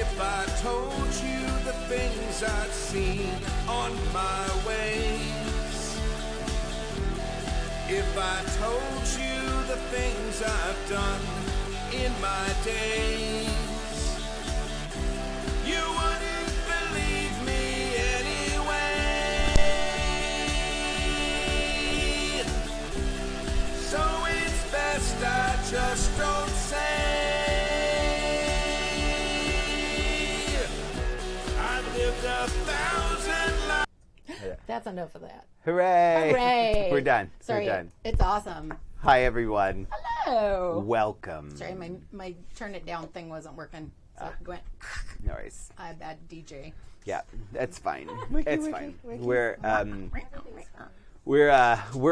If I told you the things I'd seen on my ways, if I told you the things I've done in my days, you wouldn't believe me anyway. So it's best I just don't say. I've lived 1,000 lives. That's enough of that. Hooray! Hooray! We're done. Sorry, We're done. it's awesome. Hi, everyone. Hello. Welcome. Sorry, my turn it down thing wasn't working. So it went. No worries. I'm a bad DJ. Yeah, that's fine. Wiki, It's wiki, fine. wiki. We're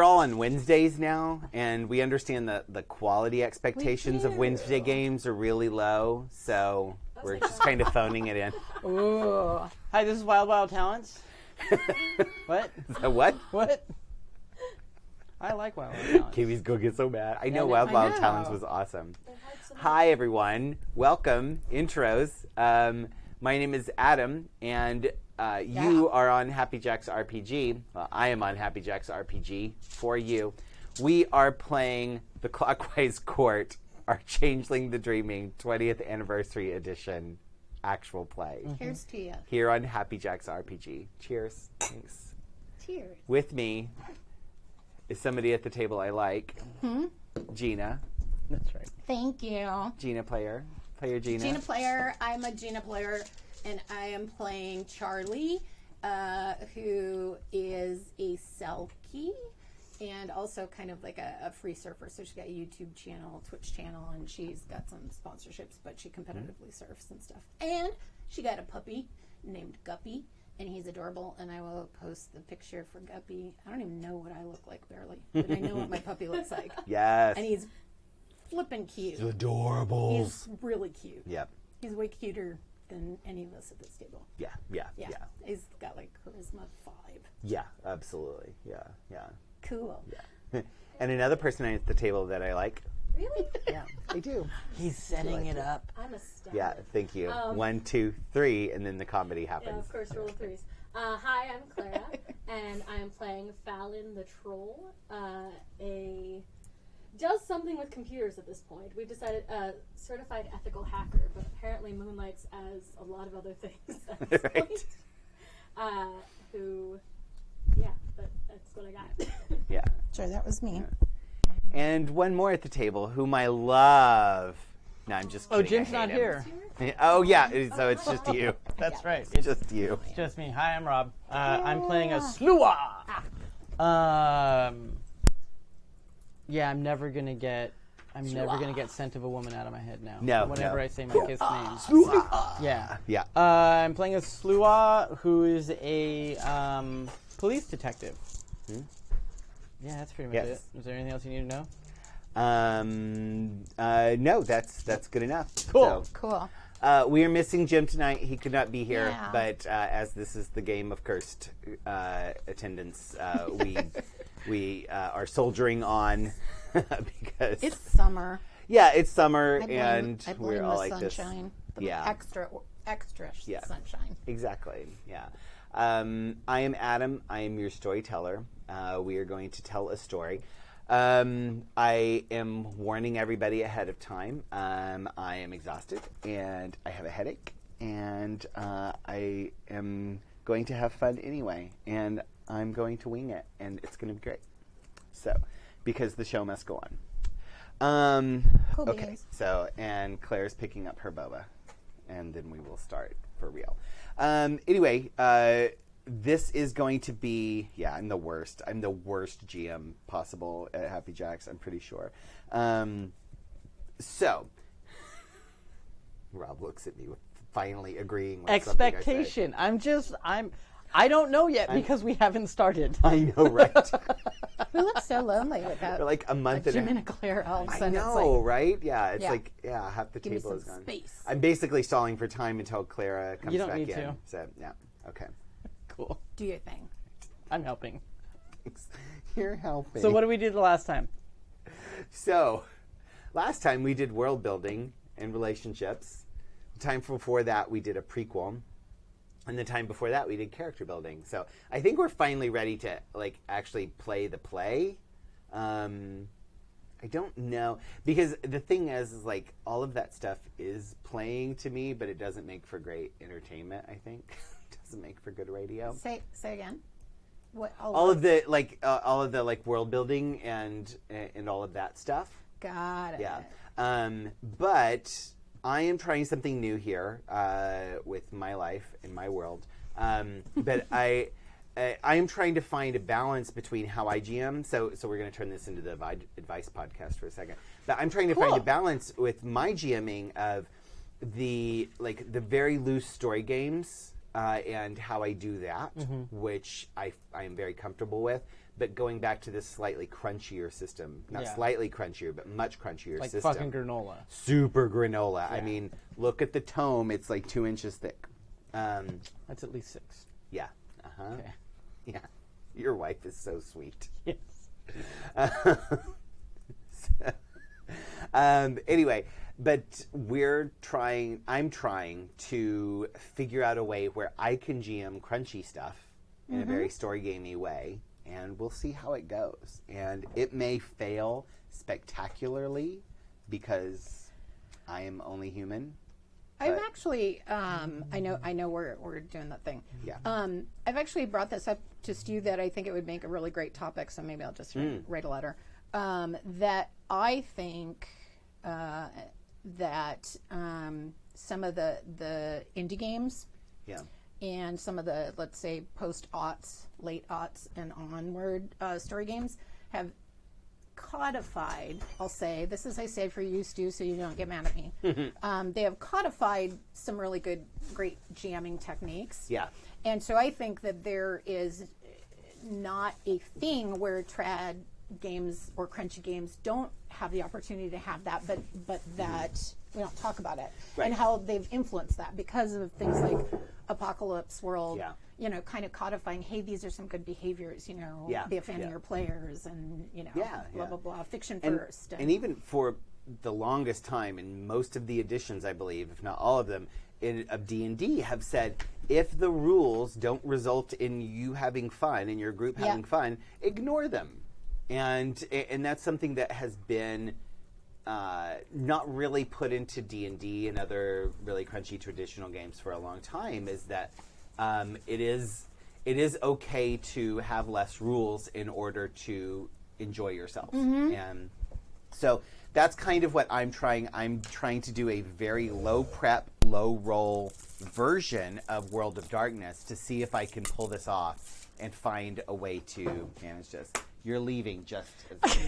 all on Wednesdays now, and we understand that the quality expectations of Wednesday games are really low, so we're just kind of phoning it in. Ooh. Hi, this is Wild Talents. What? What? What? I like Wild Talents. Kiwi's gonna get so mad. I know I Wild know. Talents was awesome. Hi, everyone. Welcome. Intros. My name is Adam, and you are on Happy Jack's RPG. Well, I am on Happy Jack's RPG for you. We are playing the Clockwise Court, our Changeling the Dreaming 20th Anniversary Edition actual play. Here's to you. Here on Happy Jack's RPG. Cheers. Thanks. Cheers. With me is somebody at the table I like. Gina. That's right. Thank you. Gina player. Player Gina. Gina player. I'm a Gina player, and I am playing Charlie, who is a Selkie, and also kind of like a free surfer. So she's got a YouTube channel, Twitch channel, and she's got some sponsorships, but she competitively surfs and stuff. And she got a puppy named Guppy, and he's adorable, and I will post the picture for Guppy. I don't even know what I look like, barely, but I know what my puppy looks like. Yes. And he's flippin' cute. He's adorable. He's really cute. Yep. He's way cuter than any of us at this table. Yeah. He's got like charisma 5. Yeah, absolutely. Yeah. Cool. Yeah. And another person at the table that I like. Really? Yeah, I do. He's setting it up. I'm astounded. Yeah, thank you. 1, 2, 3, and then the comedy Yeah, happens. of course, roll of threes. Hi, I'm Clara, and I'm playing Fallon the Troll. Does something with computers at this point. We've decided certified ethical hacker, but apparently moonlights as a lot of other things at this Right. point. But that's what I got. Yeah. Sure, that was me. And one more at the table, whom I love. No, I'm just kidding. Oh, Jim's I not hate here. him. Oh, yeah, so it's just you. That's right. It's just you. Just me. Hi, I'm Rob. I'm playing a Sluagh. Yeah, I'm never gonna get scent of a woman out of my head now. No, Whenever no. I say my kid's name. Sluagh. Yeah. Yeah. I'm playing a Sluagh who is a police detective. Yeah, that's pretty much it. Is there anything else you need to know? No, that's good enough. Cool. So, Cool. we are missing Jim tonight. He could not be here, Yeah. but as this is the game of cursed attendance, we are soldiering on because It's summer. yeah, it's summer I blame, and I blame we're all the like sunshine. this. The Yeah. extra Yeah. sunshine. Exactly. Yeah. I am Adam. I am your storyteller. We are going to tell a story. I am warning everybody ahead of time. I am exhausted and I have a headache, and I am going to have fun anyway, and I'm going to wing it, and it's going to be great. So, because the show must go on. Cool Okay. beans. So, and Claire's picking up her boba, and then we will start for real. Anyway, this is going to be, I'm the worst. I'm the worst GM possible at Happy Jacks, I'm pretty sure. So, Rob looks at me with finally agreeing with Expectation. I don't know yet because we haven't started. I know, right? We look so lonely without For like a month Jim and and Claire all of a I sudden. know, It's right? Yeah, it's Yeah. like, half the Give me table is some gone. space. I'm basically stalling for time until Clara comes You don't back need in. to. So, yeah, okay. Cool. like, do your thing. I'm helping. Thanks. You're helping. So what did we do the last time? So, last time we did world building and relationships. time before that, we did a prequel. And the time before that, we did character building. So I think we're finally ready to actually play the play. I don't know, because the thing is all of that stuff is playing to me, but it doesn't make for great entertainment. I think it doesn't make for good radio. Say again. What all of the world building and all of that stuff. Got it. Yeah. But I am trying something new here with my life and my world. But I am trying to find a balance between how I GM. So we're going to turn this into the advice podcast for a second. But I'm trying to find a balance with my GMing of the very loose story games and how I do that, which I am very comfortable with. But going back to this slightly crunchier system, not slightly crunchier, but much crunchier system. Like fucking granola. Super granola. Yeah. I mean, look at the tome. It's 2 inches thick. That's at least 6. Yeah. Uh-huh. Okay. Yeah. Your wife is so sweet. Yes. Anyway, but I'm trying to figure out a way where I can GM crunchy stuff in a very story gamey way, and we'll see how it goes. And it may fail spectacularly because I am only human. I've actually, I know we're doing that thing. Yeah. I've actually brought this up to Stu that I think it would make a really great topic, so maybe I'll just write a letter. That I think that some of the indie games and some of the, let's say, post-aughts, late aughts, and onward story games have codified, I'll say, this is I say for you, Stu, so you don't get mad at me. They have codified some really great jamming techniques. Yeah. And so I think that there is not a thing where trad games or crunchy games don't have the opportunity to have that, but that we don't talk about it. Right. And how they've influenced that because of things like Apocalypse World, Yeah. Kind of codifying, hey, these are some good behaviors, be a fan of your players and, blah, blah, blah, fiction first. And even for the longest time, in most of the editions, I believe, if not all of them, of D&D have said, if the rules don't result in you having fun and your group having fun, ignore them. And that's something that has been not really put into D&D and other really crunchy traditional games for a long time, is that it is okay to have less rules in order to enjoy yourself. And so that's kind of what I'm trying. I'm trying to do a very low prep, low roll version of World of Darkness to see if I can pull this off and find a way to manage this. You're leaving just as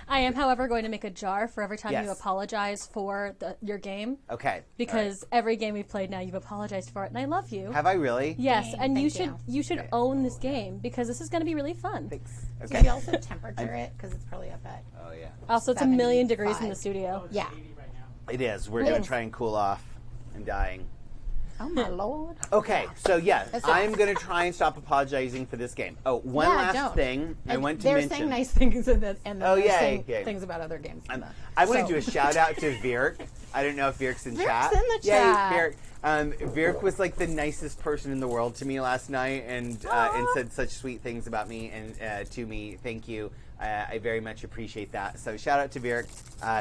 I am, however, going to make a jar for every time Yes. you apologize for your game. Okay. Because every game we've played now, you've apologized for it, and I love you. Have I really? Yes, and Thank you should own this game because this is going to be really fun. Thanks. Did Okay. you also temperature it? Because it's probably up at... Oh, yeah. Also, it's 1,000,000 degrees in the studio. Yeah. It is. We're going to try and cool off and dying. Oh, my Lord. Okay, so yes, That's I'm going to try and stop apologizing for this game. Oh, one last don't. thing I want to they're mention. saying nice things and then Oh, they're yay, saying yay. things about other games. I want to do a shout out to Virk. I don't know if Virk's in chat. Virk's in the chat. Yay, Virk. Virk was like the nicest person in the world to me last night and said such sweet things about me and to me. Thank you. I very much appreciate that. So shout out to Virk.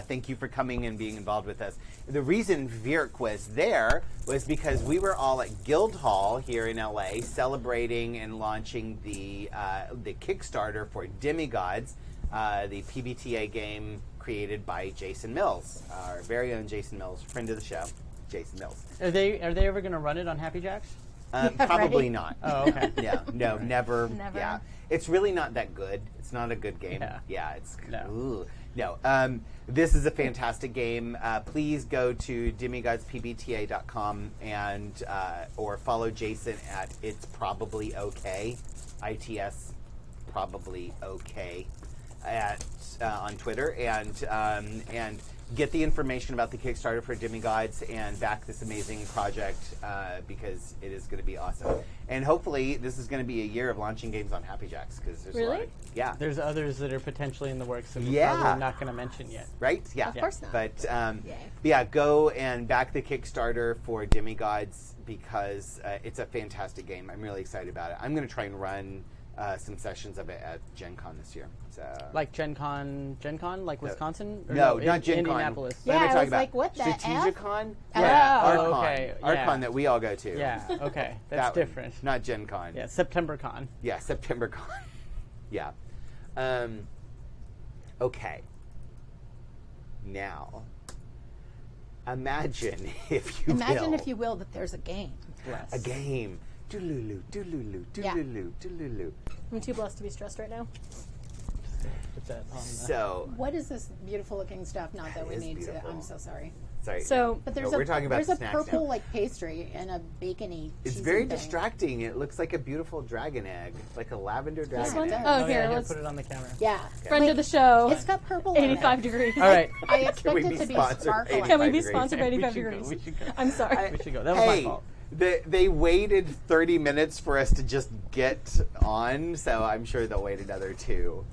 Thank you for coming and being involved with us. The reason Virk was there was because we were all at Guildhall here in LA celebrating and launching the Kickstarter for Demigods, the PBTA game created by Jason Mills, our very own Jason Mills, friend of the show, Jason Mills. Are they ever going to run it on Happy Jacks? Probably right. not. Oh, okay. Yeah, no, never. Never. Yeah, it's really not that good. It's not a good game. Yeah. It's No. ooh. No. This is a fantastic game. Please go to demigodspbta.com and or follow Jason at It's Probably Okay, ITS Probably Okay, at on Twitter and get the information about the Kickstarter for Demigods and back this amazing project because it is going to be awesome. And hopefully this is going to be a year of launching games on Happy Jacks because there's a lot Really? of, yeah. There's others that are potentially in the works that we're Yeah. probably not going to mention yet. Right? Yeah. Of course not. But Yay. yeah, go and back the Kickstarter for Demigods because it's a fantastic game. I'm really excited about it. I'm going to try and run some sessions of it at Gen Con this year. So. Like Gen Con, like Wisconsin? Or No, not Gen Con. Indianapolis. What am I Yeah, I talking was about? like, what the F? Strategicon? Yeah. Our Oh, con. okay. Our Yeah. con that we all go to. Yeah, okay. That's That one. different. Not Gen Con. Yeah, September Con. Yeah, September Con. Yeah. Okay. Now, imagine if you Imagine will, if you will that there's a game. a game. Doolulu, doolulu, Yeah. doolulu, doolulu. I'm too blessed to be stressed right now. Put that on the- So, What is this beautiful looking stuff? Not that we is need beautiful. to. I'm so sorry. sorry. So- But there's we're talking about there's the a snacks purple now. like pastry and a bacony. It's cheesy very thing. distracting. It looks like a beautiful dragon egg, like a lavender dragon one? egg. Oh, Oh, here, yeah, let's. put it on the camera. Yeah. Friend Like, of the show. It's got purple in it. 85 degrees. All right. I expect we it be to be sponsored sparkling. Can we 85 be degrees? sponsored by 85 We should go, degrees? we should go. I'm sorry. We should go. That was my Hey, fault. they waited 30 minutes for us to just get on, so I'm sure they'll wait another 2.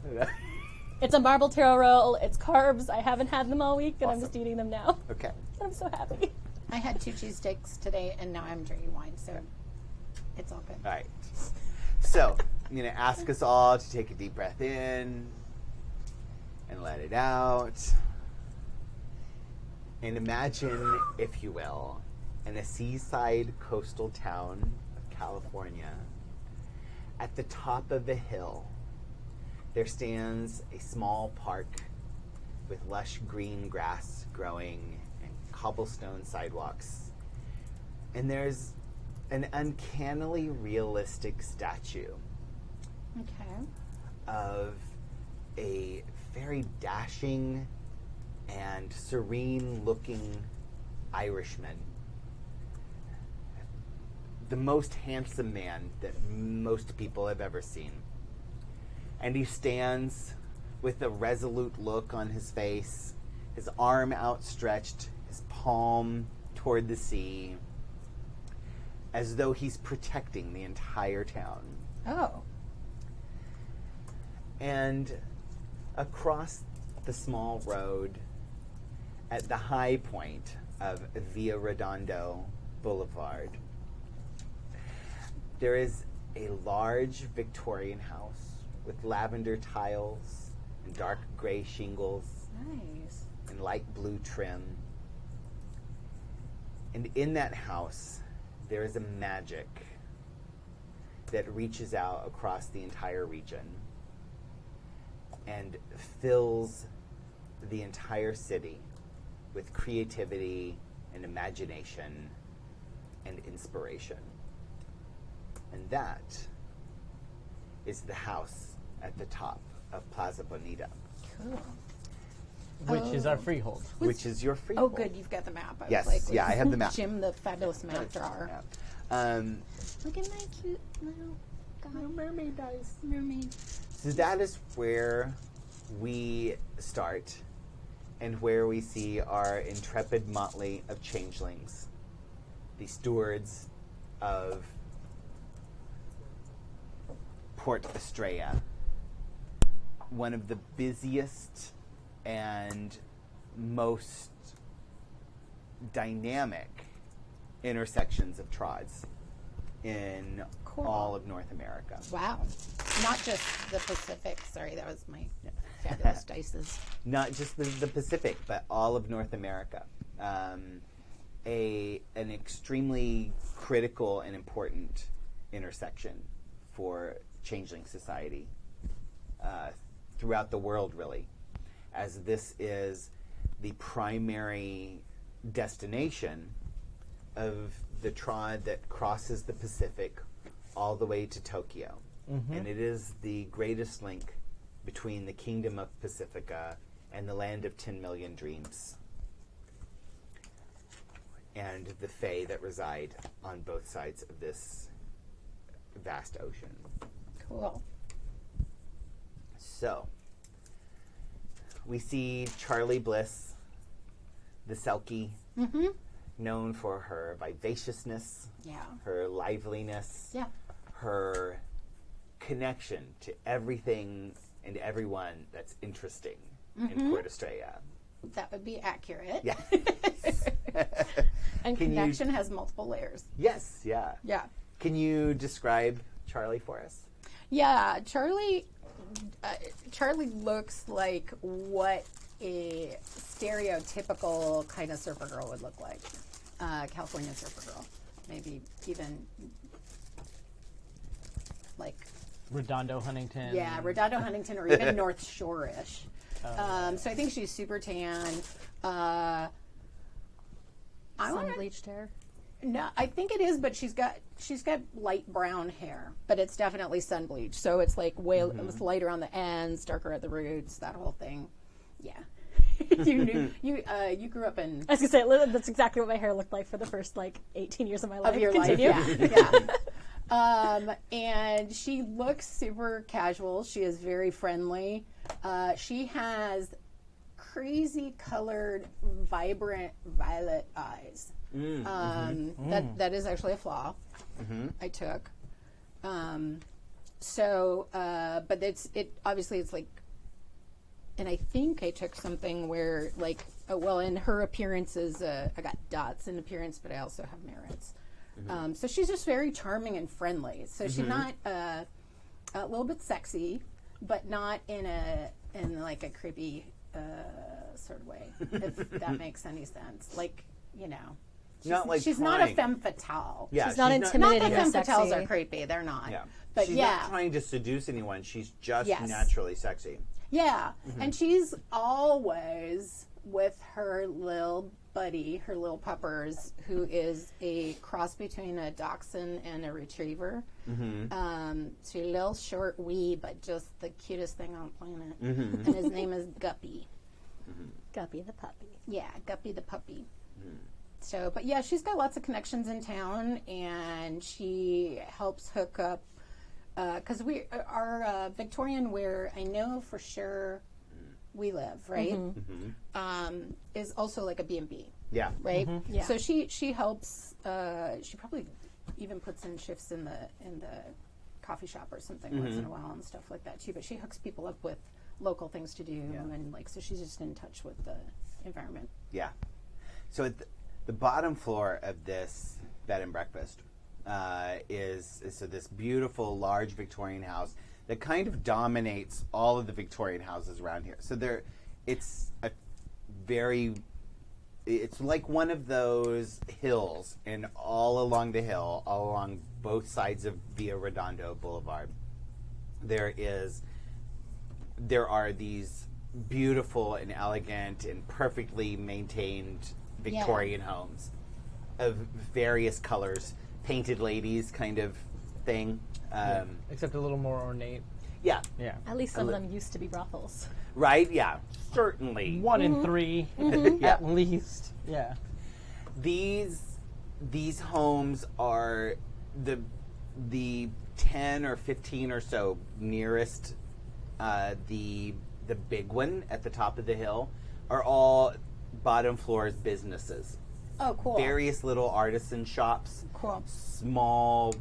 It's a marble taro roll. It's carbs. I haven't had them all week, and I'm Awesome. just eating them now. Okay. I'm so happy. I had 2 cheesesteaks today, and now I'm drinking wine, so it's all good. All right. So, I'm going to ask us all to take a deep breath in and let it out. And imagine, if you will, in a seaside coastal town of California, at the top of a hill, there stands a small park with lush green grass growing and cobblestone sidewalks. And there's an uncannily realistic statue Okay. of a very dashing and serene looking Irishman. The most handsome man that most people have ever seen. And he stands with a resolute look on his face, his arm outstretched, his palm toward the sea, as though he's protecting the entire town. Oh. And across the small road, at the high point of Via Redondo Boulevard, there is a large Victorian house with lavender tiles and dark gray shingles Nice. and light blue trim. And in that house, there is a magic that reaches out across the entire region and fills the entire city with creativity and imagination and inspiration. And that is the house at the top of Plaza Bonita, Cool. Which is our freehold. which is your free. Oh, good. You've got the map. I was Yes, like, yeah, I have the map. Jim, the fabulous map drawer. Yeah. Look at my cute little mermaid eyes. Mermaid. So that is where we start and where we see our intrepid motley of changelings, the stewards of Port Estrella, one of the busiest and most dynamic intersections of Trods in all of North America. Wow. Not just the Pacific. Sorry, that was my fabulous dices. Not just the Pacific, but all of North America. An extremely critical and important intersection for changeling society throughout the world, really, as this is the primary destination of the Trod that crosses the Pacific all the way to Tokyo. And it is the greatest link between the Kingdom of Pacifica and the land of 10 million dreams, and the Fae that reside on both sides of this vast ocean. Cool. So, we see Charlie Bliss the Selkie, known for her vivaciousness, her liveliness, her connection to everything and everyone that's interesting in Port Australia. That would be accurate. Yeah. And connection has multiple layers. Yes, yeah. Yeah. Can you describe Charlie for us? Yeah, Charlie looks like what a stereotypical kind of surfer girl would look like. California surfer girl. Maybe even like Redondo Huntington. Yeah, Redondo Huntington or even North Shore-ish. So I think she's super tan. Sun-bleached hair? No, I think it is, but she's got light brown hair, but it's definitely sun bleached. So it's like it's lighter on the ends, darker at the roots, that whole thing. Yeah. You grew up in. I was gonna say that's exactly what my hair looked like for the first 18 years of my life. Of your Continue. life, yeah. And she looks super casual. She is very friendly. She has crazy colored, vibrant violet eyes. That is actually a flaw I took. But obviously it's like, and I think I took something where in her appearances, I got dots in appearance, but I also have merits. So she's just very charming and friendly. So she's not a little bit sexy, but not in a creepy sort of way, if that makes any sense. She's not a femme fatale. Yeah, she's not intimidating. Not that or femme fatales sexy. are creepy. They're not. Yeah. But she's not trying to seduce anyone. She's just naturally sexy. Yeah. And she's always with her little buddy, her little puppers, who is a cross between a dachshund and a retriever. She's a little short wee, but just the cutest thing on the planet. And his name is Guppy. Guppy the puppy. Yeah, Guppy the puppy. So, but yeah, she's got lots of connections in town, and she helps hook up, because our Victorian, where I know for sure we live, right, is also like a B&B. Yeah. Right? Yeah. So she helps, she probably even puts in shifts in the coffee shop or something once in a while and stuff like that too, but she hooks people up with local things to do, and so she's just in touch with the environment. Yeah. So at the bottom floor of this bed and breakfast is this beautiful large Victorian house that kind of dominates all of the Victorian houses around here. So it's like one of those hills, and all along the hill, all along both sides of Via Redondo Boulevard, there are these beautiful and elegant and perfectly maintained Victorian homes of various colors, painted ladies kind of thing. Except a little more ornate. Yeah. Yeah. At least some of them used to be brothels. Right? Yeah. Certainly. 1 in 3, at least. Yeah. These homes are the 10 or 15 or so nearest the big one at the top of the hill are all bottom floors businesses. Oh, cool. Various little artisan shops. Cool. Small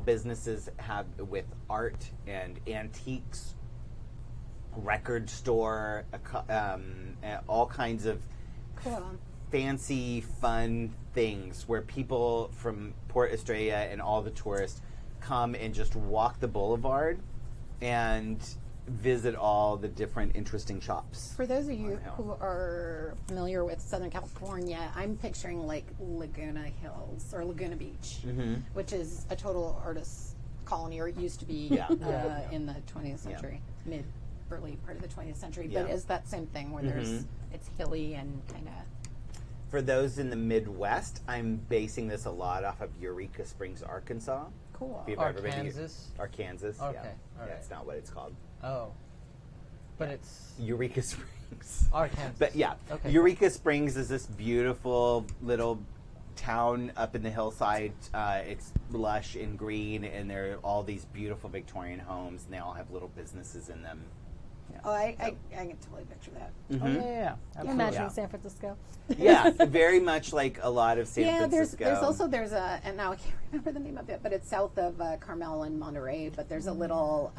businesses have with art and antiques, record store, all kinds of fancy, fun things where people from Port Australia and all the tourists come and just walk the boulevard and visit all the different interesting shops. For those of you who are familiar with Southern California, I'm picturing like Laguna Hills or Laguna Beach, which is a total artist colony, or it used to be in the 20th century, early part of the 20th century. But it's that same thing where it's hilly and kind of. For those in the Midwest, I'm basing this a lot off of Eureka Springs, Arkansas. Cool. If you've ever been to Arkansas? Arkansas. Okay, Yeah. all right. That's not what it's called. Oh. But it's Eureka Springs. Arkansas. But yeah, Okay. Eureka Springs is this beautiful little town up in the hillside. It's lush and green, and there are all these beautiful Victorian homes, and they all have little businesses in them. Oh, I can totally picture that. Oh, yeah. I'm Absolutely. imagining San Francisco. Yeah, very much like a lot of San Francisco. There's a, and now I can't remember the name of it, but it's south of Carmel and Monterey. But there's a little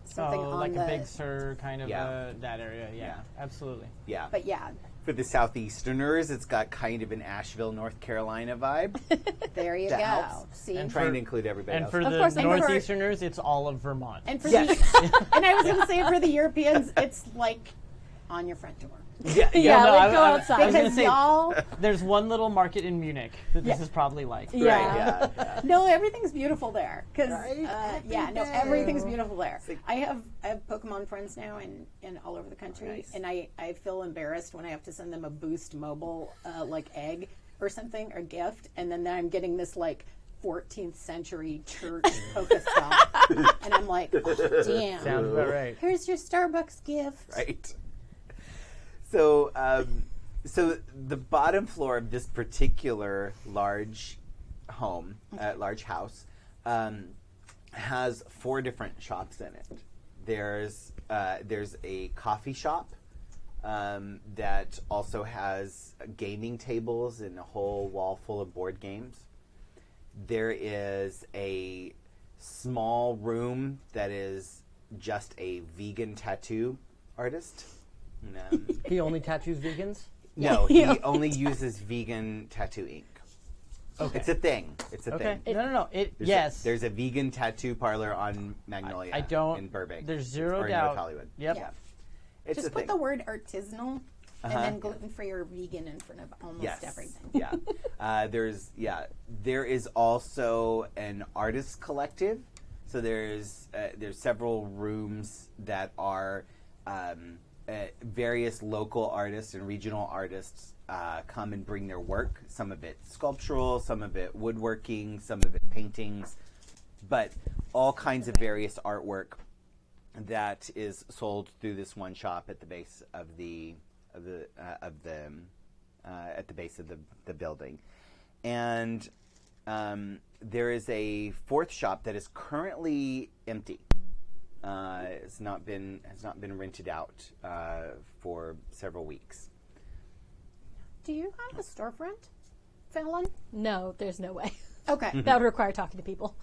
something on like the a Big Sur kind of Yeah. that area. Yeah, absolutely. Yeah. But yeah, For the Southeasterners, it's got kind of an Asheville, North Carolina vibe. there you That go. helps. See, And trying to include everybody And else. for the course, and for- Northeasterners, it's all of Vermont. and for Yes. the, and I was going to say for the Europeans, it's like on your front door. yeah, Yeah, no, like go I was outside. gonna Because say, y'all, there's one little market in Munich that this is probably like. Yeah. yeah. no, everything's beautiful there. Because Right? everything's beautiful there. I have Pokemon friends now in all over the country, Nice. and I feel embarrassed when I have to send them a Boost Mobile like egg or something or gift, and then I'm getting this like 14th century church Pokestop, and I'm like, oh, damn. Sounds about right. Here's your Starbucks gift. Right. So, so the bottom floor of this particular large home, large house, has 4 different shops in it. There's a coffee shop that also has gaming tables and a whole wall full of board games. There is a small room that is just a vegan tattoo artist. He only tattoos vegans? No, he only uses vegan tattoo ink. Okay. It's a thing. It's a Okay. thing. No. There's a vegan tattoo parlor on Magnolia I don't. in Burbank. There's zero or in doubt. North Hollywood. Yep. Yeah. It's Just a put thing. the word artisanal and Uh-huh. then gluten-free or vegan in front of almost Yes. everything. Yeah. There is also an artist collective. So there's several rooms that are various local artists and regional artists come and bring their work. Some of it sculptural, some of it woodworking, some of it paintings, but all kinds of various artwork that is sold through this one shop at the base of the base of the building. And there is a 4th shop that is currently empty. Has not been rented out for several weeks. Do you have a storefront, Fallon? No, there's no way. Okay. That would require talking to people.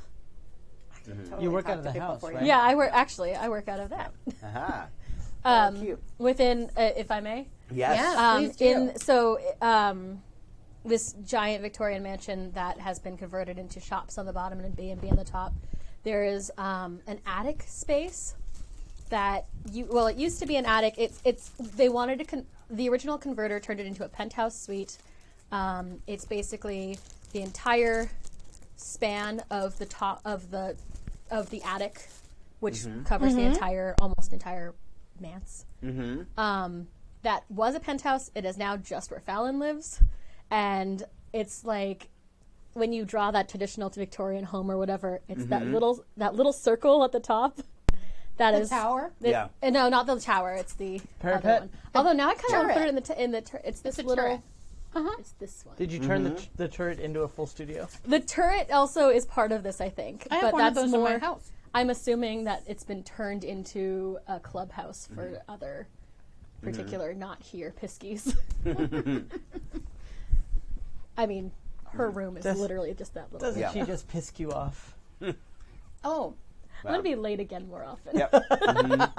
Totally You work talk out of to the people house, for you. right? Yeah, I work out of that. Aha. Cute. Within, if I may, Yes. Yeah. Please do. This giant Victorian mansion that has been converted into shops on the bottom and B&B on the top. There is an attic space that it used to be an attic. They wanted to the original converter turned it into a penthouse suite. It's basically the entire span of the top of the attic, which covers the almost entire manse. That was a penthouse. It is now just where Fallon lives, and it's like when you draw that traditional Victorian home or whatever, it's that little circle at the top. That The is tower? Yeah. No, not the tower. It's the Parapet? other one. Although now I kind of turret. want to put it in the it's this a little. turret. It's this one. Did you turn the turret into a full studio? The turret also is part of this, I think. I have but one of that's those in more. my house. I'm assuming that it's been turned into a clubhouse for other particular, not here, Piskies. I mean, her room is literally just that little. Doesn't Yeah. she just piss you off? Oh, I'm going to be late again more often. Yep.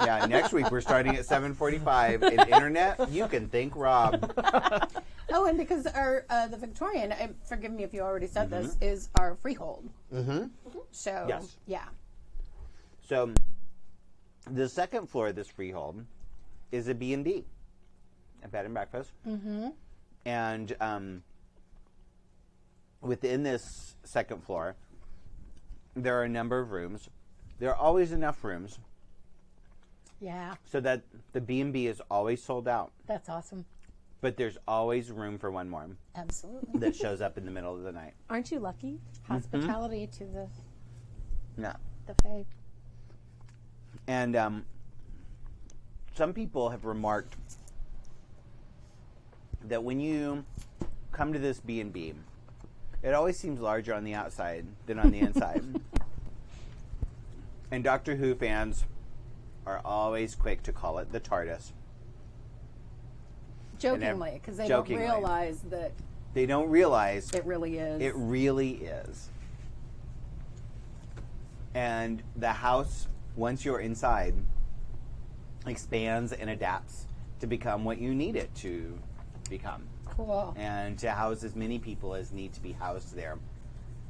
Yeah. Next week we're starting at 7:45. In internet, you can thank Rob. oh, and because our the Victorian, forgive me if you already said this, is our freehold. So Yes. yeah. So the second floor of this freehold is a B&B, a bed and breakfast. And within this second floor, there are a number of rooms. There are always enough rooms Yeah, so that the B&B is always sold out. that's awesome. But there's always room for one more Absolutely. that shows up in the middle of the night. Aren't you lucky? Hospitality to Yeah. the fae. And some people have remarked that when you come to this B&B, it always seems larger on the outside than on the inside. And Doctor Who fans are always quick to call it the TARDIS. Jokingly, because they Jokingly. don't realize that They don't realize it really is. it really is. And the house, once you're inside, expands and adapts to become what you need it to become. Cool. And to house as many people as need to be housed there,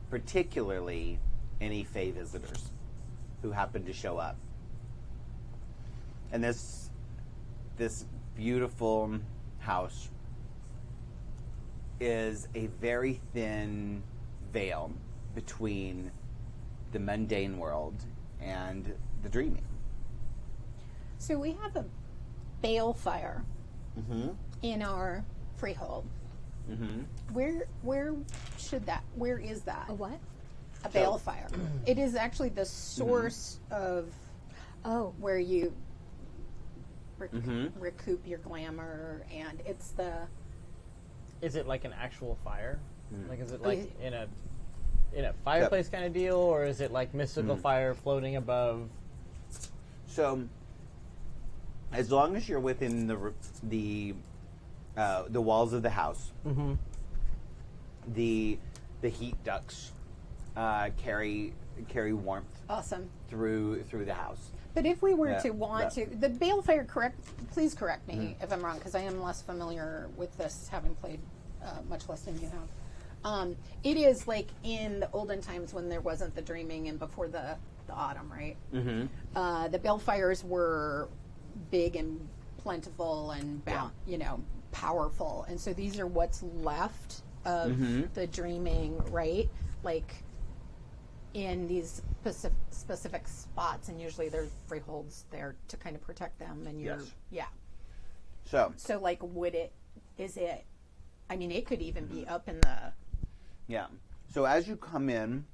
particularly any Fae visitors who happen to show up. And this beautiful house is a very thin veil between the mundane world and the dreaming. So we have a balefire in our freehold. Where is that? A what? A balefire. It is actually the source of where you recoup your glamour, and it's the. Is it like an actual fire? Like, is it like in a fireplace kind of deal, or is it like mystical fire floating above? So, as long as you're within the walls of the house, the heat ducts carry warmth Awesome. through the house. But if we were to want to, the balefire, please correct me if I'm wrong, because I am less familiar with this, having played much less than you have. It is like in the olden times when there wasn't the dreaming and before the autumn, right? The balefires were big and plentiful and powerful, and so these are what's left of the dreaming, right? Like in these specific spots, and usually there's freeholds there to kind of protect them. And So like, I mean, it could even be up in the. Yeah. So as you come in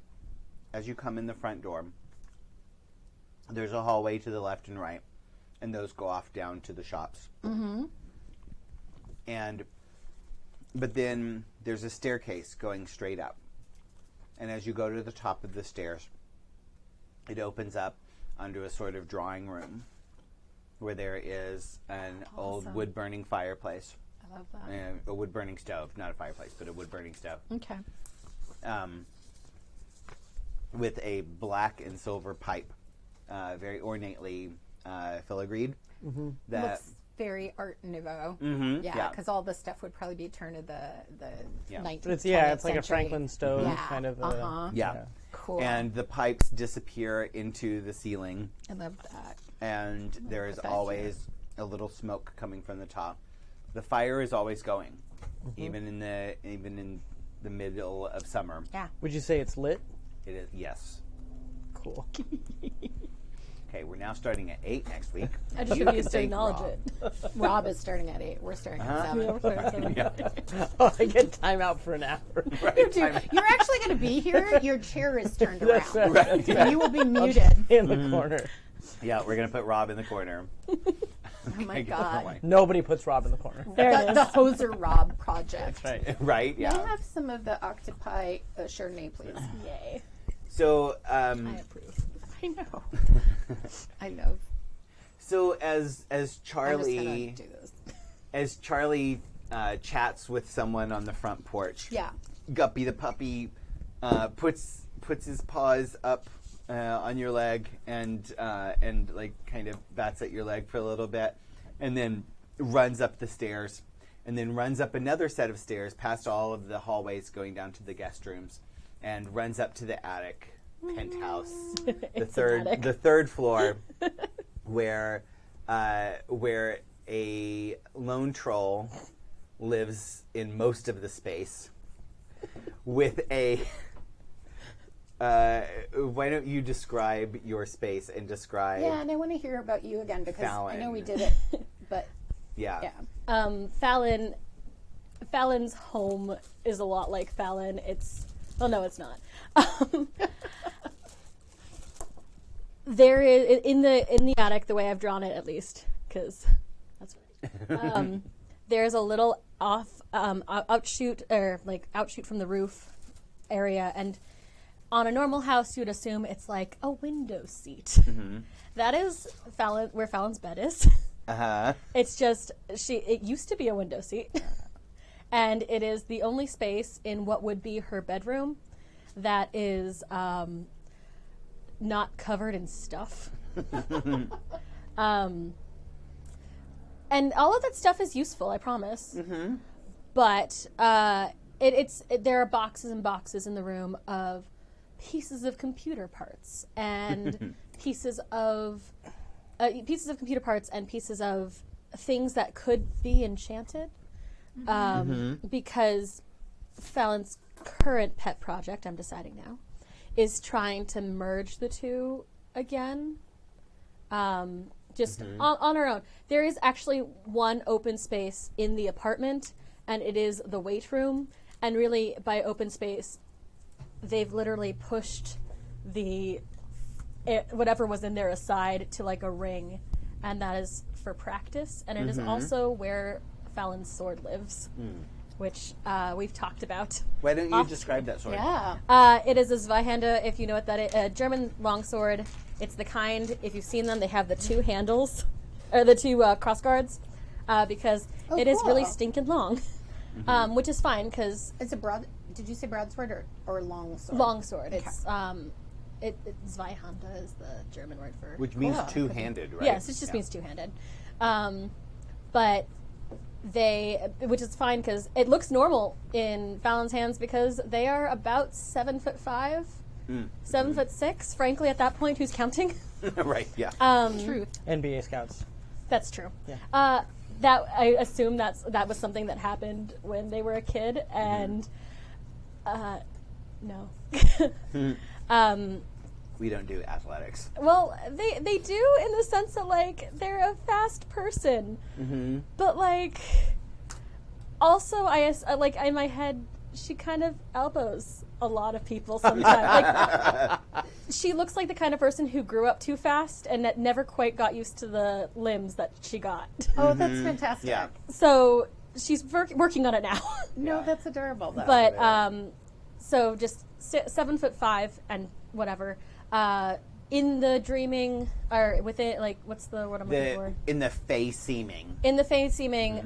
the front door, there's a hallway to the left and right, and those go off down to the shops. But then there's a staircase going straight up. And as you go to the top of the stairs, it opens up onto a sort of drawing room where there is an old wood-burning fireplace. I love that. And a wood-burning stove, not a fireplace, but a wood-burning stove. Okay. With a black and silver pipe, very ornately filigreed. That Looks very Art Nouveau. Yeah. Because all the stuff would probably be turn of the 19th, But it's 20th it's like a century. Franklin stove kind of. Cool. And the pipes disappear into the ceiling, I love that. and there is put that always a little smoke coming from the top. The fire is always going, even in the middle of summer. Yeah. Would you say it's lit? It is, yes. Cool. Okay, we're now starting at 8 next week. I just You refuse can to thank acknowledge Rob. it. Rob is starting at 8. We're starting at 7. Oh, I get time out for an hour. You're actually going to be here. Your chair is turned around. That's right. And you will be muted. In the corner. Yeah, we're going to put Rob in the corner. Oh my God. Nobody puts Rob in the corner. The Hoser Rob project. That's right. Right? Can I Yeah. have some of the octopi Chardonnay, please? Yay. So, I approve. I know. I know. so as I just Charlie gotta do this. as Charlie chats with someone on the front porch, Yeah. Guppy the puppy puts his paws up on your leg and like kind of bats at your leg for a little bit, and then runs up the stairs, and then runs up another set of stairs past all of the hallways going down to the guest rooms, and runs up to the attic penthouse, the third floor, where a lone troll lives in most of the space with a. Why don't you describe your space and describe? Yeah, and I want to hear about you again because Fallon. I know we did it, but Yeah. Fallon's home is a lot like Fallon. No, it's not. There is in the attic, the way I've drawn it, at least, because that's right. There's a little outshoot from the roof area, and on a normal house, you'd assume it's like a window seat. Mm-hmm. That is Fallon, where Fallon's bed is. Uh-huh. It's just, it used to be a window seat. And it is the only space in what would be her bedroom that is not covered in stuff. And all of that stuff is useful, I promise. Mm-hmm. But there are boxes and boxes in the room of pieces of computer parts and pieces of computer parts and pieces of things that could be enchanted. Because Fallon's current pet project, I'm deciding now, is trying to merge the two again. Just on her own. There is actually one open space in the apartment, and it is the weight room. And really, by open space, they've literally pushed whatever was in there aside to like a ring, and that is for practice. And it is also where Fallon's sword lives, which we've talked about. Why don't you describe that sword? Yeah. It is a Zweihände, if you know what that is, a German longsword. It's the kind, if you've seen them, they have the two handles, or the two cross guards, because it is really stinking long, which is fine, because... It's a broad... Did you say broadsword or long sword? Long sword. It's, Zweihände is the German word for... Which means two-handed, right? Yes, it just means two-handed. But which is fine because it looks normal in Fallon's hands because they are about 7'5", 7'6". Frankly, at that point, who's counting? Right. Yeah. Truth. NBA scouts. That's true. Yeah. That I assume that was something that happened when they were a kid, and no. We don't do athletics. Well, they do in the sense that, like, they're a fast person. But, like, also, like, in my head, she kind of elbows a lot of people sometimes. Like, she looks like the kind of person who grew up too fast and that never quite got used to the limbs that she got. Oh, that's fantastic. Yeah. So she's working on it now. No, that's adorable, though. But, so just 7'5" and whatever. In the dreaming, or within, like, what's the word I'm looking for? In the fey seeming. In the fey seeming,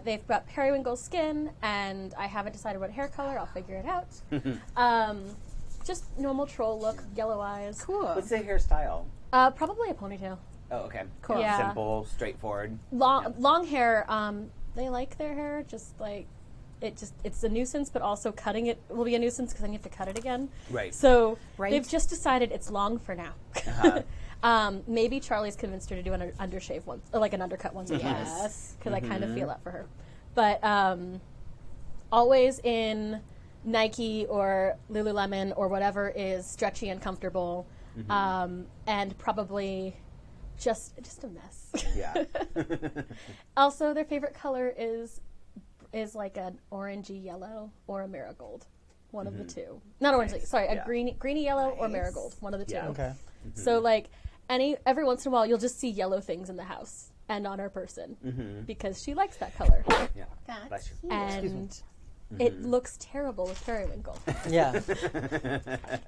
they've got periwinkle skin, and I haven't decided what hair color. I'll figure it out. Just normal troll look, yellow eyes. Cool. What's the hairstyle? Probably a ponytail. Oh, okay. Cool. Yeah. Simple, straightforward. Long hair. They like their hair, just like it's a nuisance, but also cutting it will be a nuisance because then you have to cut it again. Right. So they've just decided it's long for now. Maybe Charlie's convinced her to do an undershave once, or like an undercut once or twice. Yes. Because I kind of feel that for her. But always in Nike or Lululemon or whatever is stretchy and comfortable, and probably just a mess. Yeah. Also, their favorite color is like an orangey yellow or a marigold. One of the two. Not orangey, sorry, a greeny yellow or marigold. One of the two. Yeah. Okay. So like every once in a while you'll just see yellow things in the house and on her person because she likes that color. Yeah. That's cute. And it looks terrible with periwinkle. Yeah.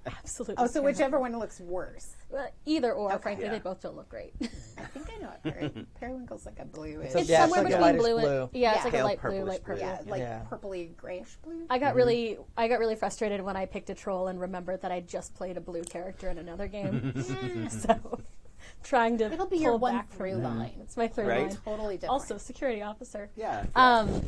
Absolutely. Oh, so whichever one looks worse. Either or, frankly, they both don't look great. I think I know what periwinkle's like a blue. It's Yeah, somewhere it's like a between lightish blue blue. and it's like a Pale light blue, purplish light purple. blue. Yeah, like Yeah. purpley grayish blue. I got really frustrated when I picked a troll and remembered that I just played a blue character in another game. So trying to It'll be pull your one back through from that. line. It's my through Right? line. Totally different. Also, security officer. Yeah.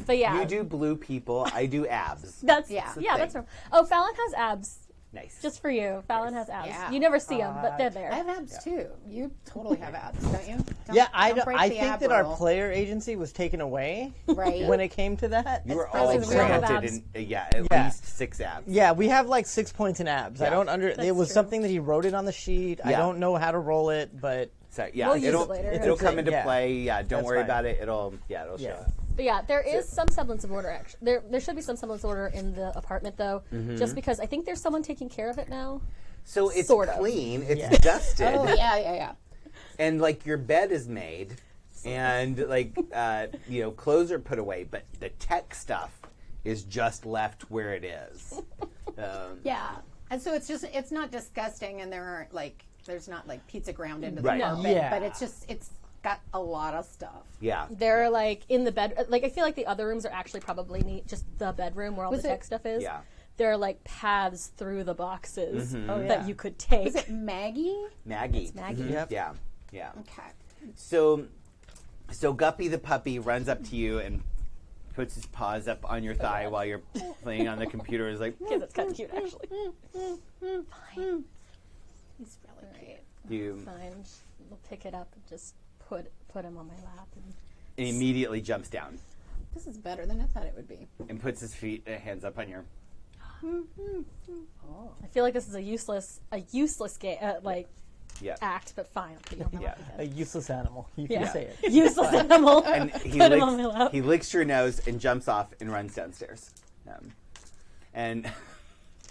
But yeah, You do blue people. I do abs. that's Yeah. that's normal. Oh, Fallon has abs. Nice. Just for you, Fallon has abs. Yeah. You never see them, but they're I there. have abs too. You totally have abs, don't you? Don't, Yeah, I don't break the think ab that our rule. player agency was taken away Right. when it came to that. you were That's all probably real granted abs. at Yeah. least 6 abs. Yeah, we have like 6 points in abs. Yeah. I don't under. It That's was true. something that he wrote it on the sheet. I Yeah. don't know how to roll it, but So yeah, We'll use it'll it later. it'll It's come a- into yeah. play. Yeah, don't That's worry fine. about it. It'll show Yeah. up. But yeah, there is some semblance of order. Actually, there should be some semblance of order in the apartment, though. Just because I think there's someone taking care of it now. So it's Sort of. clean. It's Yeah. dusted. Oh yeah. And like your bed is made, and like clothes are put away, but the tech stuff is just left where it is. Yeah. And so it's not disgusting, and there's not like pizza ground into the Right. carpet, Yeah. but it's got a lot of stuff. Yeah. They're like in the bed. Like I feel like the other rooms are actually probably neat. Just the bedroom where all the tech stuff is. Yeah. There are like paths through the boxes Oh, yeah. that you could take. Is it Maggie? Maggie. It's Maggie. Mhm. Yep. Yeah. Yeah. Okay. So Guppy the puppy runs up to you and puts his paws up on your thigh while you're playing on the computer. Is like, Yeah, that's kind of cute actually. Fine. He's really cute. you Fine. We'll pick it up and just put him on my lap. and he immediately jumps down This is better than I thought it would be. and puts his hands up on your. I feel like this is a useless game, Yeah. act, but fine. I'll put you on my Yeah. lap A again. useless animal. You Yeah. can say it. Useless animal. And he Put him on my lap. he licks your nose and jumps off and runs downstairs. And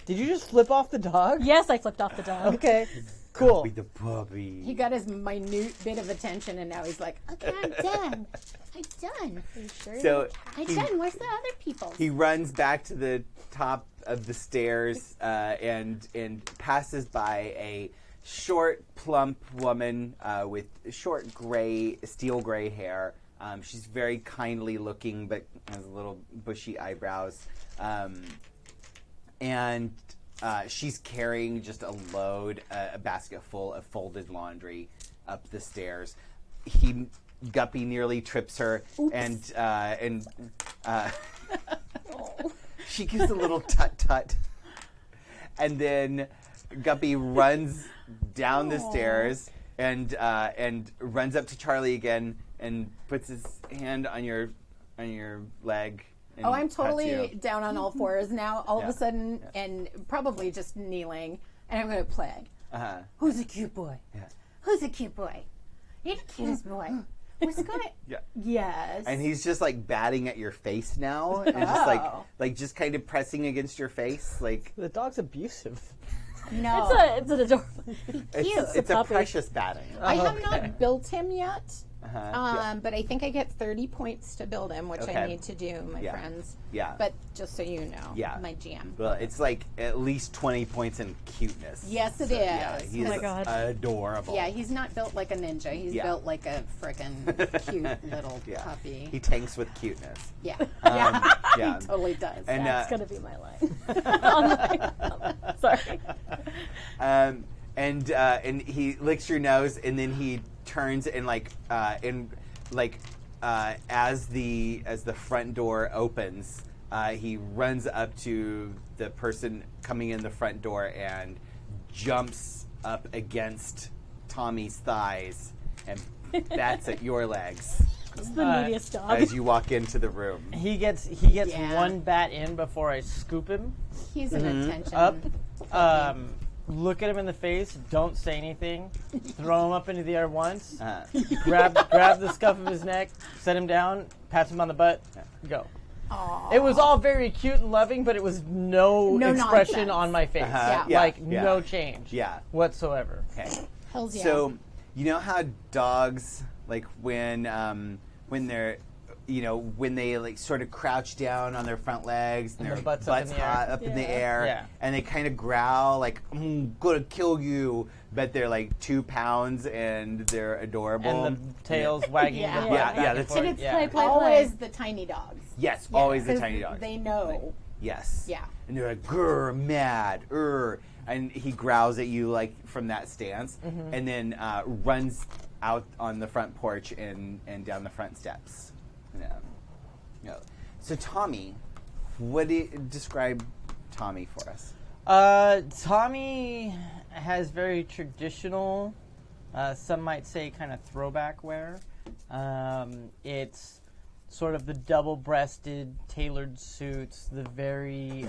Did you just flip off the dog? Yes, I flipped off the dog. Okay. Cool. Guppy the puppy. He got his minute bit of attention, and now he's like, okay, I'm done. I'm done. Are you sure? So I'm he, done. Where's the other people? he runs back to the top of the stairs and passes by a short, plump woman with short steel gray hair. She's very kindly looking, but has little bushy eyebrows. And she's carrying just a load, a basket full of folded laundry up the stairs. Guppy nearly trips her, and she gives a little tut-tut. And then Guppy runs down the stairs and runs up to Charlie again and puts his hand on your leg. And Oh, I'm pats totally you. down on all fours now, all of Yeah. a sudden, and probably just kneeling, and I'm going to play. Uh-huh. Who's a cute boy? Yeah. Who's a cute boy? You're the cutest boy. Who's going to... Yeah. Yes. And he's just like batting at your face now, and just Oh. like just kind of pressing against your face, like The dog's abusive. No. It's an adorable. it's a puppy. precious batting. I have not built him yet, Yeah. but I think I get 30 points to build him, which Okay. I need to do, my Yeah. friends. Yeah. But just so you know, Yeah. my jam. Well, it's like at least 20 points in cuteness. Yes, it Yeah, is. he's Oh my God. adorable. Yeah, he's not built like a ninja. He's Yeah. built like a frickin' cute little Yeah. puppy. He tanks with cuteness. Yeah. Yeah. Yeah. He totally does. And That's gonna be my line. Sorry. And he licks your nose, and then he turns and as the front door opens, he runs up to the person coming in the front door and jumps up against Tommy's thighs and bats at your legs It's the neediest dog. as you walk into the room. He gets Yeah. one bat in before I scoop him He's an attention. up. Look at him in the face. Don't say anything. Throw him up into the air once. Grab the scuff of his neck. Set him down. Pat him on the butt. Go. Aw. It was all very cute and loving, but it was no expression nonsense. on my face. Yeah, Like yeah. no change. Yeah. Whatsoever. Okay. Hells yeah. So, you know how dogs, like when they're, when they like sort of crouch down on their front legs and And their their butts butts up in the hot air. up in the Yeah. air, Yeah. and they kind of growl like, I'm gonna kill you, but they're like 2 pounds and they're adorable. And the tails wagging. Yeah. the butt Yeah, back yeah, and that's- forth. And it's Yeah. always the tiny dogs. Yes, Yeah, always the 'cause tiny dog. They know. Yes. Yeah. And they're like, grr, mad, and he growls at you like from that stance, and then runs out on the front porch and down the front steps. Yeah. So Tommy, describe Tommy for us? Tommy has very traditional, some might say kind of throwback wear. It's sort of the double-breasted tailored suits, the very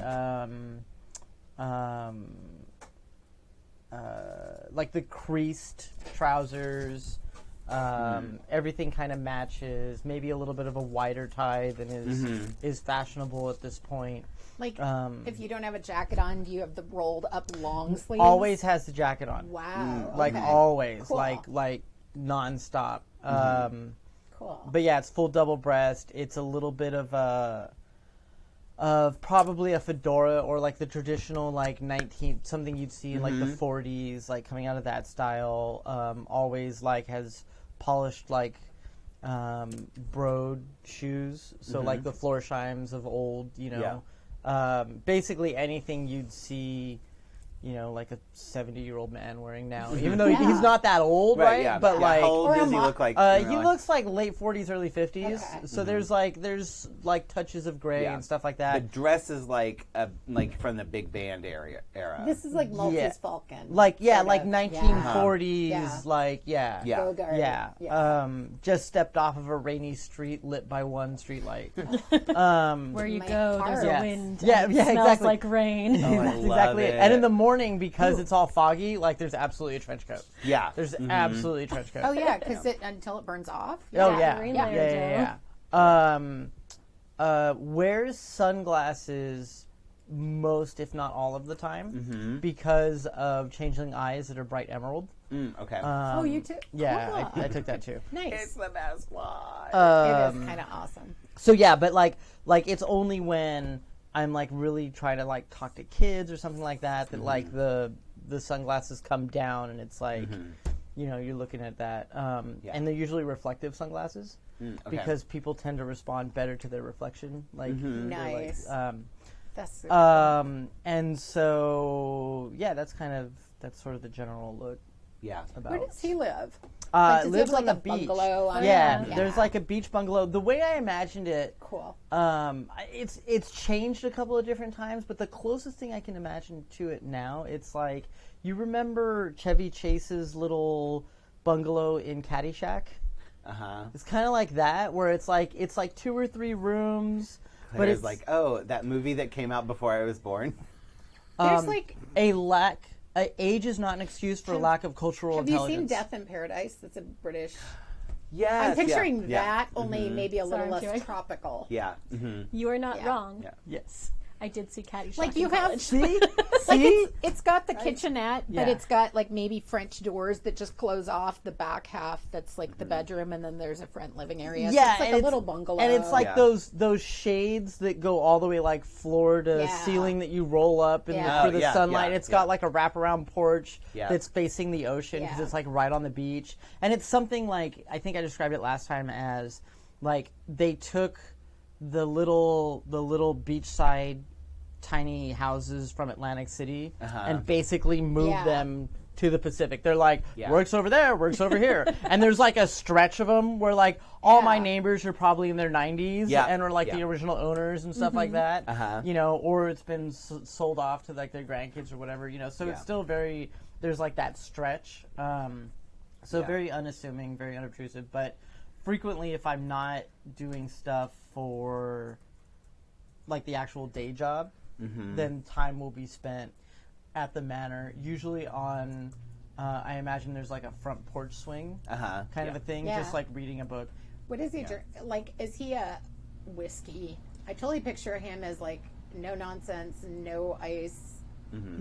like the creased trousers. Everything kind of matches. Maybe a little bit of a wider tie than is fashionable at this point. Like, if you don't have a jacket on, do you have the rolled up long sleeves? Always has the jacket on. Wow. Like okay. always, Cool. like nonstop. Cool. But yeah, it's full double breast. It's a little bit of of probably a fedora or like the traditional like 19 something you'd see in like the 40s, like coming out of that style. Always like has polished like broad shoes, so like the Florsheim's of old, you know. Basically anything you'd see, you know, like a 70-year-old man wearing now, even though he's not that old, right? Yeah. But like, how old does he look like? he looks like late 40s, early 50s. Okay. So there's like touches of gray and stuff like The that. dress is like from the big band era. This is like Maltese Falcon. Like sort like of. 1940s, Yeah. like Holgar. yeah. Just stepped off of a rainy street lit by one street light. Where you My go, there's heart. a wind. Yeah, and it yeah, smells exactly. like rain. I That's love exactly it. it. And in the morning, because it's all foggy, like there's absolutely a trench coat. Yeah. There's absolutely a trench coat. Oh yeah, because until it burns off. Oh yeah, green yeah, layer, yeah. Wears sunglasses most, if not all of the time, because of changeling eyes that are bright emerald. Okay. Oh, you too. Yeah, Cool. I took that too. Nice. the best one. It is kind of awesome. So yeah, but like it's only when I'm like really trying to like talk to kids or something like that that like the sunglasses come down and it's like you know, you're looking at that, and they're usually reflective sunglasses because people tend to respond better to their reflection. Like Nice. That's super and so yeah, that's sort of the general look. Yeah. About. Where does he live? Like, does he Lives have, on like, the a beach. bungalow on Yeah, it? there's like a beach bungalow. The way I imagined it, Cool. it's changed a couple of different times, but the closest thing I can imagine to it now, it's like, you remember Chevy Chase's little bungalow in Caddyshack? It's kind of like that, where it's like 2 or 3 rooms, but it's like, oh, that movie that came out before I was born. There's like. Age is not an excuse for lack of cultural Have you intelligence. seen Death in Paradise? That's a British. Yes. I'm picturing yeah. that, only maybe a little Sorry, less Joy. tropical. Yeah. You are not Yeah. wrong. Yeah. Yes. I did see Caddyshack. Like in you have, college. See? like See? it's got the kitchenette, but Yeah. it's got like maybe French doors that just close off the back half. That's like the bedroom, and then there's a front living area. Yeah, so it's like and a little bungalow, And it's like Yeah. those shades that go all the way like floor to Yeah. ceiling that you roll up and Yeah. for the yeah, sunlight. yeah, It's got like a wraparound porch Yeah. that's facing the ocean because Yeah. it's like right on the beach. And it's something like, I think I described it last time as like they took the little beachside tiny houses from Atlantic City and basically moved Yeah. them to the Pacific. They're like, Yeah. works over there, works over here. And there's like a stretch of them where like all my Yeah. neighbors are probably in their 90s Yeah. and are like Yeah. the original owners and stuff like that. You know, or it's been sold off to like their grandkids or whatever, you know. So it's still very, there's like that stretch. So very unassuming, very unobtrusive. But frequently if I'm not doing stuff for like the actual day job, then time will be spent at the manor, usually on, I imagine there's like a front porch swing kind of a thing, Yeah. just like reading a book. what is he like? Is he a whiskey? I totally picture him as like no nonsense, no ice.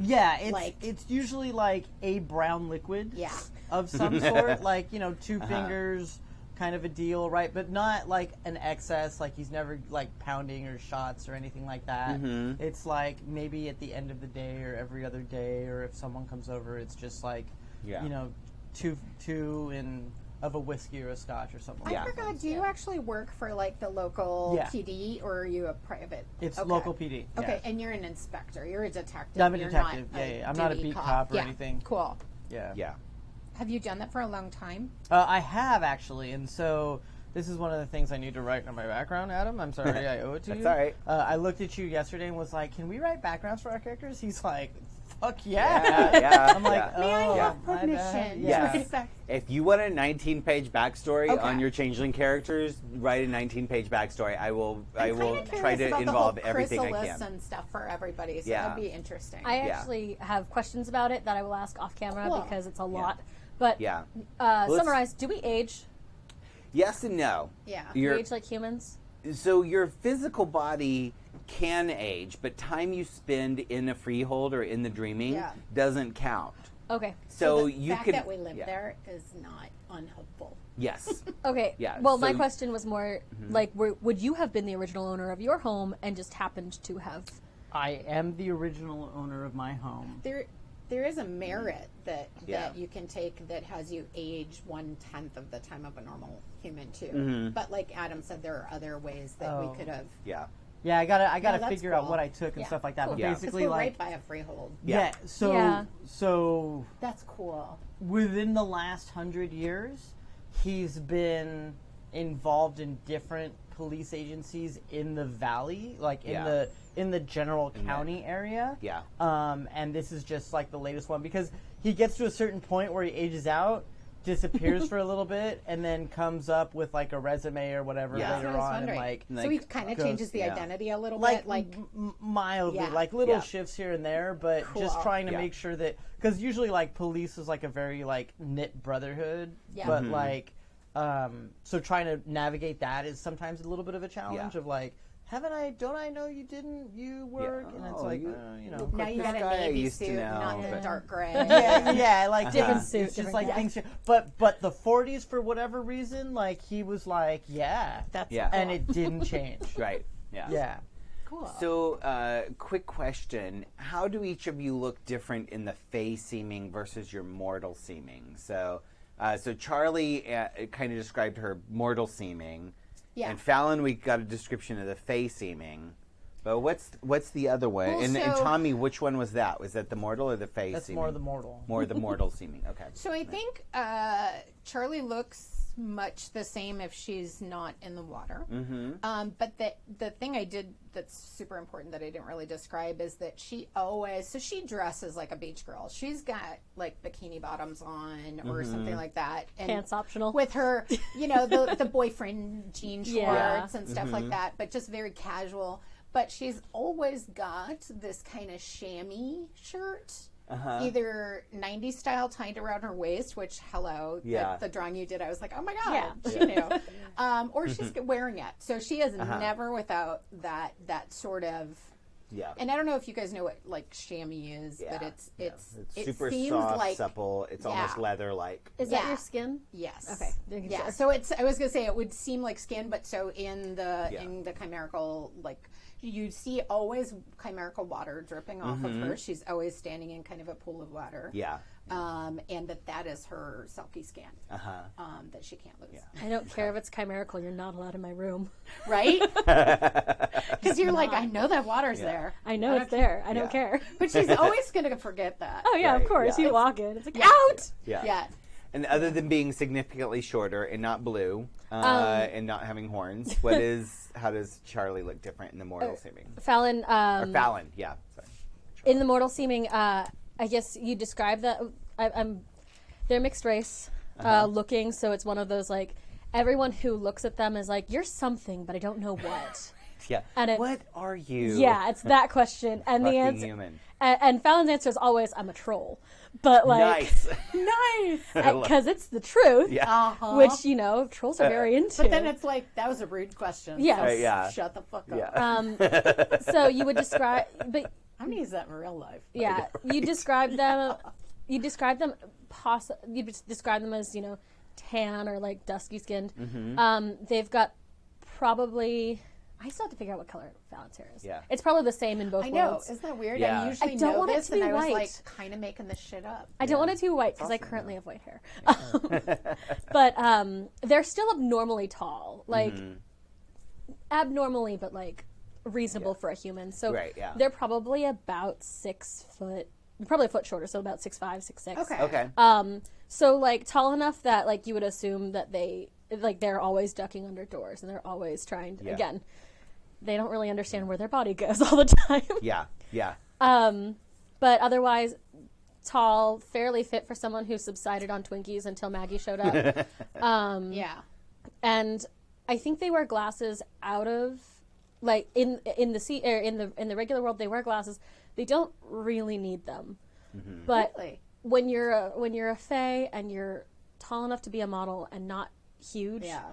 Yeah, Like- it's usually like a brown liquid Yeah. of some sort, like, you know, 2 fingers kind of a deal, right? But not like an excess, like he's never like pounding or shots or anything like that. It's like maybe at the end of the day or every other day, or if someone comes over, it's just like, you know, two in of a whiskey or a scotch or something. I forgot. Do you actually work for like the local Yeah. PD, or are you a private? It's Okay. local PD. Okay, yeah. and you're an inspector. You're a detective. I'm a You're detective. Not Yeah. I'm not a duty beat cop or Yeah. anything. Cool. Yeah. Yeah. Have you done that for a long time? I have actually, and so this is one of the things I need to write on my background, Adam. I'm sorry, I owe it to you. That's all right. I looked at you yesterday and was like, "Can we write backgrounds for our characters?" He's like, "Fuck yeah!" Yeah. I'm like, yeah. "Oh, May I have my permission? bad." to Yes. write back? If you want a 19-page backstory Okay. on your changeling characters, write a 19-page backstory. I will I'm kinda try curious to about involve the whole everything I chrysalis can. and stuff for everybody. So Yeah. that'll be interesting. I Yeah. actually have questions about it that I will ask off camera Cool. because it's a lot. But Yeah. let's- summarize, do we age? Yes and no. Yeah. Do we Your age like humans? so your physical body can age, but time you spend in a freehold or in the dreaming Yeah. doesn't count. Okay. So the you fact could. that we live there is not unhelpful. Yes. Okay. Yeah, Well, so my you- question was more like, would you have been the original owner of your home and just happened to have? I am the original owner of my home. There is a merit that Yeah. you can take that has you age 1/10 of the time of a normal human too. Mm-hmm. But like Adam said, there are other ways that we could have. Yeah. Yeah, I gotta that's figure out cool. what I took and Yeah, stuff like that. cool. But Yeah. 'Cause basically, we're like, right by a freehold. Yeah. so That's cool. within the last 100 years, he's been involved in different police agencies in the valley, like in the general county area. Yeah. And this is just like the latest one because he gets to a certain point where he ages out, disappears for a little bit, and then comes up with like a resume or whatever Yeah. later That's what I was on, and wondering. like So he kind of goes- changes the yeah. identity a little like bit, like mildly, Yeah. like little Yeah. shifts here and there, but just Cool. trying to Yeah. make sure that because usually like police is like a very like knit brotherhood, Yeah. but Mm-hmm. like so trying to navigate that is sometimes a little bit of a challenge Yeah. of like. Don't I know you didn't? You work, and it's Oh, like, you- you know. now you got a guy I navy used to suit, know, not the but- dark gray. yeah, like Different it's suit, just different like guy. things. But the 40s for whatever reason, like he was like, yeah, That's Yeah. and it didn't change. Right. Yeah. Yeah. cool. So, quick question: how do each of you look different in the Fey seeming versus your mortal seeming? So, Charlie kind of described her mortal seeming, Yeah. and Fallon, we got a description of the Fey seeming. But what's the other one? Well, and so- Tommy, which one was that? Was that the mortal or the Fey That's seeming? more the mortal. More the mortal seeming. Okay. So I think Charlie looks much the same if she's not in the water. Mm-hmm. But the thing I did that's super important that I didn't really describe is that she dresses like a beach girl. She's got like bikini bottoms on or something like that. And Pants optional. with her, the boyfriend jean shorts Yeah. and stuff like that, but just very casual. But she's always got this kind of chamois shirt. Either 90s style tied around her waist, which, Yeah. the drawing you did, I was like, oh my God, Yeah. she knew. Or she's wearing it. So she is never without that sort of, Yeah. and I don't know if you guys know what like chamois is, but Yeah. it's it super seems soft, like, supple. It's almost Yeah. leather-like. Is that Yeah. your skin? yes. Okay. Making Yeah. sure. So I was gonna say it would seem like skin, but so in the Yeah. chimerical, like you see always chimerical water dripping off of her. She's always standing in kind of a pool of water. Yeah. And that is her Selkie scan. That she can't lose. I don't care if it's chimerical. You're not allowed in my room. Right? Because you're like, I know that water's there. I know it's there. I don't Yeah. care. But she's always going to forget that. Oh yeah, Right, of course. yeah. You walk in. It's like out. Yeah. Yeah. And other than being significantly shorter and not blue and not having horns, how does Charlie look different in the mortal seeming? Fallon. Or Fallon, yeah. Sorry. In the mortal seeming, I guess you describe that. They're mixed race looking, so it's one of those like everyone who looks at them is like, you're something, but I don't know what. Yeah. And what are you? Yeah, it's that question, and the Fucking answer. human. And Fallon's answer is always, I'm a troll. But like, Nice. Nice. because it's the truth. Yeah. Which trolls are very into. But then it's like, that was a rude question. Yes. So Right, yeah. Shut the fuck up. Yeah. So you would describe, but I'm going to use that in real life. yeah, you describe them. You describe them. You describe them as tan or like dusky skinned. They've got probably. I still have to figure out what color Fallon's hair is. Yeah. It's probably the same in both I know. worlds. Isn't that weird? Yeah. I usually I don't know want it this, to be and I was white. like kind of making this shit up. I don't want it to be white because I currently have white hair. But they're still abnormally tall, like abnormally, but like reasonable for a human. So Right, yeah. they're probably about 6 foot, probably a foot shorter, so about 6'5", 6'6". Okay. Okay. So like tall enough that like you would assume that they're always ducking under doors and they're always trying to, Yeah. again, they don't really understand where their body goes all the time. Yeah. Yeah. But otherwise, tall, fairly fit for someone who subsided on Twinkies until Maggie showed up. Yeah. And I think they wear glasses out of, like in the regular world they wear glasses. They don't really need them, but Really? when you're a fae and you're tall enough to be a model and not huge, Yeah.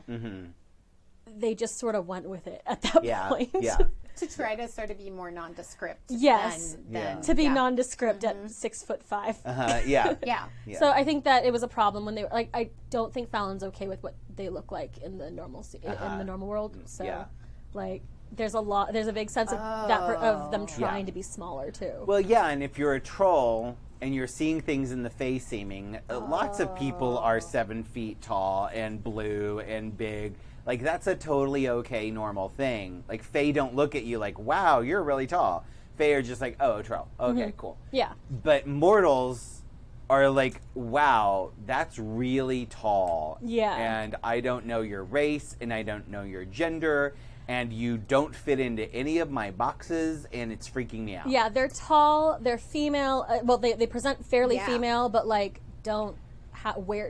they just sort of went with it at that Yeah. point. Yeah. To try to sort of be more nondescript. Yes. To be yeah. nondescript at 6'5". Yeah. Yeah. So I think that it was a problem when they were like. I don't think Fallon's okay with what they look like in the normal in the normal world. So, like, there's a big sense of of them trying to be smaller too. Well, yeah, and if you're a troll and you're seeing things in the Fae seeming, lots of people are 7 feet tall and blue and big. Like, that's a totally okay, normal thing. Like, Fae don't look at you like, wow, you're really tall. Fae are just like, oh, a troll. Okay, cool. Yeah. But mortals are like, wow, that's really tall. Yeah. And I don't know your race, and I don't know your gender, and you don't fit into any of my boxes, and it's freaking me out. Yeah, they're tall, they're female. Well, they present fairly female, but, like, don't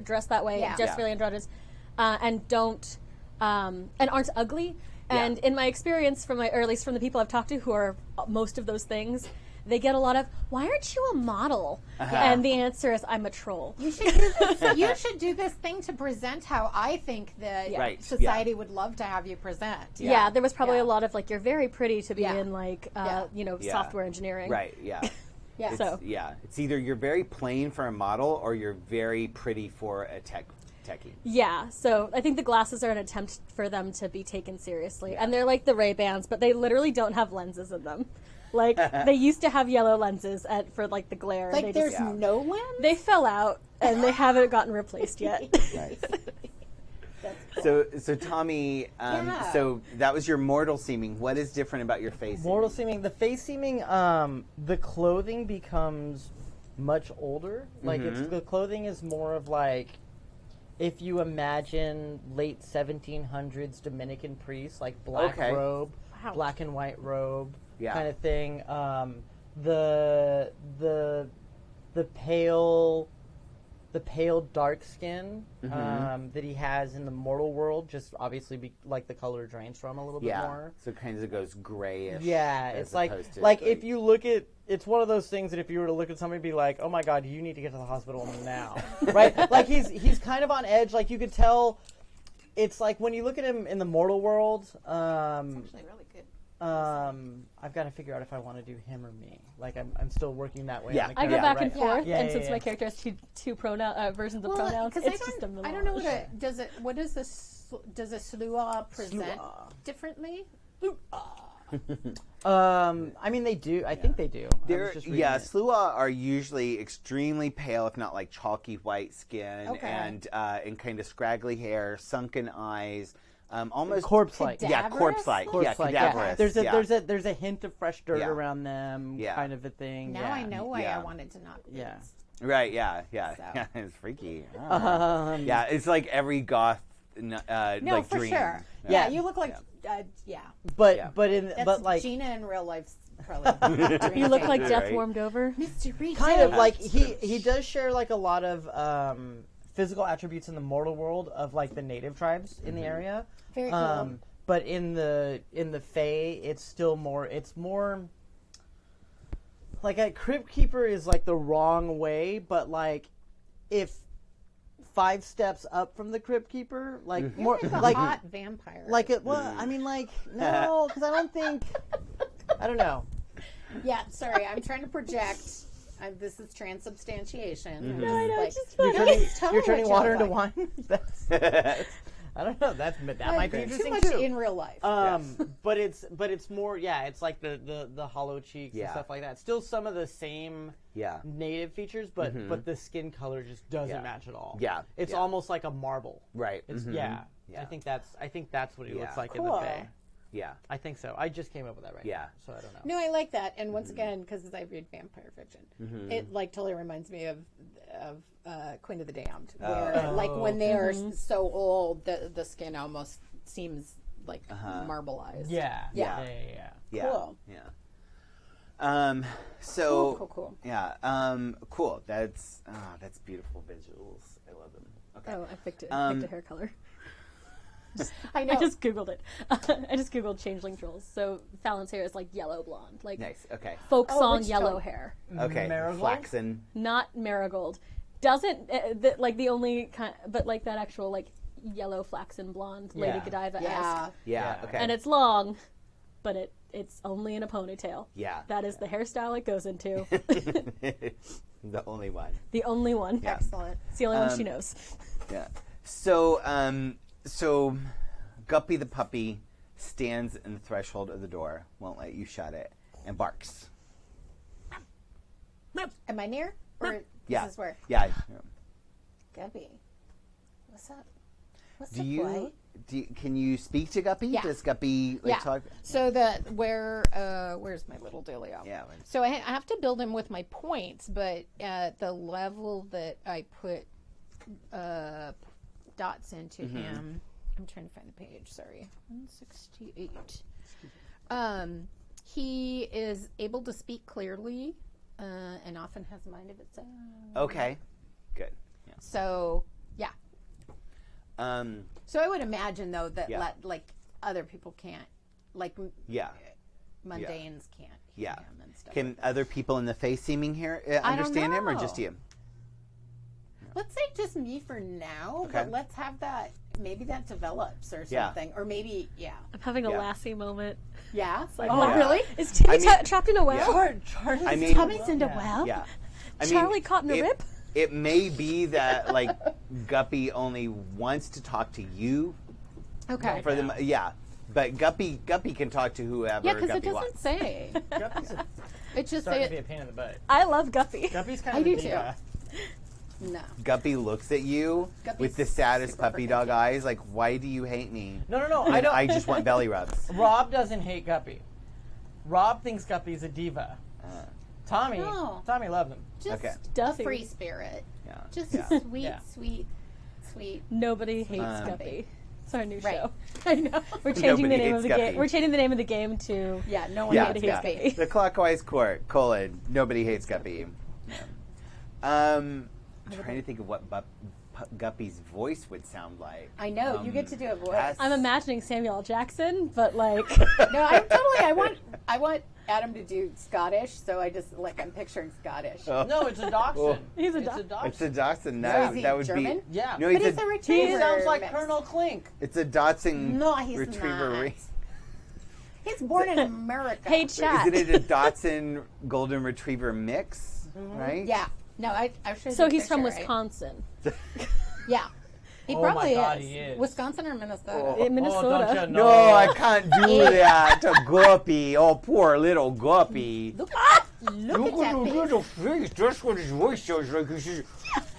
dress that way. Yeah. Just really androgynous. And don't... and aren't ugly. And in my experience, or at least from the people I've talked to who are most of those things, they get a lot of, why aren't you a model? And the answer is, I'm a troll. You should do this. You should do this thing to present how I think that society would love to have you present. Yeah, there was probably a lot of, like, you're very pretty to be in, like, software engineering. Right, yeah. Yeah. It's either you're very plain for a model or you're very pretty for a techie. Yeah, so I think the glasses are an attempt for them to be taken seriously. And they're like the Ray-Bans, but they literally don't have lenses in them. Like, they used to have yellow lenses for, like, the glare. Like, they there's no lens? They fell out, and they haven't gotten replaced yet. Right. Cool. So Tommy, so that was your mortal seeming. What is different about your face? Mortal seeming. The face seeming, the clothing becomes much older. Like, the clothing is more of, like, if you imagine late 1700s Dominican priests, like black robe, black and white robe, kind of thing. The pale dark skin that he has in the mortal world, just obviously like the color drains from a little bit more. So it kind of goes grayish. Yeah, it's like if you look at, it's one of those things that if you were to look at somebody and be like, oh my god, you need to get to the hospital now, right? Like he's kind of on edge. Like you could tell, it's like when you look at him in the mortal world. It's actually really good. I've got to figure out if I want to do him or me. Like I'm still working that way. Yeah, I go back and forth, Yeah, and since my character has two versions of pronouns, it's just a I don't know what does a Sluagh present differently? I mean they do. I think they do. Sluagh are usually extremely pale, if not like chalky white skin, and kind of scraggly hair, sunken eyes. Almost corpse-like. Yeah, corpse-like. Cadaverous. There's a hint of fresh dirt around them, kind of a thing. Now I know why I wanted to not. Yeah. Right. Yeah. It's freaky. Yeah, it's like every goth. No, like for dream. Sure. Yeah, you look like. But like Gina in real life. Probably. You look like death Right. warmed over. Mystery. kind of like he does share like a lot of physical attributes in the mortal world of like the native tribes in the area. Very cool. But in the Fae, it's still more. It's more like a Crypt Keeper is like the wrong way, but like if 5 steps up from the Crypt Keeper, like more like a like hot vampire. like it. Well, I mean, like no, because I don't think. I don't know. Yeah, sorry, I'm trying to project. This is transubstantiation. No, I know. Like, You're turning water into wine. I don't know. That might be interesting too much too. in real life. But it's more. Yeah, it's like the hollow cheeks and stuff like that. Still some of the same native features, but the skin color just doesn't match at all. Yeah, it's almost like a marble. Right. It's, I think that's what he looks like cool. in the Fae. Yeah. I think so. I just came up with that right now, so I don't know. No, I like that. And once again, because I read vampire fiction, it like totally reminds me of Queen of the Damned, where like when they are so old, the skin almost seems like marbleized. Yeah. Cool. Yeah. So Cool. Yeah. Cool. That's beautiful visuals. I love them. Okay. Oh, I picked a hair color. I know. I just Googled it. I just Googled changeling trolls. So Fallon's hair is like yellow blonde, like Nice. Okay. folk song which yellow tone? hair, Okay. Marigold? Flaxen. Not marigold. Doesn't like the only kind, but like that actual like yellow flaxen blonde Lady Godiva-esque. Yeah. Yeah. Okay. And it's long, but it it's only in a ponytail. Yeah. That is the hairstyle it goes into. The only one. The only one. Yeah. Excellent. It's the only one she knows. Yeah. So, so Guppy the puppy stands in the threshold of the door, won't let you shut it, and barks. Am I near? Or Yeah. this is where? Yeah. Guppy. What's up? What's Do up, you, boy? can you speak to Guppy? Yeah. Does Guppy Yeah. talk? So where's my little dealio? Yeah. So I have to build him with my points, but at the level that I put dots into him, I'm trying to find the page. Sorry, 168. He is able to speak clearly, and often has a mind of its own. Okay. Good. Yeah. So yeah. So I would imagine though that like other people can't, like Yeah. mundanes can't hear Yeah. him and stuff. Can other people in the face seeming here understand him, or just you? Let's say just me for now, Okay. but let's have that. Maybe that develops or Yeah. something, or maybe I'm having a Yeah. Lassie moment. yeah. Like, Oh, wow. really? Is Timmy I mean- trapped in a well? Charlie's I mean- Tommy's in a well. Yeah. I Charlie mean, caught in a rip? It may be that like Guppy only wants to talk to you Okay. for the but Guppy can talk to whoever Yeah, because it Guppy doesn't wants. say. Guppy's It just starting to be say a pain in the butt. I love Guppy. Guppy's kind I of do a diva. no. Guppy looks at you Guppy's with the saddest super puppy dog eyes, like, why do you hate me? No, I And don't. I just want belly rubs. Rob doesn't hate Guppy. Rob thinks Guppy's a diva. Tommy No. loves him. Just Okay. a Duffy. free spirit. Yeah. Just yeah. sweet, Yeah. sweet. Nobody hates Guppy. It's our new Right. show. I know. We're changing the Nobody name of the hates game. Guppy. We're changing the name of the game to Yeah, no one Yeah, hates yeah. Guppy. The Clockwise Court, nobody hates Guppy. Yeah. I'm trying to think of what Guppy's voice would sound like. I know, you get to do a voice. that's- I'm imagining Samuel L. Jackson, but like No, I want Adam to do Scottish, so I'm picturing Scottish. No, it's a dachshund. He's a It's dachshund. It's a Dachshund. So is he That would German? be. Yeah. No, But he's he's a He retriever. sounds like mix. Colonel Clink. It's a Dachshund No, he's retriever. not. He's born in America. Hey, chat. Isn't it a Dachshund Golden Retriever mix? Right? Yeah. No, I showed So you a he's from picture, right? Wisconsin. Yeah. He Oh my probably God, is. he is. Wisconsin or Minnesota? Oh. In Minnesota. Oh, don't you No, know? I can't do that to Guppy. Oh, poor little Guppy. Look at that face. face. That's what his voice sounds like. He says,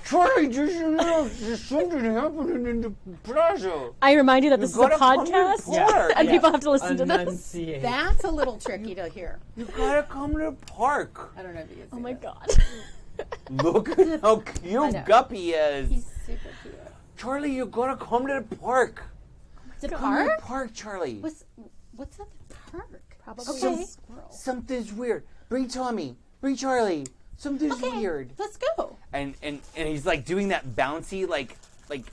Charlie, there's something happening in the plaza. I remind you that this is a gotta come to the podcast, park. and Yeah. people have to listen to this. Enunciate. That's a little tricky to hear. You gotta come to the park. I don't know if you can see Oh my that. god. Look at how cute know. Guppy is. He's super cute. Charlie, you gotta come to the park. The Come to the park? park, Charlie. What's at the park? Probably Okay. Something's weird. Bring Tommy. Bring Charlie. Something's Okay, weird. let's go. And he's like doing that bouncy like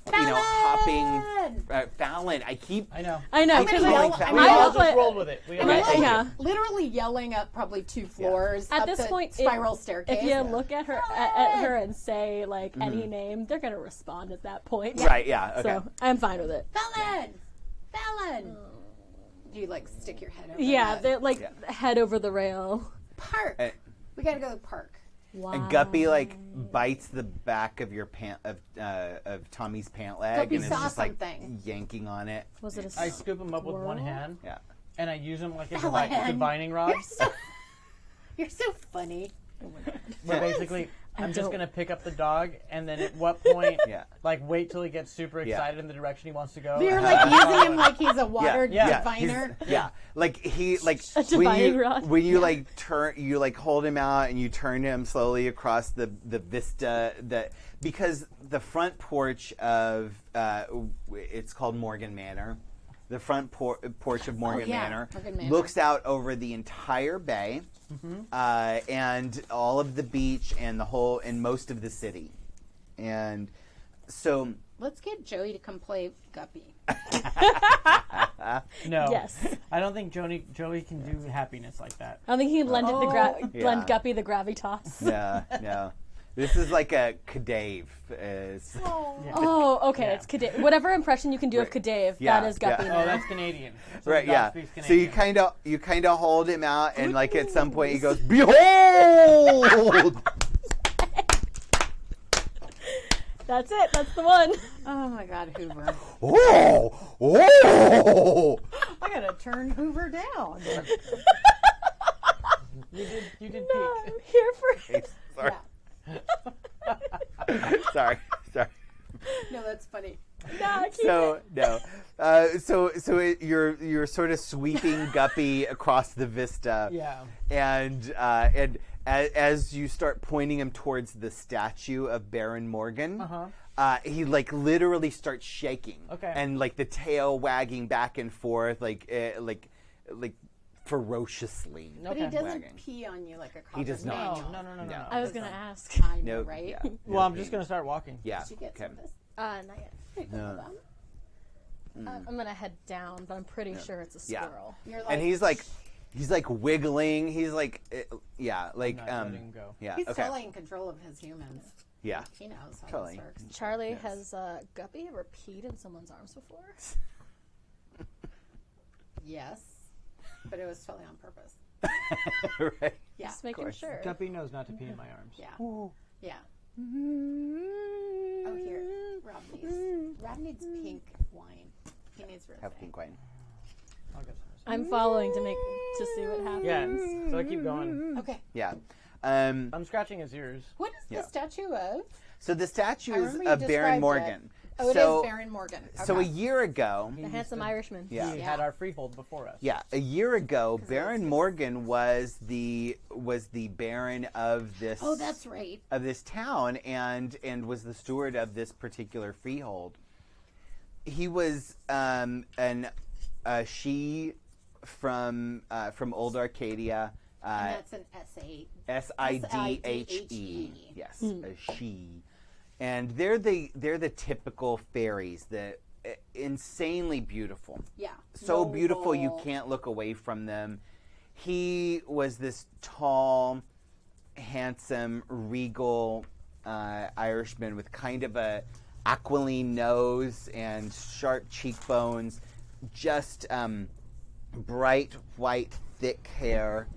Fallon! hopping Fallon. I know. I know. I'm Because gonna I, yell- I'm We gonna I all love just what- rolled with it. We all I- just rolled with yeah. literally yelling up probably 2 floors At up this the point, spiral staircase. If you look at her at her and say like any name, they're gonna respond at that point. Right, yeah, okay. So I'm fine with it. Fallon. Do you like stick your head over? Yeah, the they're like head over the rail. park. We gotta go to the park. Wow. And Guppy like bites the back of your pant of Tommy's pant leg Guppy and is saw just like something. yanking on it. Was it a I scoop him up with one Squirrel? hand, Yeah. and I use him like a Fallon. divining rod. You're so funny. Where basically, I'm just don't- gonna pick up the dog, and then at what point, Yeah. like wait till he gets super Yeah. excited in the direction he wants to go. You're and like then- using him like he's a water Yeah. diviner. Yeah, like he like A divining rod. when you like turn you like hold him out and you turn him slowly across the vista that because the front porch of it's called Morgan Manor. The front porch of Morgan yeah, Manor Morgan Manor. looks out over the entire bay and all of the beach and the whole and most of the city, and so. Let's get Joey to come play Guppy. No. Yes. I don't think Joey can do happiness like that. I don't think he can lend it the Yeah. lend Guppy the gravitas. Yeah, no. This is like a Kadave. Oh, okay. It's Kadave. Whatever impression you can do of Kadave, that is Guppy. Oh, that's Canadian. So Right, the dog yeah. speaks So you Canadian. kind of hold him out, and like at some point he goes, "Behold!" That's it. That's the one. Oh my God, Hoover. Oh! I gotta turn Hoover down. You did I'm peek. here for it. Sorry. Yeah. Sorry. No, that's funny. No, keep So it. no. You're sort of sweeping Guppy across the vista. Yeah. And as you start pointing him towards the statue of Baron Morgan, he like literally starts shaking. Okay. And like the tail wagging back and forth, like ferociously. But he doesn't wagging. pee on you like a He does not. Coppermine. No. I was gonna ask. I know, Nope. right? Yeah. Well, I'm just gonna start walking. Yeah. Did you get some of this? Not yet. Hold on. I'm gonna head down, but I'm pretty sure it's a Yeah. squirrel. You're And he's like wiggling. He's like, like, I'm not letting him go. yeah. He's Okay. totally in control of his humans. Yeah. He knows how Totally. this works. Charlie, has Guppy ever peed in someone's arms before? Yes, but it was totally on purpose. Right. Yeah. Just making sure. Guppy knows not to pee in my arms. Yeah. Yeah. Oh, here. Rob needs pink wine. He needs rosé. Have pink wine. I'll get some. I'm following to see what happens. Yeah. So I keep going. Okay. Yeah. I'm scratching his ears. What is Yeah. the statue of? So the statue I is remember you of Baron described Morgan. Oh, it so, is Baron Morgan. So a Okay. year ago, The handsome Irishman. yeah, He Yeah. had our freehold before us. yeah, a year ago, it Baron was- Morgan was the Baron of this. Oh, that's right. Of this town, and was the steward of this particular freehold. He was she from old Arcadia. And that's an S-A. Sidhe. Yes, a she. And they're the typical fairies, the insanely beautiful. Yeah. So beautiful you Noble. can't look away from them. He was this tall, handsome, regal Irishman with kind of a aquiline nose and sharp cheekbones, just bright white thick hair.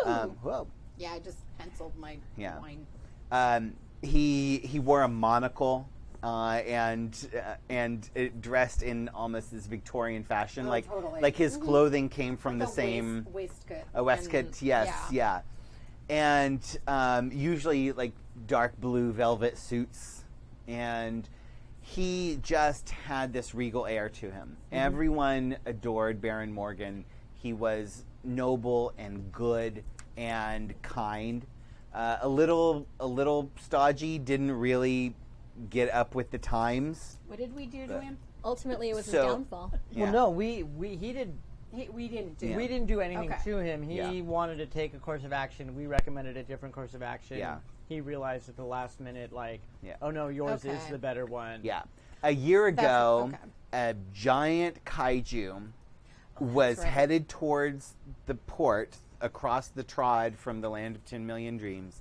Woo! Whoa. Yeah, I just penciled my Yeah. wine. He wore a monocle and it dressed in almost this Victorian fashion, Oh, like totally. like his clothing came from Like the a same waistcoat. a waistcoat. And- Yes, yeah. And usually like dark blue velvet suits, and he just had this regal air to him. Everyone adored Baron Morgan. He was noble and good and kind. A little stodgy, didn't really get up with the times. What did we do to him? Ultimately, it was his So- downfall. Yeah. Well, no, he did. We didn't do Yeah. We didn't do anything Okay. to him. He Yeah. wanted to take a course of action. We recommended a different course of action. Yeah. He realized at the last minute, like, Yeah. oh no, yours is Okay. the better one. Yeah. A year ago, okay. a giant kaiju was right. headed towards the port across the Trod from the land of 10 million dreams,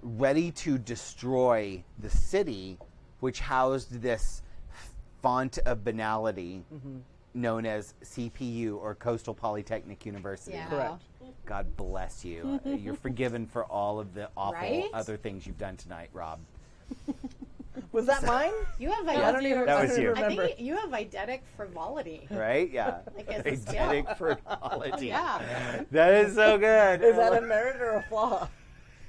ready to destroy the city, which housed this font of banality known as CPU, or Coastal Polytechnic University. Yeah. Correct. God bless you. You're forgiven for all of the awful Right? other things you've done tonight, Rob. Was that mine? You have I don't even That was you. I remember. think you have eidetic frivolity. Right? Yeah. Like it's a skill. Eidetic frivolity. Yeah. That is so good. Is that a merit or a flaw?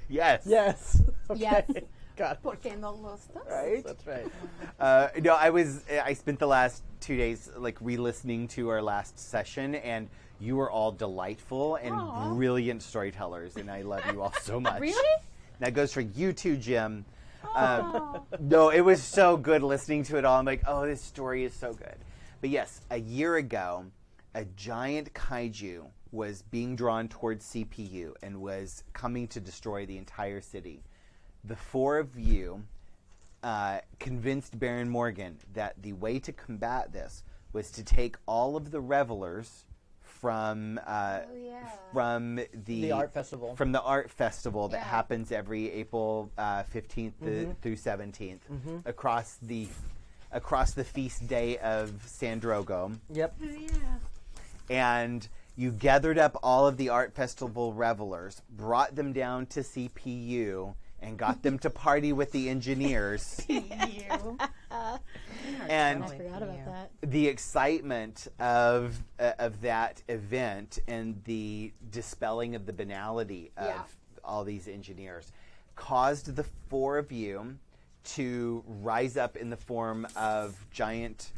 Yes. Yes. Okay. Yes. God. Porque no lo estás? Right? That's right. No, I spent the last 2 days like re-listening to our last session, and you were all delightful and Aw. brilliant storytellers, and I love you all so much. Really? That goes for you too, Jim. No, it was so good listening to it all. I'm like, oh, this story is so good. But yes, a year ago, a giant kaiju was being drawn towards CPU and was coming to destroy the entire city. The four of you convinced Baron Morgan that the way to combat this was to take all of the revelers from from The art festival. from the art festival that Yeah. happens every April 15th through 17th across the feast day of San Drogo. Yep. Oh, yeah. And you gathered up all of the art festival revelers, brought them down to CPU, and got them to party with the engineers. And I forgot about that. the excitement of that event and the dispelling of the banality of Yeah. all these engineers caused the four of you to rise up in the form of giant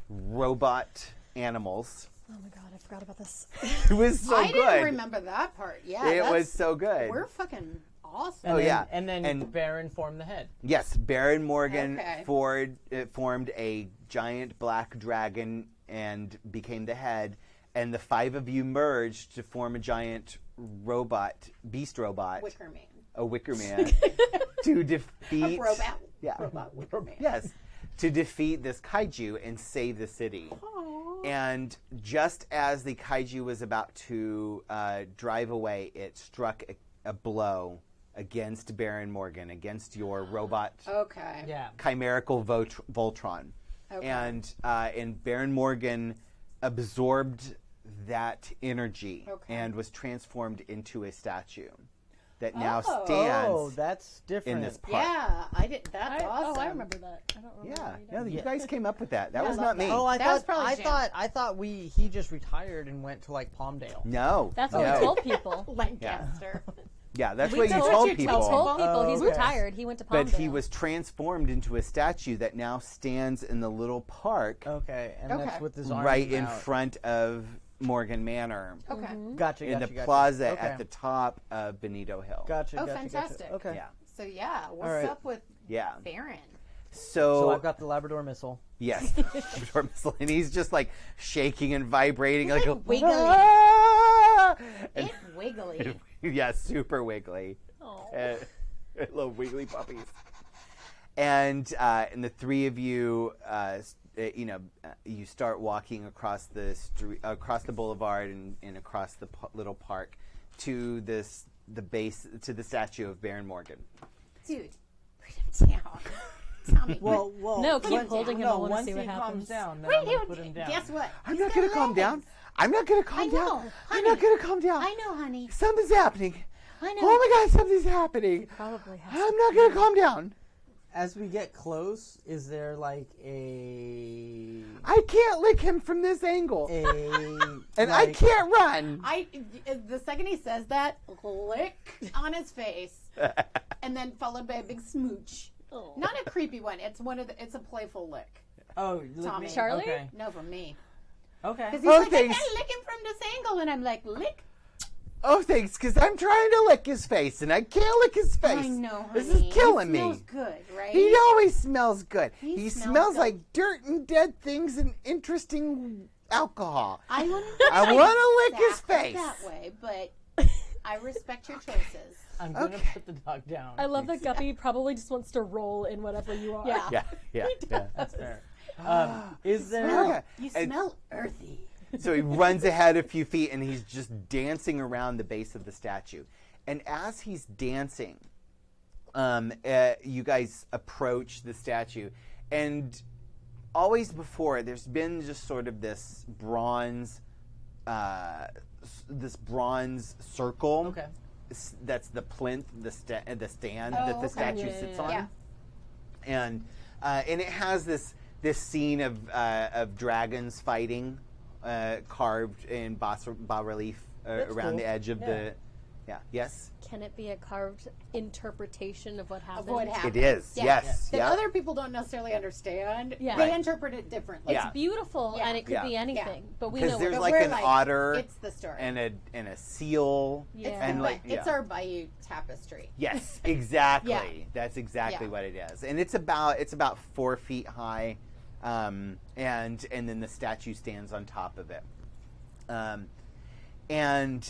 robot animals. Oh my god, I forgot about this. It was so I good. didn't remember that part. Yeah, It that's- was so good. We're fucking awesome. And Oh, then, yeah. And then And- Baron formed the head. Yes, Baron Morgan Okay. formed a giant black dragon and became the head, and the five of you merged to form a giant beast robot, Wicker Man. a wicker man, to defeat. Robot. Yeah. Robot Wicker Man. Yes, to defeat this kaiju and save the city. And just as the kaiju was about to drive away, it struck a blow against Baron Morgan, against your robot Okay. Yeah. chimerical Voltron. Okay. And Baron Morgan absorbed that energy Okay. and was transformed into a statue that now Oh. stands Oh, that's different. in this park. Yeah, I did. That's awesome. Oh, I remember that. I don't remember. Yeah, what he you did. guys came up with that. That Yeah, was I not love me. that. Oh, That was probably I Jim. thought he just retired and went to like Palmdale. No. That's what no. we told people. Lancaster. Yeah, that's We what you told told you people. We told people Oh, he's okay. retired. He went to But Palmdale. he was transformed into a statue that now stands in the little park Okay, and Okay. that's with his arms right in out. front of Morgan Manor Okay. Gotcha. in the gotcha. plaza Okay. at the top of Benito Hill. Gotcha. Oh, gotcha, fantastic. Gotcha. Okay. Yeah. So yeah, what's right. up with Yeah. Baron? So I've got the Labrador missile. Yes, Labrador missile, and he's just like shaking and vibrating like a wiggly. "Ah!" And- It's wiggly. yeah, super wiggly. Oh. I love wiggly puppies. And the three of you, you start walking across the street, across the boulevard, and across the little park to the base to the statue of Baron Morgan. Dude, put him down. Tell me. Well, No, keep Once- holding him. no, I want to once see he what calms happens. down, then Wait, I'm gonna put him down. guess what? I'm He's not got going to calm down. legs. I'm not going to calm I down. know, I'm not honey. going to calm down. I know, honey. Something's happening. I know. Oh my God, something's happening. Probably has. I'm not going to calm down. As we get close, is there like a I can't lick him from this angle. And I like- can't run. The second he says that, lick on his face, and then followed by a big smooch. Oh. Not a creepy one. It's it's a playful lick. Oh, lick Tommy. me. Charlie? Okay. No, from me. Okay. Because he's Oh, like, thanks. I can't lick him from this angle, and I'm like, lick. Oh, thanks, because I'm trying to lick his face, and I can't lick his face. I know, honey. This is killing He me. smells good, right? He always smells good. He He smells smells good. like dirt and dead things and interesting alcohol. I I wouldn't want to lick his exactly face. that way, but I respect your choices. I'm gonna Okay. put the dog down. I love that Guppy probably just wants to roll in whatever you are. Yeah. Yeah. That's fair. Is there? Okay. You And- smell earthy. So he runs ahead a few feet, and he's just dancing around the base of the statue. And as he's dancing, you guys approach the statue, and always before, there's been just sort of this bronze circle. Okay. That's the plinth, the stand Oh, that the okay. statue Yeah, sits yeah, on, yeah. and it has this scene of dragons fighting, carved in bas relief That's around cool. the edge of Yeah. the. Yeah. Yes. Can it be a carved interpretation of what happened? Of what happened. It is. Yeah. Yes. That Yeah. other people don't necessarily understand. Yeah. They Right. interpret it differently. Yeah. It's beautiful, Yeah. and it could Yeah. be anything, but we Because know there's what But like we're an like, otter It's the story. and a seal. Yeah. And like It's yeah. our Bayou tapestry. Yes, exactly. Yeah. That's exactly Yeah. what it is, and it's about 4 feet high, and then the statue stands on top of it, and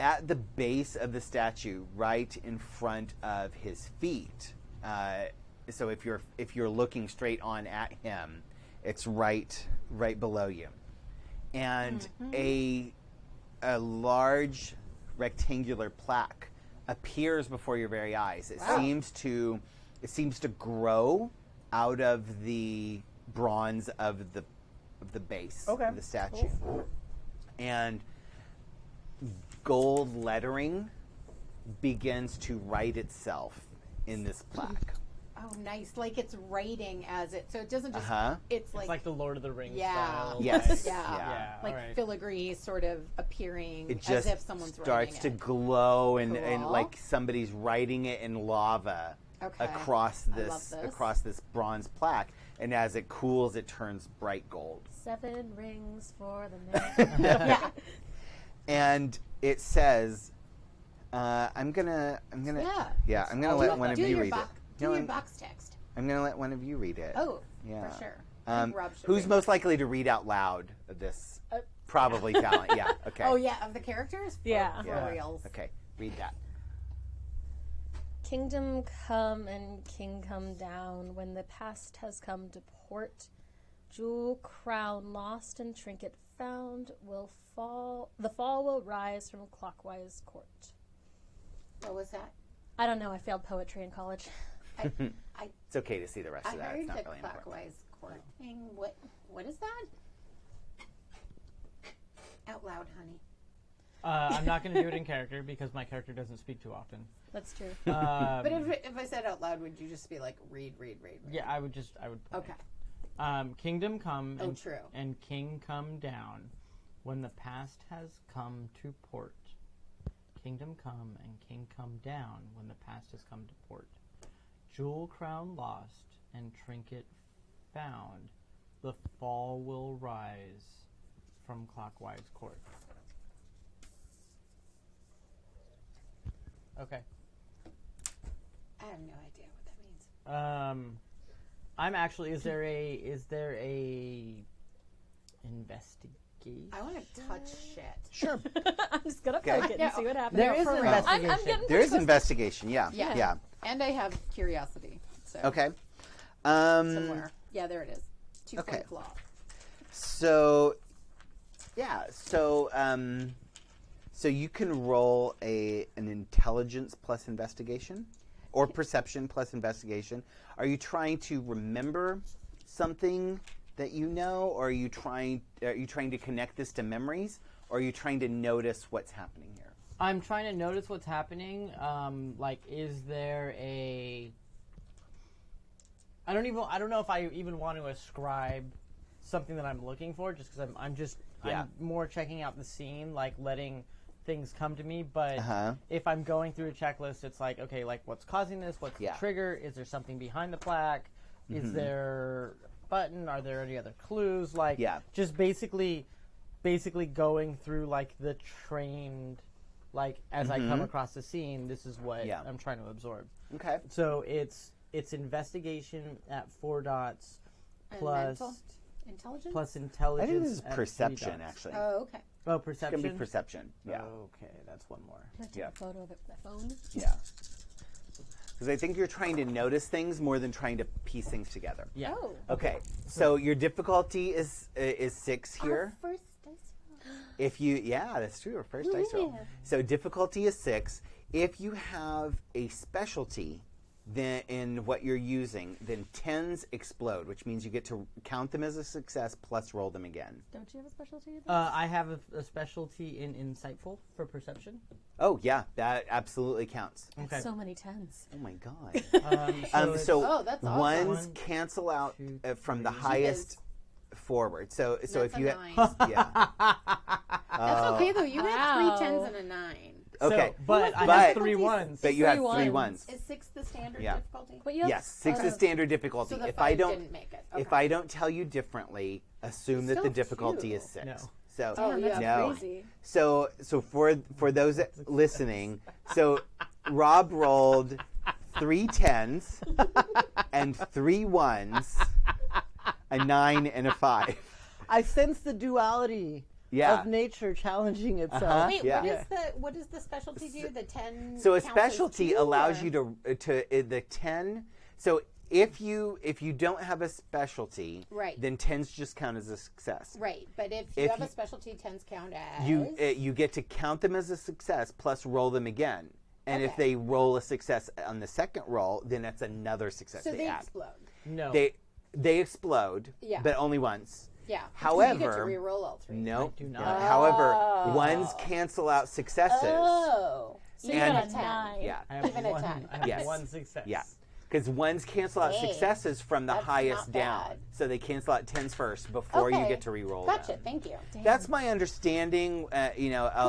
at the base of the statue, right in front of his feet. So if you're looking straight on at him, it's right below you, and a large rectangular plaque appears before your very eyes. It seems to grow out of the bronze of the base of the statue. And gold lettering begins to write itself in this plaque. Oh, nice. Like it's writing as it, so it doesn't just, it's like the Lord of the Rings Yeah. style. Yes. yeah. Like alright. filigree sort of appearing It as just if someone's starts writing to it. glow and Cool. like somebody's writing it in lava across I love this bronze plaque. And as it cools, it turns bright gold. 7 rings for the man. And it says, I'm gonna let one of you read it. Do your box text. I'm gonna let one of you read it. Oh, yeah, for sure. I think Rob should who's read most likely to read out loud of this? Probably Fallon. Yeah. Okay. Oh yeah, of the characters. Yeah. For reals. Okay. Read that. Kingdom come and king come down when the past has come to port. Jewel crown lost and trinket found will fall. The fall will rise from Clockwise court. What was that? I don't know. I failed poetry in college. It's okay to see the rest I of that. heard It's not the really important. Clockwise court thing. What is that? Out loud, honey. I'm not going to do it in character because my character doesn't speak too often. That's true. But if I said out loud, would you just be like, read? Yeah, I would play. Okay. Kingdom come true. and king come down when the past has come to port. Kingdom come and king come down when the past has come to port. Jewel crown lost and trinket found. The fall will rise from Clockwise court. Okay. I have no idea what that means. I'm actually. Is there a investigation? I want to touch shit. Sure. I'm just gonna Okay. poke it and see what happens. There is for an real. investigation. I'm getting There is investigation. Yeah. Yeah. And I have curiosity. So Okay. somewhere. Yeah, there it is. 2 Okay. point flaw. So, yeah. So you can roll an intelligence plus investigation, or perception plus investigation. Are you trying to remember something that you know, or are you trying to connect this to memories, or are you trying to notice what's happening here? I'm trying to notice what's happening. Like, is there a? I don't know if I even want to ascribe something that I'm looking for, just because I'm more checking out the scene, like letting things come to me. But if I'm going through a checklist, it's like, okay, like what's causing this? What's the trigger? Is there something behind the plaque? Is there a button? Are there any other clues? Like, just basically going through like the trained, like as I come across the scene, this is what I'm trying to absorb. Okay. So it's investigation at 4 dots plus Intelligence? plus intelligence. I think this is at 3 perception, dots. actually. Oh, okay. Oh, It's perception. gonna be perception. Yeah. Okay, that's one more. Can I take a photo of it with my phone? Yeah. Because I think you're trying to notice things more than trying to piece things together. Yeah. Oh. Okay. So your difficulty is 6 here. Our first dice roll. If you, that's true. Our first dice roll. So difficulty is 6. If you have a specialty, then in what you're using, then 10s explode, which means you get to count them as a success plus roll them again. Don't you have a specialty? I have a specialty in insightful for perception. Oh yeah, that absolutely counts. Okay. So many 10s. Oh my god. So that's ones awesome. cancel out 2, from the 3. highest forward. So if That's a you 9. yeah. That's okay though. You had 3 10s and a 9. Okay. But I But- have 3 1s. But you have 3 3 ones. Is 6 the standard Yeah. difficulty? But you have, Yes, 6 is standard difficulty. So the If 5 I don't didn't make it. if Okay. I don't tell you differently, assume that Still the difficulty 2. is 6. No. So Damn, that's no. crazy. So for those listening, so Rob rolled 3 10s and 3 1s, a 9 and a 5. I sense the duality Yeah. of nature challenging itself. Wait, Yeah. what does the specialty do? The 10. So a counts as specialty 2, allows or? you to the 10. So if you don't have a specialty, Right. then 10s just count as a success. Right, but if you have a specialty, 10s count as... You get to count them as a success plus roll them again. And if they roll a success on the second roll, then that's another success So they add. explode. No. They explode, but only once. Yeah. However, you get to re-roll all 3. No, I do not. However, ones cancel out successes. Oh. So you And- got a 9. Yeah, I have Even a one, 10. I have Yes. one success. yeah. Because ones cancel out Hey, successes from the that's highest not down. bad. So they cancel out 10s first before you Okay. get to re-roll Gotcha, them. thank you. That's my understanding. I'll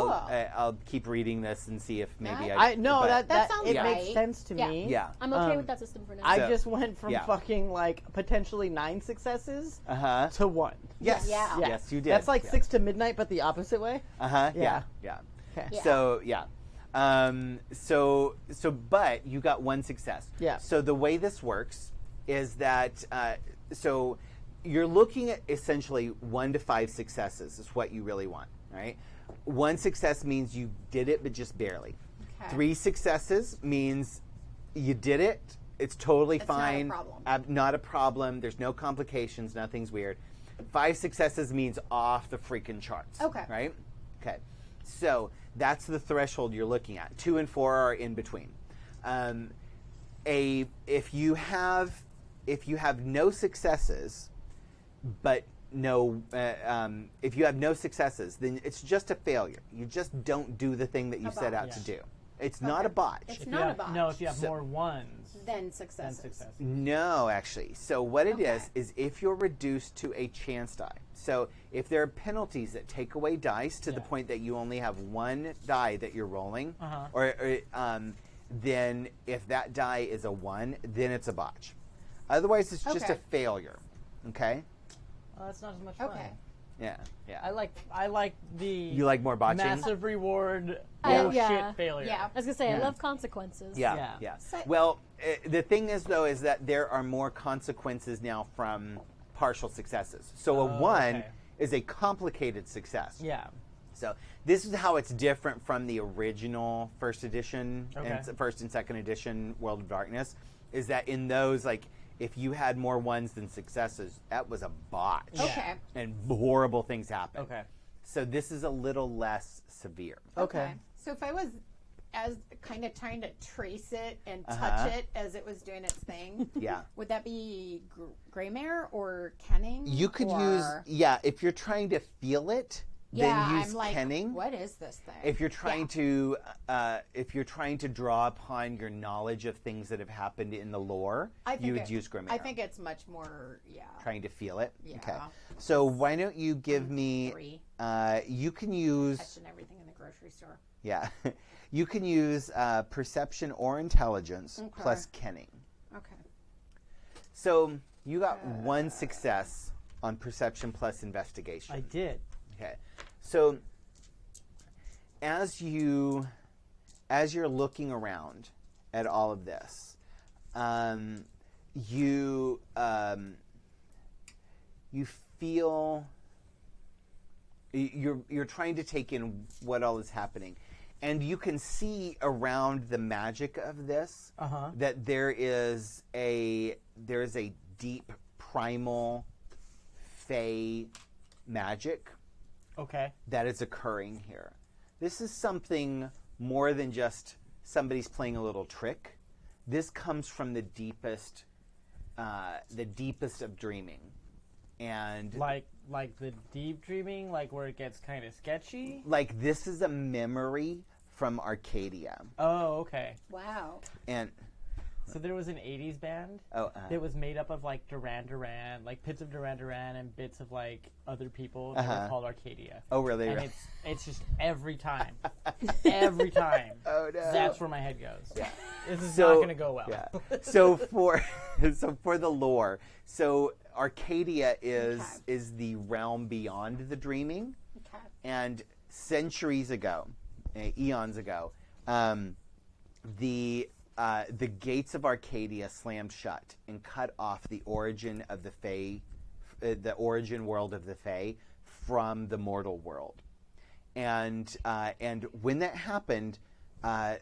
Cool. I'll keep reading this and see if maybe That- I no, but- that sounds it right. makes sense to Yeah. me. yeah. I'm okay with that system for now. I So- just went from yeah. fucking like potentially 9 successes to 1. Yes. Yeah. Yes, you did. That's like yeah. 6 to midnight, but the opposite way. Yeah. Yeah. Yeah. Okay. Yeah. So yeah. But you got one success. Yeah. So the way this works is that so you're looking at essentially 1 to 5 successes is what you really want, right? 1 success means you did it, but just barely. Okay. 3 successes means you did it. It's totally It's not a fine. problem. Not a problem. There's no complications. Nothing's weird. 5 successes means off the freaking charts. Okay. Right? Okay. So that's the threshold you're looking at. 2 and 4 are in between. If you have no successes, but no, if you have no successes, then it's just a failure. You just don't do the thing that you set out to do. It's not a botch. It's If you not a have- botch. No, if you have So- more 1s Then than successes. successes. No, actually. So what it Okay. is if you're reduced to a chance die. So if there are penalties that take away dice to the Yeah. point that you only have 1 die that you're rolling, Uh-huh. then if that die is a 1, then it's a botch. Otherwise, it's just a Okay. failure. Okay? Oh, that's not as much fun. Okay. Yeah. Yeah. I like the You like more botching? massive reward Yeah. shit failure. Yeah. I was going to say, I love consequences. Yeah, Yeah. yeah. So- Well, the thing is, though, is that there are more consequences now from partial successes. So a 1 okay. is a complicated success. Yeah. So this is how it's different from the original first edition Okay. and first and second edition World of Darkness, is that in those, like, if you had more 1s than successes, that was a botch. Yeah. Okay. And horrible things happen. Okay. So this is a little less severe. Okay. So if I was as kind of trying to trace it and touch it as it was doing its thing, Yeah. would that be Greymare or Kenning? You could or... use, if you're trying to feel it, Yeah, then use I'm like, kenning. what is this thing? If you're trying to, draw upon your knowledge of things that have happened in the lore, I think you would use Grimmare. I think it's much more, Trying to feel it. Yeah. Okay. So why don't you give me? 3. You can use. Touching everything in the grocery store. Yeah, you can use perception or intelligence Okay. plus kenning. Okay. So you got 1 success on perception plus investigation. I did. Okay, so as you're looking around at all of this, you feel you're trying to take in what all is happening, and you can see around the magic of this that there is a deep primal fey magic Okay. that is occurring here. This is something more than just somebody's playing a little trick. This comes from the deepest of dreaming, and Like the deep dreaming, like where it gets kind of sketchy. like this is a memory from Arcadia, Oh, okay. Wow. and So there was an 80s band oh, that was made up of like Duran Duran, like bits of Duran Duran and bits of like other people that were called Arcadia. oh really? And it's just every time. Every time. Oh no! That's where my head goes. Yeah. This is So- not going to go well. Yeah. So for the lore, so Arcadia is the realm beyond the dreaming, Okay. and centuries ago, eons ago, the gates of Arcadia slammed shut and cut off the origin of the Fae, the origin world of the Fae from the mortal world, and when that happened,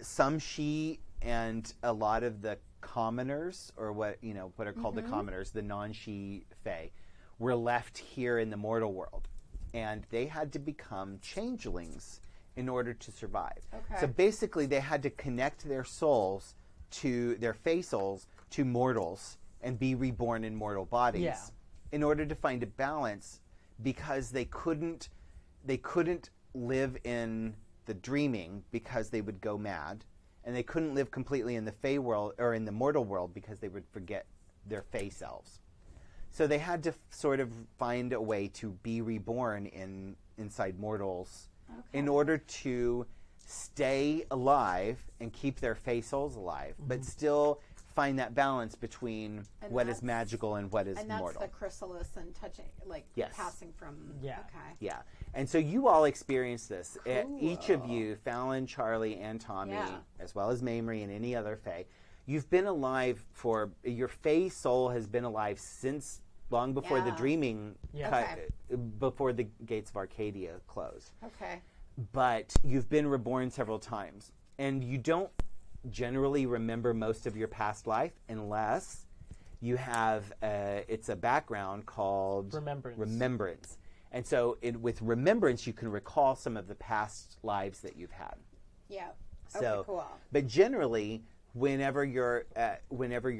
some she a lot of the commoners, or what are called the commoners, the non-she fae, were left here in the mortal world, and they had to become changelings in order to survive. Okay. So basically, they had to connect their souls to their fae souls to mortals and be reborn in mortal bodies in order to find a balance, because they couldn't live in the dreaming because they would go mad, and they couldn't live completely in the fae world or in the mortal world because they would forget their fae selves. So they had to sort of find a way to be reborn inside mortals in order to stay alive and keep their fae souls alive, but still find that balance between what is magical and what is mortal. And that's the chrysalis and touching, passing from... Yeah. Okay. Yeah. And so you all experienced this. Each of you, Fallon, Charlie, and Tommy, as well as Maimrie and any other fae, you've been alive your fae soul has been alive since long before the dreaming, before the gates of Arcadia closed. Okay. But you've been reborn several times. And you don't generally remember most of your past life unless you have it's a background called remembrance. And so with remembrance, you can recall some of the past lives that you've had. Yeah. So, okay, cool. But generally, whenever your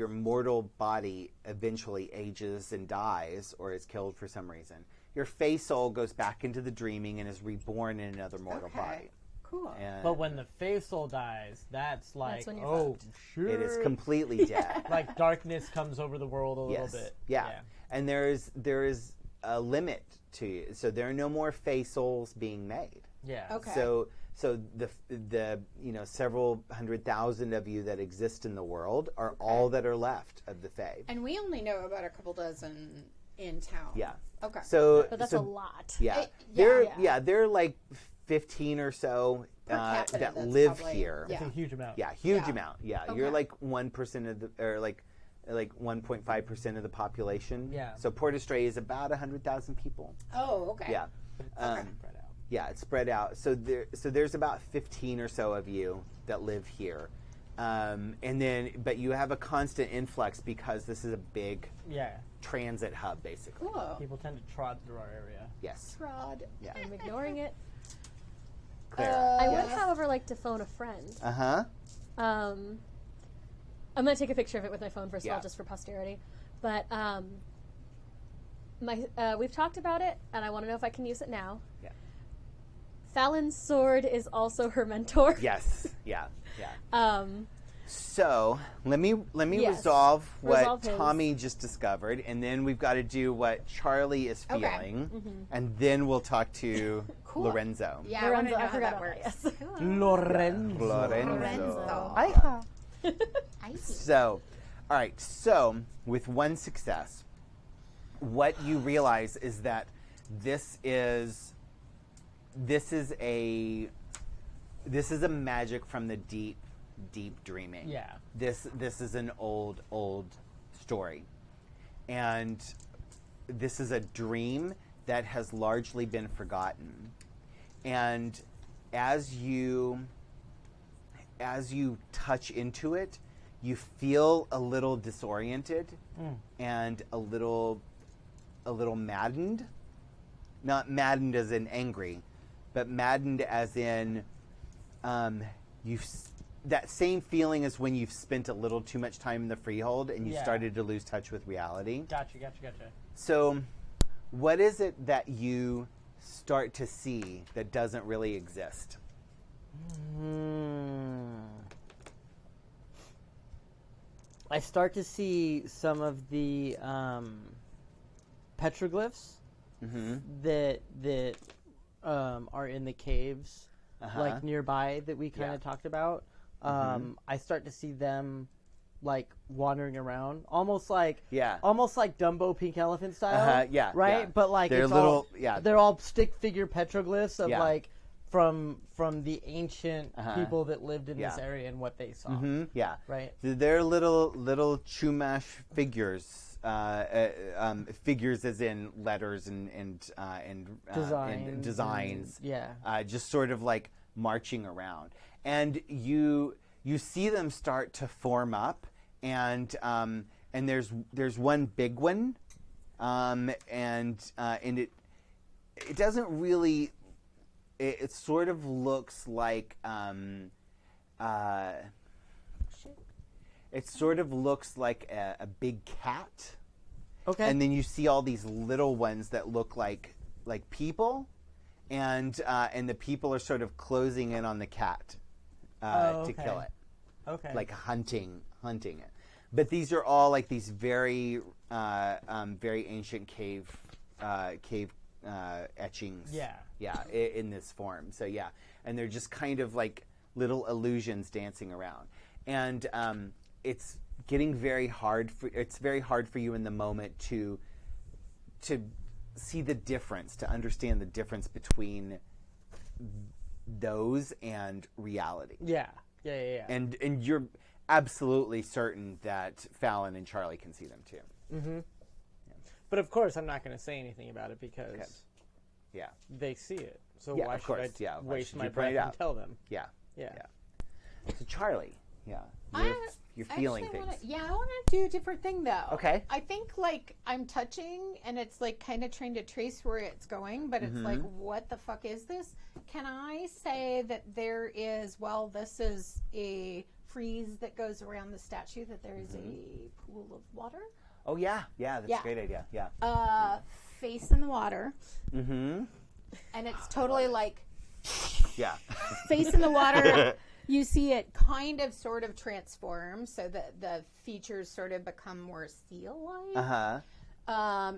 mortal body eventually ages and dies or is killed for some reason, your fae soul goes back into the dreaming and is reborn in another mortal body. Cool. But when the fae soul dies, that's like, when you're fucked. It is completely dead. Like darkness comes over the world a little bit. Yeah. And there is a limit to you. So there are no more fae souls being made. Yeah. Okay. So the several 100,000 of you that exist in the world are all that are left of the fae. And we only know about a couple dozen in town. Yeah. Okay. But that's a lot. Yeah. There are like 15 or so that live here. It's a huge amount. Yeah, huge amount. Yeah, you're like 1% of the, or like 1.5% of the population. Yeah. So Port Estray is about 100,000 people. Oh, okay. Yeah. Spread out. Yeah, it's spread out. So there's about 15 or so of you that live here. But you have a constant influx because this is a big transit hub, basically. Cool. People tend to trod through our area. Yes. Trod. Yeah. I'm ignoring it. Clara. I would, however, like to phone a friend. Uh-huh. I'm going to take a picture of it with my phone first of all, just for posterity. But we've talked about it, and I want to know if I can use it now. Yeah. Fallon's sword is also her mentor. Yes. Yeah. Yeah. So let me resolve what Tommy just discovered, and then we've got to do what Charlie is feeling, and then we'll talk to Lorenzo. Yeah, Lorenzo, I I forgot that about works. yes. Lorenzo. So, all right. So with one success, what you realize is that this is a magic from the deep dreaming. Yeah. This is an old story. And this is a dream that has largely been forgotten. And as you touch into it, you feel a little disoriented and a little maddened. Not maddened as in angry, but maddened as in that same feeling as when you've spent a little too much time in the freehold and you started to lose touch with reality. Gotcha. So what is it that you start to see that doesn't really exist? I start to see some of the petroglyphs that are in the caves, like nearby that we kind of talked about. I start to see them like wandering around, almost like Dumbo Pink Elephant style, right? Yeah. But like they're it's little, they're all stick figure petroglyphs of like from the ancient people that lived in this area and what they saw. Right. They're little chumash figures. Figures as in letters and designs. Just just sort of like marching around, and you you see them start to form up, and there's one big one, and it doesn't really. It sort of looks like it sort of looks like a big cat. Okay. And then you see all these little ones that look like people, and the people are sort of closing in on the cat to kill it. Okay. Like hunting it. But these are all like these very very ancient cave etchings. Yeah. Yeah, in this form. So yeah, and they're just kind of like little illusions dancing around, and it's getting very hard. It's very hard for you in the moment to see the difference, to understand the difference between those and reality. Yeah. And you're absolutely certain that Fallon and Charlie can see them too. Mm-hmm. Yeah. But of course, I'm not going to say anything about it because they see it. So why should I waste my breath and tell them? Yeah. Yeah. So Charlie, you're feeling things. I want to do a different thing though. Okay. I think like I'm touching and it's like kind of trying to trace where it's going, but it's like, what the fuck is this? Can I say that there is, this is a frieze that goes around the statue, that there is a pool of water? Oh yeah, that's a great idea. Yeah. Face in the water. Mm-hmm. And it's totally like face in the water. You see it kind of sort of transform so that the features sort of become more seal-like. Uh-huh.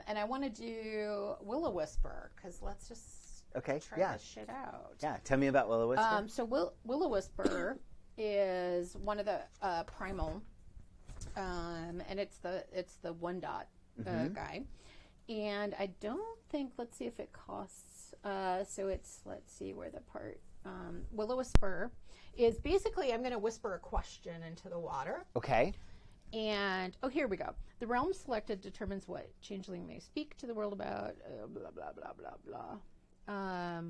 And I want to do Will-O-Wisper because let's just try this shit out. Yeah, tell me about Will-O-Wisper. So Will-O-Wisper is one of the primal, and it's the one dot guy. And I don't think, let's see if it costs, so it's, let's see where the part, Will-O-Wisper is basically, I'm going to whisper a question into the water. Okay. And, here we go. The realm selected determines what Changeling may speak to the world about, blah, blah, blah, blah, blah.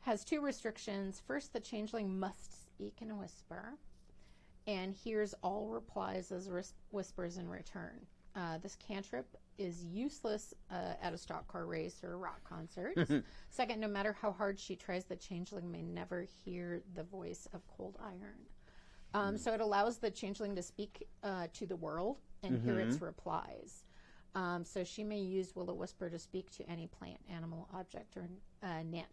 Has 2 restrictions. First, the Changeling must speak in a whisper, and hears all replies as whispers in return. This cantrip is useless at a stock car race or rock concert. Second, no matter how hard she tries, the Changeling may never hear the voice of cold iron. So it allows the Changeling to speak to the world and hear its replies. So she may use Will-O-Wisper to speak to any plant, animal, object, or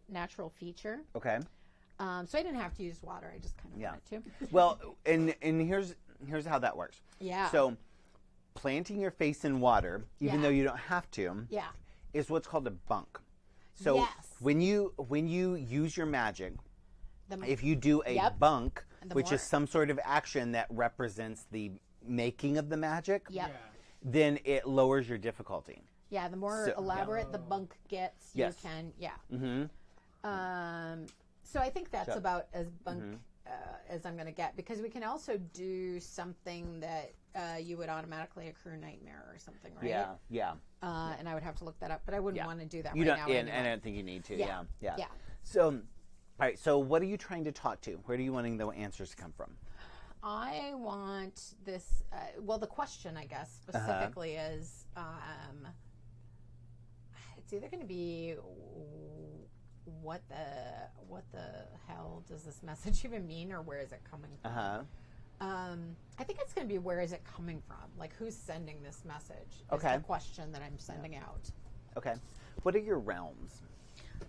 natural feature. Okay. So I didn't have to use water. I just kind of wanted to. Well, and here's how that works. Yeah. So planting your face in water, even though you don't have to, is what's called a bunk. So when you use your magic, if you do a bunk, which is some sort of action that represents the making of the magic, then it lowers your difficulty. Yeah, the more elaborate the bunk gets, you can, so I think that's about as bunk as I'm going to get, because we can also do something that you would automatically accrue nightmare or something, right? Yeah. And I would have to look that up, but I wouldn't want to do that you right don't, now. And I don't think you need to. Yeah. Yeah. So, all right. So, what are you trying to talk to? Where are you wanting the answers to come from? I want this. The question, I guess, specifically is, it's either going to be what the hell does this message even mean, or where is it coming from? I think it's going to be where is it coming from? Like, who's sending this message? Is the question that I'm sending out. Okay. What are your realms?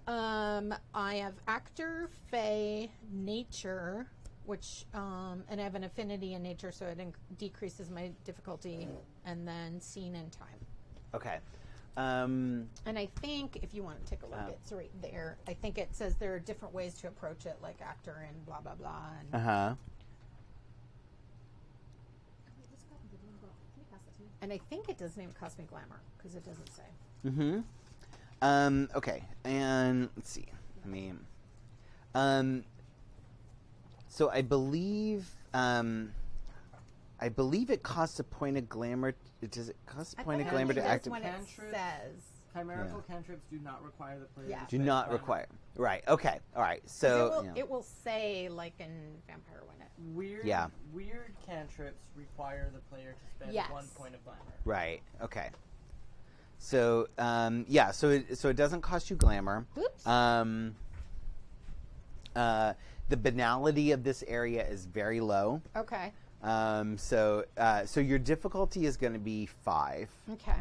I have actor, fae, nature, which and I have an affinity in nature, so it decreases my difficulty, and then scene and time. Okay. And I think, if you want to take a look, it's right there. I think it says there are different ways to approach it, like actor and blah, blah, blah. And, and I think it doesn't even cost me glamour, because it doesn't say. Okay. And let's see. So I believe it costs a point of glamour. Does it cost a point of glamour to activate? That's when it says. Chimerical cantrips do not require the player to Do spend not glamour. require. Right. Okay. All right. So it will say like in Vampire when it. Weird cantrips require the player to spend 1 point of glamour. Right. Okay. So so it doesn't cost you glamour. Oops. The banality of this area is very low. Okay. So your difficulty is going to be 5. Okay.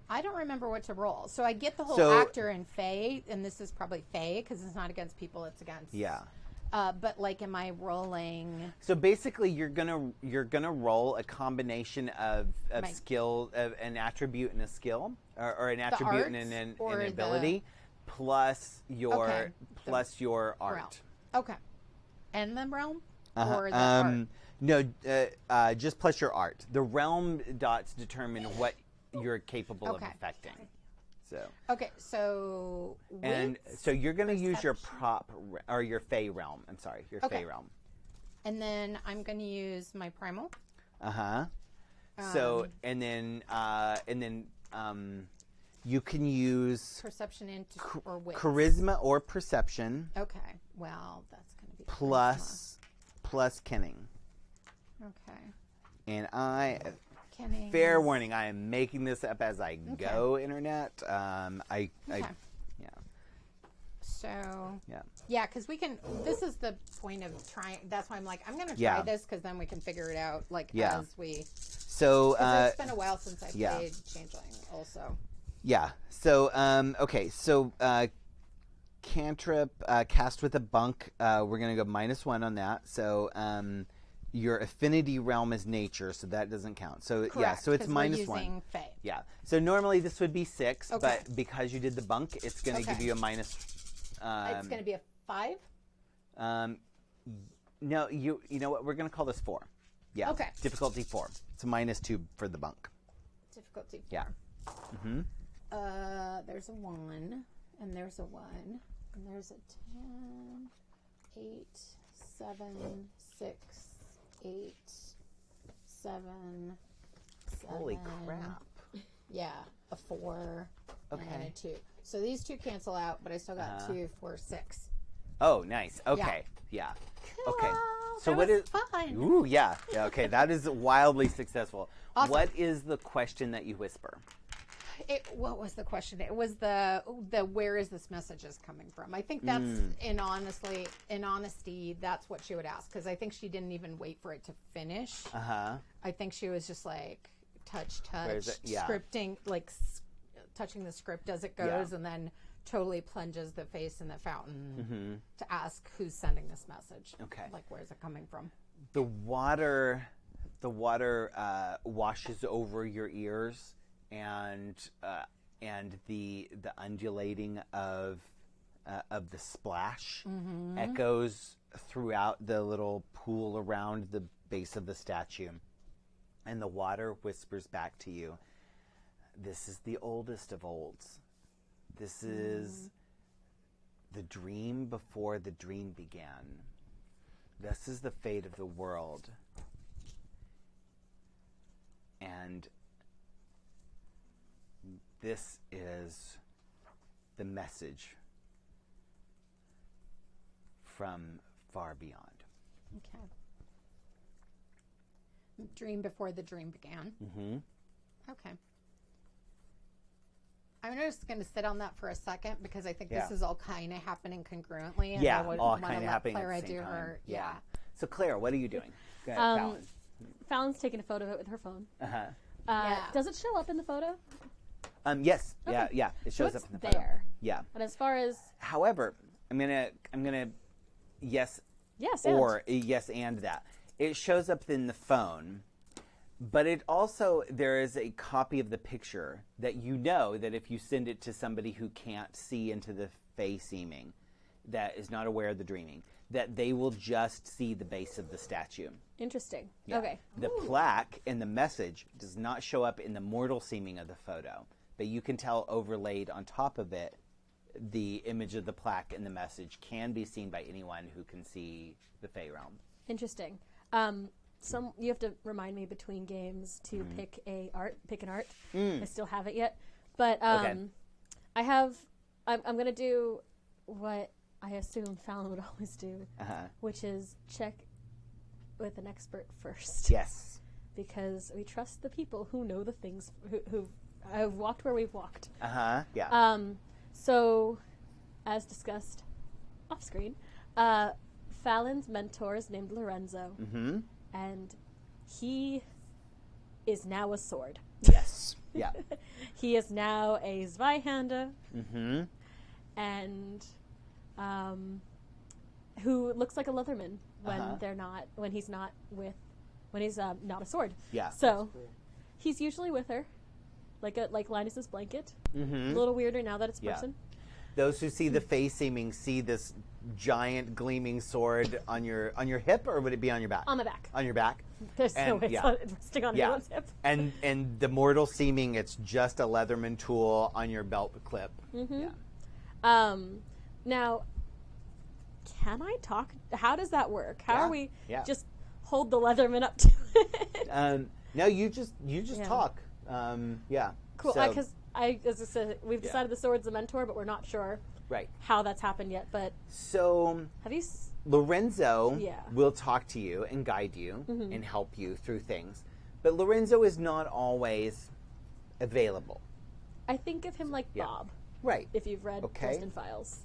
I don't remember what to roll. So I get the whole actor and Fae, and this is probably Fae because it's not against people; it's against. Yeah. But like, am I rolling? So basically, you're gonna roll a combination of skill, of an attribute and a skill, or an attribute and an ability, plus your art. Realm. Okay. And the realm, or the art? No, just plus your art. The realm dots determine what you're capable of affecting. So so you're going to use your prop or your Fey realm. I'm sorry, your Fey realm. And then I'm going to use my primal. So and then you can use perception or wit. Charisma or perception. Okay. Well, that's going to be plus kenning. Okay. And Kenning. Fair warning, I am making this up as I go, Internet. So, because we can, this is the point of trying, that's why I'm like, I'm going to try this because then we can figure it out, as we, so, it's been a while since I played Changeling also. Yeah, so, cantrip, cast with a bunk, we're going to go -1 on that, so, your affinity realm is nature, so that doesn't count. So correct, so it's -1. Using Fae. Yeah. So normally this would be 6, but because you did the bunk, it's going to give you a minus. It's going to be a 5. No, you know what? We're going to call this 4. Yeah. Okay. Difficulty 4. It's a -2 for the bunk. Difficulty 4. Yeah. Mm-hmm. There's a 1, and there's a 1, and there's a 10, 8, 7, 6. 8, 7. Holy crap. Yeah, a 4 and a 2. So these 2 cancel out, but I still got 2, 4, 6. Oh, nice. Okay. Yeah. Cool. Okay. So that what was is fun. Ooh, yeah. Okay, that is wildly successful. Awesome. What is the question that you whisper? What was the question? It was the where is this message is coming from? I think that's in honesty, that's what she would ask because I think she didn't even wait for it to finish. I think she was just like touch, scripting, like touching the script as it goes, and then totally plunges the face in the fountain to ask who's sending this message. Okay, like where's it coming from? The water washes over your ears. And the undulating of the splash echoes throughout the little pool around the base of the statue, and the water whispers back to you, "This is the oldest of olds. This is the dream before the dream began. This is the fate of the world, and this is the message from far beyond." Okay. Dream before the dream began. Okay. I'm just going to sit on that for a second because I think this is all kind of happening congruently. And I would all want kind to of let happening Clara at the same do time. her. Yeah. So Clara, what are you doing? Go ahead, Fallon. Fallon's taking a photo of it with her phone. Yeah. Does it show up in the photo? Yes. Okay. Yeah. It shows So up in the it's photo. there. Yeah. But as far as However, I'm gonna yes and that. It shows up in the phone, but it also there is a copy of the picture that you know that if you send it to somebody who can't see into the face seeming, that is not aware of the dreaming, that they will just see the base of the statue. interesting. Yeah. Okay. The plaque and the message does not show up in the mortal seeming of the photo, but you can tell overlaid on top of it, the image of the plaque and the message can be seen by anyone who can see the Fey realm. Interesting. you have to remind me between games to pick an art. I still haven't yet, but I'm gonna do what I assume Fallon would always do, which is check with an expert first. Yes. Because we trust the people who know the things, who have walked where we've walked. Yeah. So, as discussed off screen, Fallon's mentor is named Lorenzo, and he is now a sword. Yes. Yeah. He is now a Zweihander, and who looks like a Leatherman when he's not a sword. Yeah. So he's usually with her, like Linus's blanket. A little weirder now that it's a person. Those who see the face seeming see this giant gleaming sword on your hip, or would it be on your back? On my back. On your back. There's no way it's resting on anyone's hip. And the mortal seeming it's just a Leatherman tool on your belt clip. Yeah. Now, can I talk? How does that work? How are we just hold the Leatherman up to it? No, you just talk. Yeah. Cool. So, Because as I said, we've decided the sword's the mentor, but we're not sure how that's happened yet. But so have you? Lorenzo will talk to you and guide you and help you through things, but Lorenzo is not always available. I think of him like Bob. Right. If you've read Dresden Files.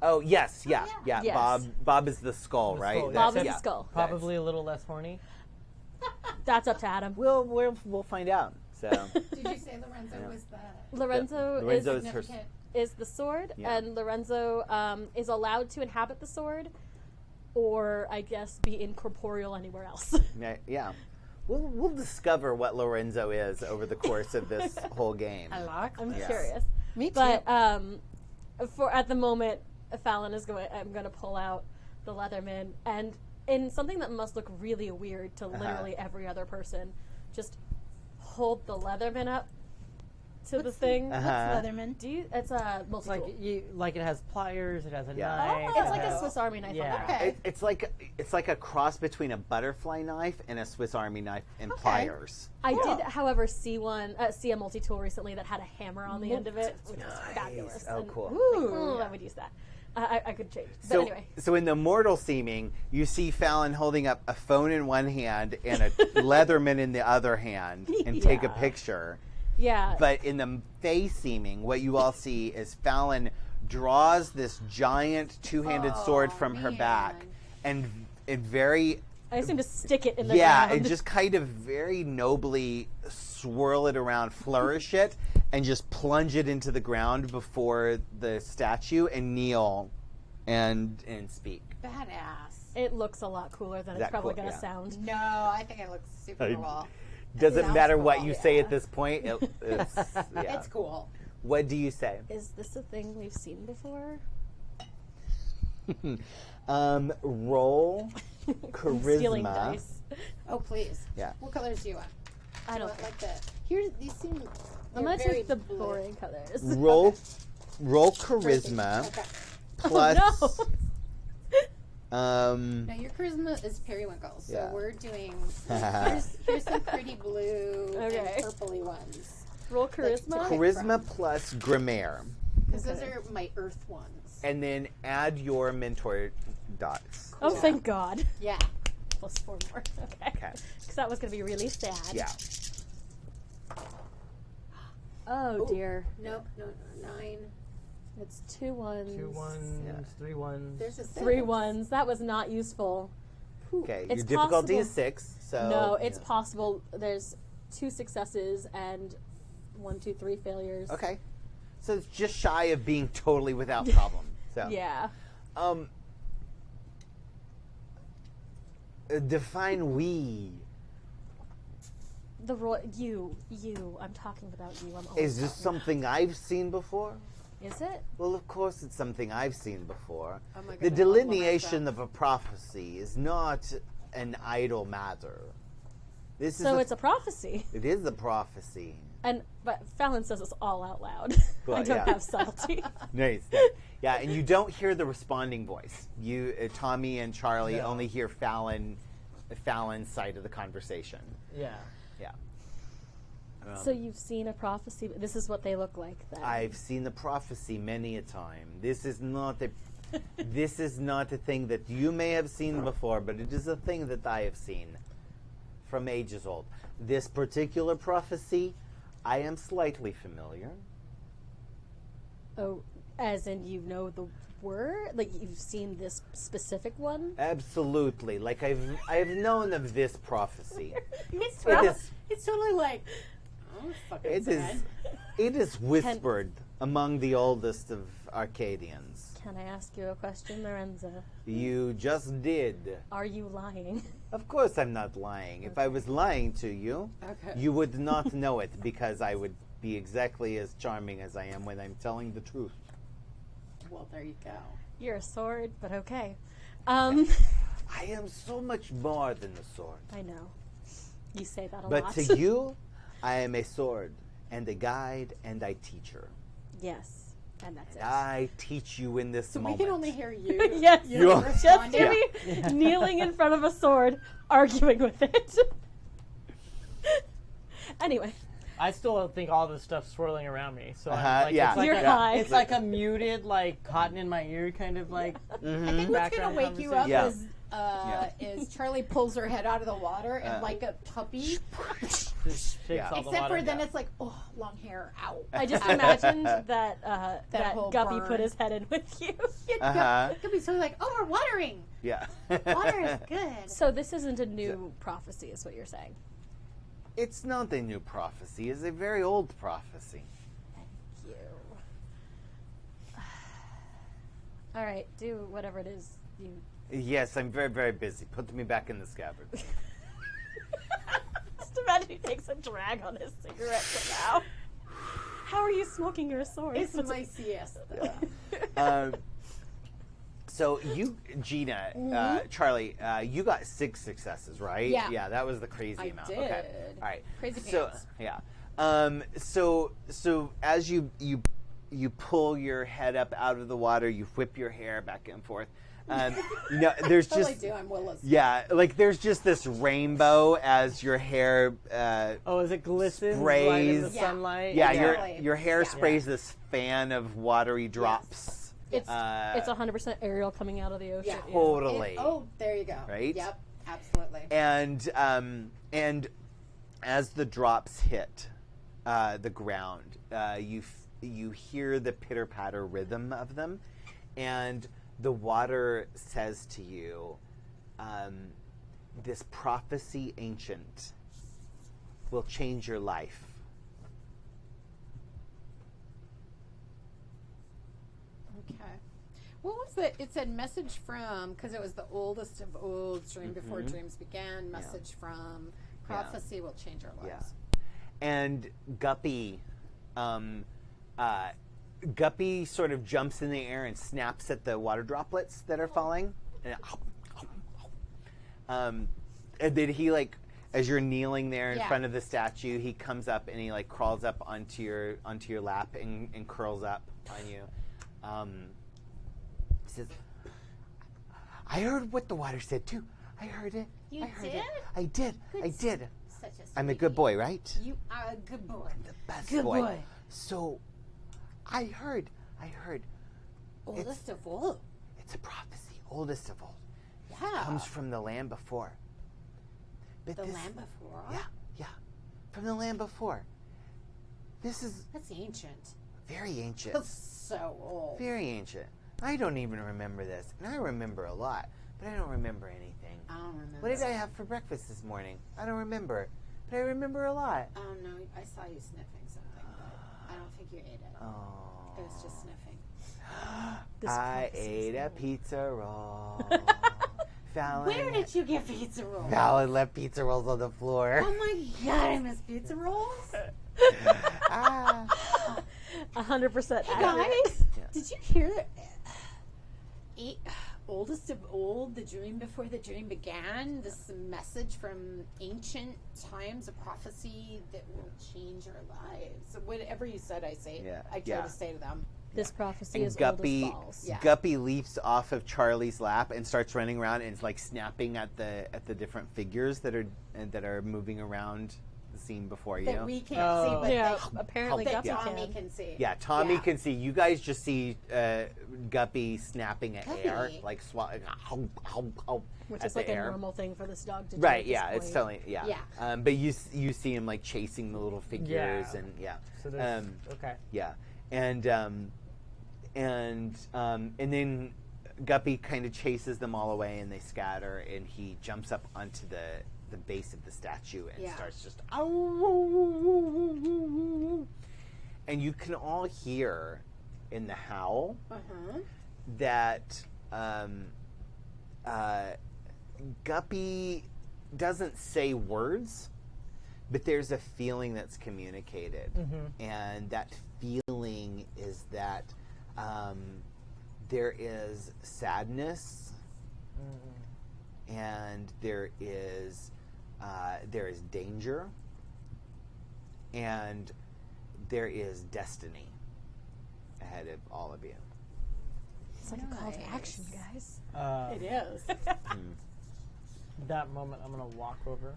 Oh yes, yeah. Yes. Bob is the skull, right? skull, Bob is the skull. Probably a little less horny. That's up to Adam. We'll find out. So Did you say Lorenzo was the... Lorenzo is the sword, Yeah. and Lorenzo is allowed to inhabit the sword, or I guess be incorporeal anywhere else. yeah. We'll discover what Lorenzo is over the course of this whole game. Alloc? I'm curious. Me too. But for at the moment, Fallon is going. I'm going to pull out the Leatherman, and in something that must look really weird to literally every other person, just hold the Leatherman up to the thing. What's Leatherman? It's a multi-tool. Like it has pliers. It has a Yeah. knife. It's like a Swiss Army knife. Yeah. Okay. It's like a cross between a butterfly knife and a Swiss Army knife and pliers. I did, however, see a multi-tool recently that had a hammer on the end of it, which was fabulous. Oh, And, cool. I would use that. I could change. But So, anyway. so in the mortal seeming, you see Fallon holding up a phone in one hand and a Leatherman in the other hand and take a picture. Yeah. But in the face seeming, what you all see is Fallon draws this giant two-handed sword from her back and very... I assume to stick it in the Yeah, ground. and just kind of very nobly swirl it around, flourish it, and just plunge it into the ground before the statue and kneel and speak. Badass. It looks a lot cooler than Is it's that probably cool? going to Yeah. sound. No, I think it looks super cool. Doesn't sounds matter cool. what you say at this point. It's, It's cool. What do you say? Is this a thing we've seen before? Roll Stealing charisma. dice. Oh, please. Yeah. What colors do you want? I Do you don't want like the... Here, these seem... I'm they're going to very take the blue. boring colors. Roll charisma Okay. plus. No. Now, your charisma is periwinkle, so Yeah. we're doing... here's some pretty blue and purpley ones. Roll charisma. Charisma plus Grimaire. Because those are my earth ones. And then add your mentor dots. Oh, thank God. Yeah. Plus 4 more. Okay. Okay. Because that was going to be really sad. Yeah. Oh, dear. Nope, no, 9. It's 2 ones. 2 1s, Yeah. 3 1s. There's a 3 1s. That was not useful. Okay. It's Your difficulty possible. is 6. So No, it's possible. There's 2 successes and 1, 2, 3 failures. Okay. So it's just shy of being totally without problem. So Yeah. Define we. You. I'm talking about you. I'm Is always this talking. something I've seen before? Is it? Well, of course it's something I've seen before. Oh my The goodness, delineation of a prophecy is not an idle matter. This So is it's a prophecy. it is a prophecy. But Fallon says this all out loud. Well, I don't yeah. have subtlety. Nice. Yeah, and you don't hear the responding voice. You, Tommy and Charlie, No. only hear Fallon Fallon's side of the conversation. Yeah. Yeah. So you've seen a prophecy. This is what they look like then. I've seen the prophecy many a time. This is not a this is not a thing that you may have seen before, but it is a thing that I have seen from ages old. This particular prophecy, I am slightly familiar. Oh, as in you know the word? Like you've seen this specific one? Absolutely. Like I've known of this prophecy. It's totally like, oh, fucking it is whispered among the oldest of Arcadians. Can I ask you a question, Lorenzo? You just did. Are you lying? Of course I'm not lying. If I was lying to you, you would not know it because I would be exactly as charming as I am when I'm telling the truth. Well, there you go. You're a sword, but okay. I am so much more than a sword. I know. You say that a lot. But to you, I am a sword and a guide and a teacher. Yes. And that's it. I teach you in this moment. We can only hear you. Yes. Just Jimmy kneeling in front of a sword, arguing with it. Anyway. I still think all this stuff's swirling around me. So You're high. It's like a muted, like cotton in my ear kind of like. I think what's going to wake you up is Charlie pulls her head out of the water and like a puppy. Except for then it's like, oh, long hair, ow. I just imagined that Guppy burn. put his head in with you. Guppy's sort of like, oh, we're watering. Yeah. Water is good. So this isn't a new prophecy, is what you're saying. It's not a new prophecy. It's a very old prophecy. Thank you. All right, do whatever it is you... Yes, I'm very, very busy. Put me back in the scabbard. Just imagine he takes a drag on his cigarette now. How are you smoking your sword? It's my siesta. So you, Gina, Charlie, you got 6 successes, right? Yeah. Yeah, that was the crazy amount. did. Okay. All right. Crazy So, pants. yeah. So as you pull your head up out of the water, you whip your hair back and forth. There's Totally just do. I'm Willis. yeah, like there's just this rainbow as your hair Is it glistens sprays. right in the sunlight? Yeah, Exactly. your hair sprays this fan of watery drops. It's 100% Ariel coming out of the ocean. Yeah. Totally. There you go. Right? Yep. Absolutely. And as the drops hit the ground, you hear the pitter patter rhythm of them, and the water says to you, "This prophecy ancient will change your life." Okay. What was it? It said message from, because it was the oldest of old, dream before dreams began, message from, prophecy will change our lives. And Guppy, Guppy sort of jumps in the air and snaps at the water droplets that are falling. And then he, like, as you're kneeling there in front of the statue, he comes up and he, like, crawls up onto your lap and curls up on you. He says, "I heard what the water said too. I heard it. You I heard did? it. I did. I did. Such a I'm a good boy, right? You are a good boy. The best Good boy. boy. So, I heard. Oldest of all. It's a prophecy, oldest of old. Yeah. Comes from the land before. But The land before. Yeah. From the land before. This is That's ancient. very ancient. That's so old. Very ancient. I don't even remember this. And I remember a lot, but I don't remember anything. I don't remember. What did I have for breakfast this morning? I don't remember. But I remember a lot. I don't know. I saw you sniffing something, but I don't think you ate it. Oh. It was just sniffing. I ate a pizza roll. Fallon, Where did you get pizza rolls? Fallon left pizza rolls on the floor. Oh my god, I miss pizza rolls. 100% Hey accurate. guys, did you hear that? Oldest of old, the dream before the dream began. This message from ancient times, a prophecy that will change our lives. So whatever you said, I say. Yeah, I try to say to them. This prophecy And is Guppy, old as balls. Yeah. Guppy leaps off of Charlie's lap and starts running around and is like snapping at the different figures that are moving around the scene before you. That we can't see, but Yeah, apparently that Guppy Tommy can. can see. Yeah, Tommy Yeah. can see. You guys just see Guppy snapping at air, Guppy. like Which at is the like air. a normal thing for this dog to do. Right, at yeah, this it's point. totally, yeah. Yeah. But you see him like chasing the little figures Yeah. and yeah. So there's, okay. Yeah, and then Guppy kind of chases them all away, and they scatter, and he jumps up onto the base of the statue and Yeah. starts just and you can all hear in the howl that Guppy doesn't say words, but there's a feeling that's communicated, and that feeling is that there is sadness, and there is danger, and there is destiny ahead of all of you. It's like a call to action, guys. It is. That moment, I'm going to walk over,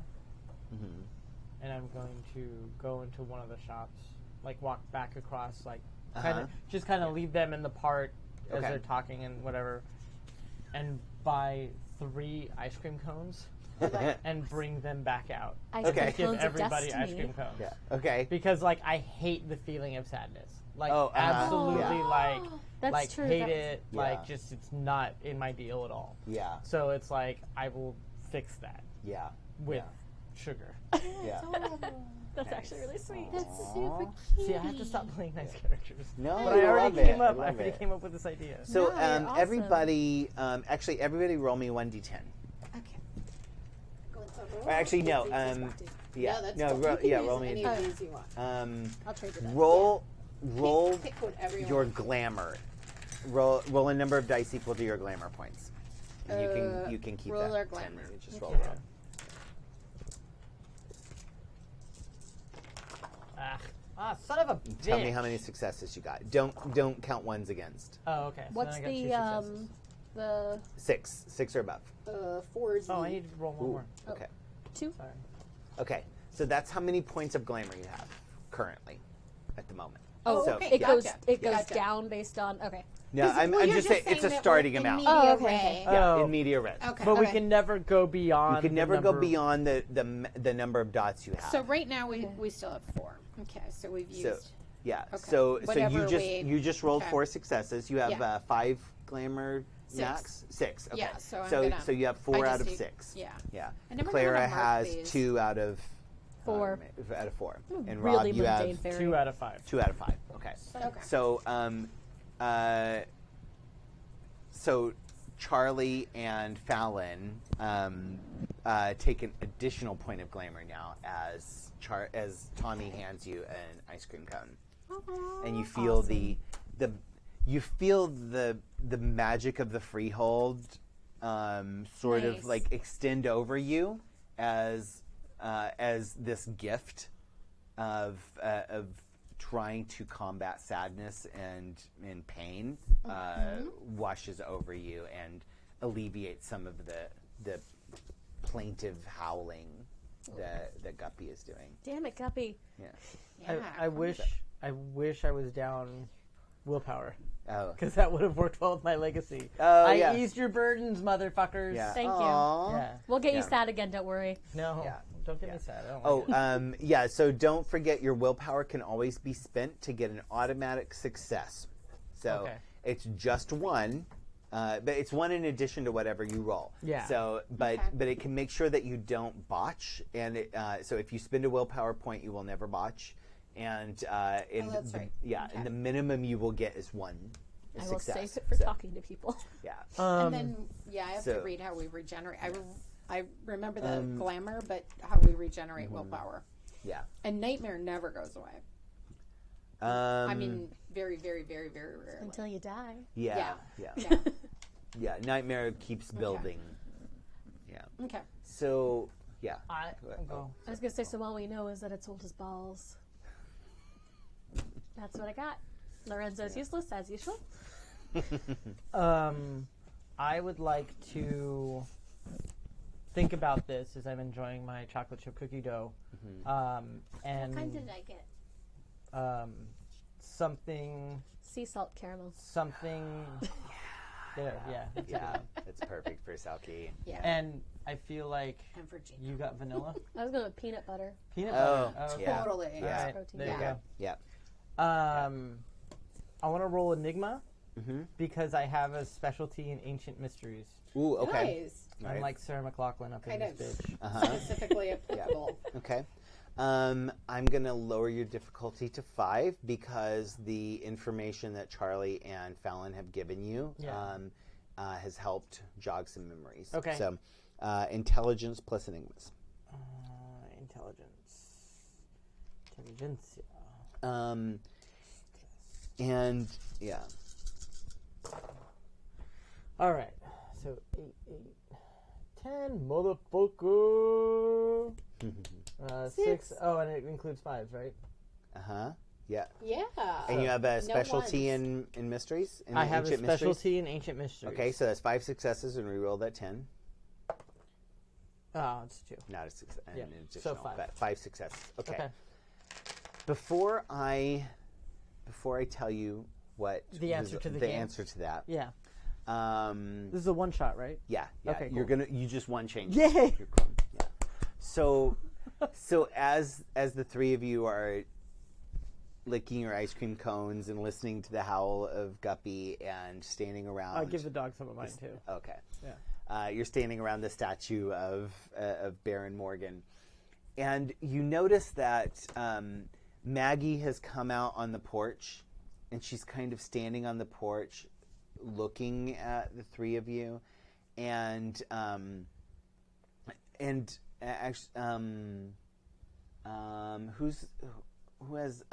and I'm going to go into one of the shops, like walk back across, like just kind of leave them in the part as Okay. they're talking and whatever, and buy 3 ice cream cones and bring them back out. Ice Okay. cream Give cones of everybody destiny. ice cream cones. Yeah. Okay. Because like I hate the feeling of sadness. Like Oh, absolutely yeah. That's like true. hate That's- it. Like Yeah. just it's not in my deal at all. Yeah. So it's like I will fix that Yeah. with sugar. Yeah. That's actually really sweet. That's super cute. See, I have to stop playing nice characters. No, but I I already love it. came I up. I love already it. came up with this idea. So No, you're awesome. everybody, actually, everybody, roll me 1d10. Okay. Or actually, no. Yeah. that's No. cool. Roll, You can yeah. use Roll me. any A, of these you want. I'll trade you that. roll Pick whatever you your want. glamour. Roll a number of dice equal to your glamour points. And you can keep roll that. our 10 glamour. minutes. Just Okay. roll it. Son of a bitch. Tell me how many successes you got. Don't count ones against. Oh, okay. So What's then I got 2 successes. the 6 or above. 4 is Oh, I need to roll one more. Okay. 2? Sorry. Okay. So that's how many points of glamour you have currently at the moment. Oh, So- okay. it goes Gotcha. it goes Gotcha. down based on No, I'm just saying it's a starting amount. Oh, okay. okay. Yeah, Oh. in media res. Okay. But we okay. can never go beyond. You can the never go number- beyond the number of dots you have. So right now we still have 4. Okay, so we've used. So, yeah. Okay. So Whatever you just rolled okay. 4 successes. You have Yeah. 5 glamour 6. max. 6. Okay. Yeah, so I'm so gonna- you have 4 I out of just 6. Yeah. Yeah. I never know Clara how to mark has these. 2 out of 4. Out of 4. And Really Rob, you mundane have fairy. 2 out of 5. 2 out of 5. Okay. Okay. So Charlie and Fallon take an additional point of glamour now as Tommy hands you an ice cream cone, and you feel the magic of the freehold sort Nice. of like extend over you as this gift of trying to combat sadness and pain washes over you and alleviates some of the plaintive howling that Guppy is doing. Damn it, Guppy. Yeah. Yeah. I wish I was down willpower. Oh. Because that would have worked well with my legacy. Oh, I yeah. eased your burdens, motherfuckers. Yeah. Thank you. Aw. Yeah. We'll get you Yeah. sad again, don't worry. No. Yeah. Don't get Yeah. me sad. I don't like it. Yeah, so don't forget your willpower can always be spent to get an automatic success. So Okay. it's just 1, but it's 1 in addition to whatever you roll. Yeah. So, but Okay. but it can make sure that you don't botch, and so if you spend a willpower point, you will never botch, and that's right. Yeah, Okay. and the minimum you will get is 1 I will success. save it for So, talking to people. Yeah. And then I have to so- read how we regenerate. I remember the glamour, but how we regenerate willpower. Yeah. And nightmare never goes away. I mean, very, very, very, very rarely. Until you die. Yeah. Yeah. Yeah. Yeah. Yeah. Nightmare keeps building. Yeah. Okay. So yeah. I'll go. I was going to say, so all we know is that it's old as balls. That's what I got. Lorenzo's useless as usual. I would like to think about this as I'm enjoying my chocolate chip cookie dough. And What kind did I get? something. Sea salt caramel. Something. There, yeah. Yeah, it's perfect for Selkie. Yeah. And I feel like And for Gina. you got vanilla. I was going with peanut butter. Peanut Oh, butter. Okay. yeah. Totally. Yeah. All right, Protein. there you Yeah. go. Yeah. I want to roll Enigma Mm-hmm. because I have a specialty in ancient mysteries. Ooh, okay. Nice. Right. I'm like Sarah McLachlan up Kind in of this bitch. specifically applicable. Okay. I'm going to lower your difficulty to 5 because the information that Charlie and Fallon have given you has helped jog some memories. Okay. So, intelligence plus enigmas. Intelligentsia. And, yeah. All right. So 8, 10, motherfucker. 6. Oh, and it includes 5s, right? Uh-huh. Yeah. Yeah. And you have a No specialty ones. in mysteries? In I have a ancient mysteries? specialty in ancient mysteries. Okay, so that's 5 successes and reroll that 10. Oh, it's 2. Not a success, Yeah, an so additional, 5. but 5 successes. Okay. Okay. Before I tell you what The answer to the game. answer to that. Yeah. Um, This is a one shot, right? yeah. Okay, You're cool. you just one change. Yay! You're cool. Yeah. So as the three of you are licking your ice cream cones and listening to the howl of Guppy and standing around. I'll give the dog some of mine too. Okay. Yeah. You're standing around the statue of Baron Morgan, and you notice that Maggie has come out on the porch, and she's kind of standing on the porch, looking at the three of you, and who has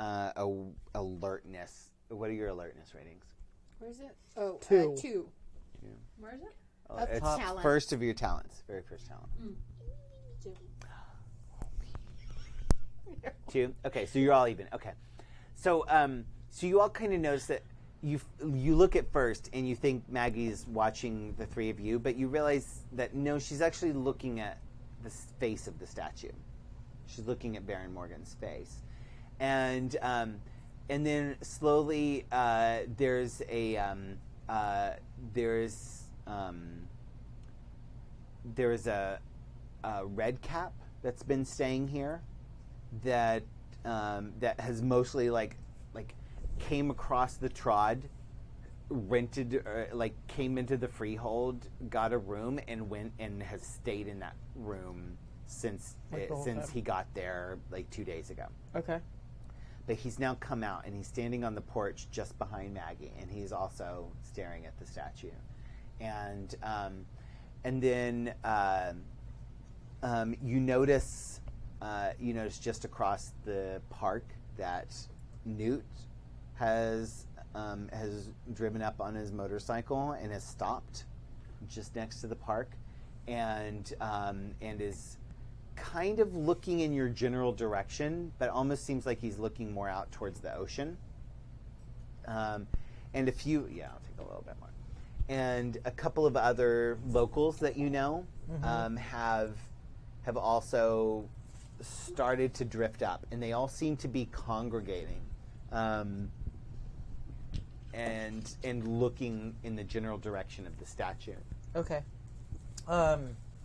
alertness? What are your alertness ratings? Where is it? Oh, 2. 2. Where is it? Oh, it's talent. first of your talents. Very first talent. 2. 2. Okay, so you're all even. Okay, so so you all kind of notice that you look at first and you think Maggie's watching the three of you, but you realize that no, she's actually looking at the face of the statue. She's looking at Baron Morgan's face, and then slowly there's a red cap that's been staying here that has mostly like came across the trod, rented came into the freehold, got a room, and went and has stayed in that room since the whole time? he got there 2 days ago. Okay. But he's now come out and he's standing on the porch just behind Maggie, and he's also staring at the statue. And then you notice just across the park that Newt has driven up on his motorcycle and has stopped just next to the park, and is kind of looking in your general direction, but almost seems like he's looking more out towards the ocean. And I'll take a little bit more. And a couple of other locals that you know have also started to drift up, and they all seem to be congregating and looking in the general direction of the statue. Okay.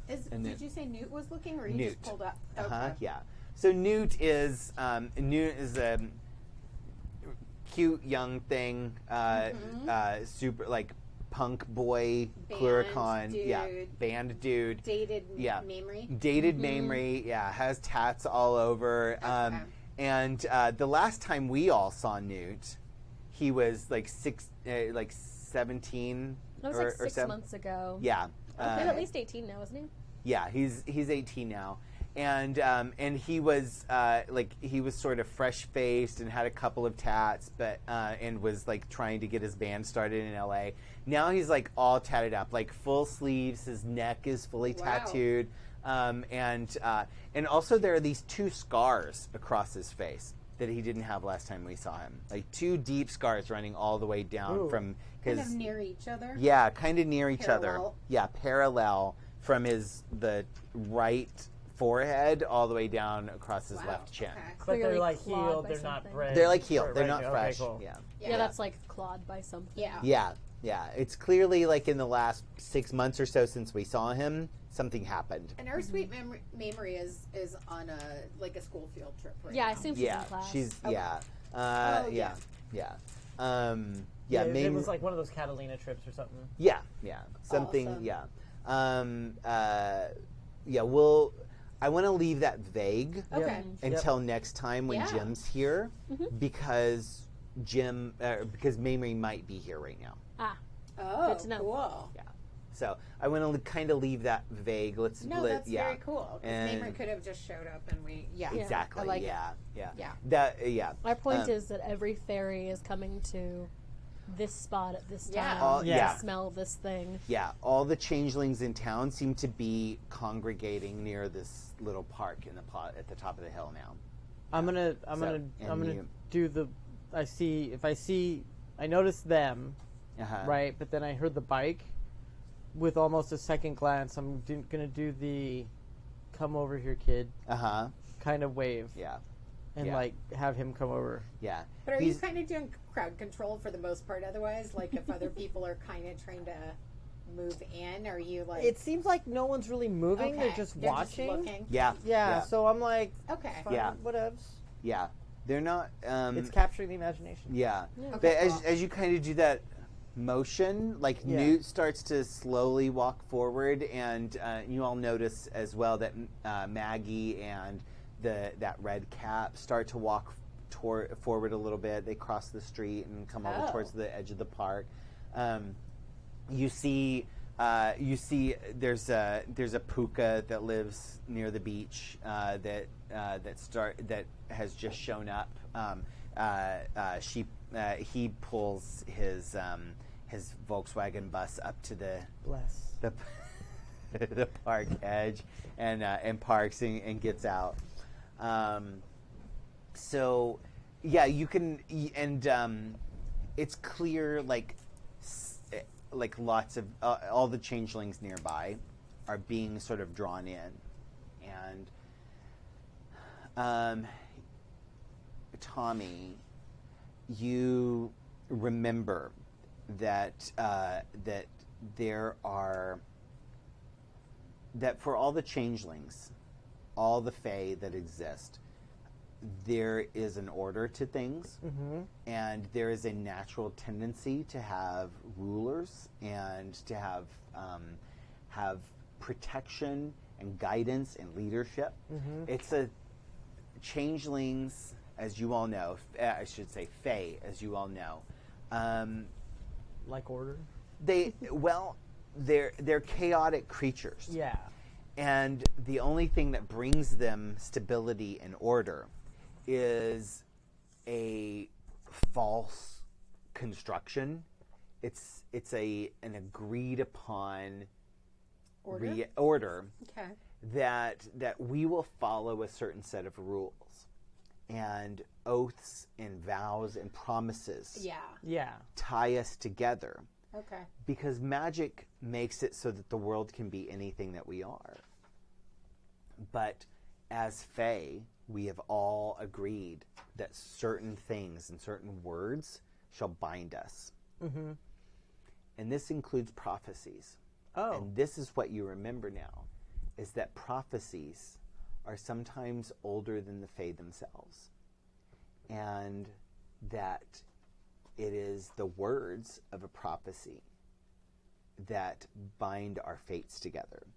Did you say Newt was looking, or you Newt. just pulled up? Okay. Yeah. So Newt is a cute young thing, super punk boy, Cluricon, dude. band dude, Dated Maimrie. Maimrie. Maimrie, has tats all over. Okay. And the last time we all saw Newt, he was 17 That was or 6 7. months ago. Yeah. He's at least 18 now, isn't he? Yeah, he's 18 now, and he was he was sort of fresh faced and had a couple of tats, but and was trying to get his band started in LA. Now he's all tatted up, full sleeves. His neck is fully tattooed, and also there are these 2 scars across his face, that he didn't have last time we saw him. Like 2 deep scars running all the way down Ooh. from Kind his of near each other. yeah, kind of near each other. Parallel. Yeah, parallel from the right forehead all the way down across his Wow, left chin. okay. But Clearly they're like clawed healed. by They're not something. bred. They're like healed. They're Right, not okay, fresh. cool. Yeah. Yeah, that's like clawed by something. Yeah. Yeah. Yeah. It's clearly like in the last 6 months or so since we saw him, something happened. And our sweet Maimrie is on a school field trip right Yeah, I now. assume she's Yeah. in class. She's Okay. yeah. Oh, Yeah. yeah. Yeah. Yeah, it was like one of those Catalina trips or something. yeah, yeah. Something Awesome. yeah. Yeah, I want to leave that vague Okay. until next time when Yeah. Jim's here because because Maimrie might be here right now. Ah, Oh, Good to know. cool. Yeah. So I want to kind of leave that vague. Let's No, let, that's yeah. very cool. Because And- Maimrie could have just showed up and Yeah. Exactly. I like it. yeah. Yeah. That yeah. my point is that every fairy is coming to this spot at this Yeah. time All- to yeah. smell this thing. Yeah, all the changelings in town seem to be congregating near this little park in the plot at the top of the hill now. I'm gonna you- do the. I noticed them, Uh-huh. right? But then I heard the bike. With almost a second glance, I'm gonna do the "come over here, kid" Uh-huh. kind of wave, Yeah. and Yeah. like have him come over. Yeah. But are He's- you kind of doing crowd control for the most part otherwise? Like if other people are kind of trying to move in, are you like... It seems like no one's really moving; okay, they're just watching. looking? Yeah. Yeah, so I'm like, Okay. fine, Yeah. whatevs. Yeah. They're not It's capturing the imagination. yeah. Okay, But as, cool. as you kind of do that motion, like Yeah. Newt starts to slowly walk forward, and you all notice as well that Maggie and that red cap start to walk forward a little bit. They cross the street and come over Oh. towards the edge of the park. You see there's a puka that lives near the beach that has just shown up. He pulls his Volkswagen bus up to the Bless. the park edge and parks and gets out. So yeah, you can and it's clear like lots of all the changelings nearby are being sort of drawn in, and Tommy, you remember that that for all the changelings, all the fae that exist, there is an order to things, and there is a natural tendency to have rulers and to have protection and guidance and leadership. It's a changelings, as you all know. I should say fae, as you all know. Like order. They're chaotic creatures. Yeah. And the only thing that brings them stability and order is a false construction. It's an agreed upon order Okay. that we will follow a certain set of rules and oaths and vows and promises Yeah. Yeah. tie us together. Okay. Because magic makes it so that the world can be anything that we are. But as fae, we have all agreed that certain things and certain words shall bind us. And this includes prophecies. Oh. And this is what you remember now, is that prophecies are sometimes older than the fae themselves. And that it is the words of a prophecy that bind our fates together.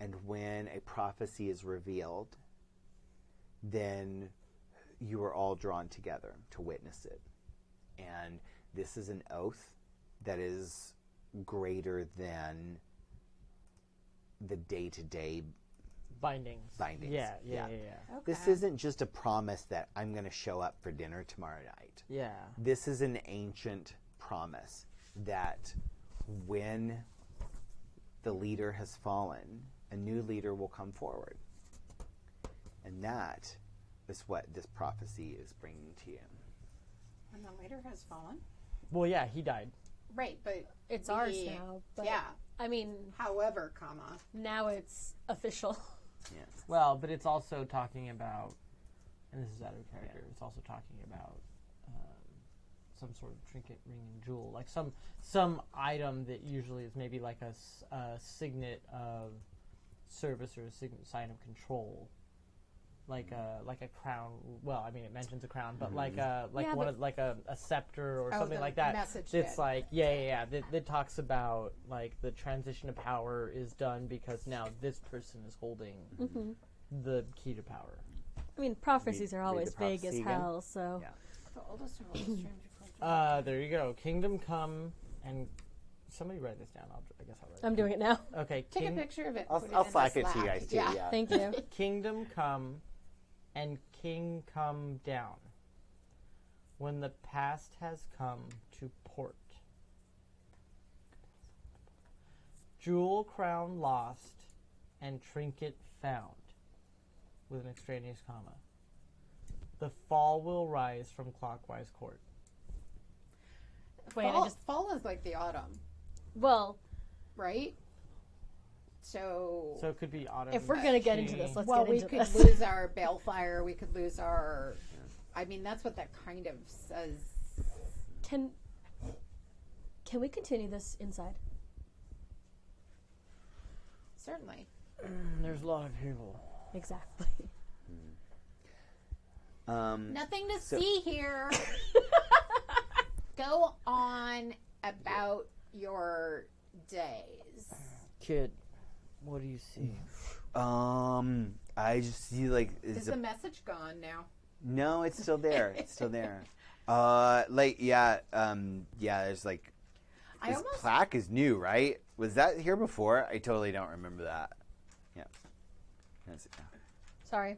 And when a prophecy is revealed, then you are all drawn together to witness it. And this is an oath that is greater than the day-to-day Bindings. bindings. Yeah. Okay. This isn't just a promise that I'm going to show up for dinner tomorrow night. Yeah. This is an ancient promise that when the leader has fallen, a new leader will come forward. And that what this prophecy is bringing to you. And the leader has fallen. Well, yeah, he died. Right, but It's ours now. But yeah. I mean, However, comma. now it's official. Yes. Well, but it's also talking about, and this is out of character, it's also talking about some sort of trinket, ring, and jewel. Like some item that usually is maybe like a signet of service or a sign of control. Like a crown. Well, I mean, it mentions a crown, but like a scepter or something like that. It's like that talks about like the transition of power is done because now this person is holding the key to power. I mean, prophecies are Read always the vague as prophecy again? hell. So Yeah. The oldest and oldest stranger. There you go. Kingdom come, and somebody write this down. I guess I'll write I'm doing it now. it. Okay. Take a picture of it. I'll Slack it to you guys too. Yeah. Yeah. Thank you. Kingdom come, and king come down. When the past has come to port. Jewel crown lost, and trinket found. With an extraneous comma. The fall will rise from Clockwise court. Wait, Fall is like the autumn, well, right? So So it could be autumn. if we're gonna get into this, let's well, get we into could this. lose our balefire. We could lose our. I mean, that's what that kind of says. Can we continue this inside? Certainly. There's a lot of people. Exactly. Nothing to see here. Go on about your days. Kid, what do you see? I just see like Is the message gone now? no, it's still there. It's still there. There's like I this almost plaque is new, right? Was that here before? I totally don't remember that. Yeah, Sorry.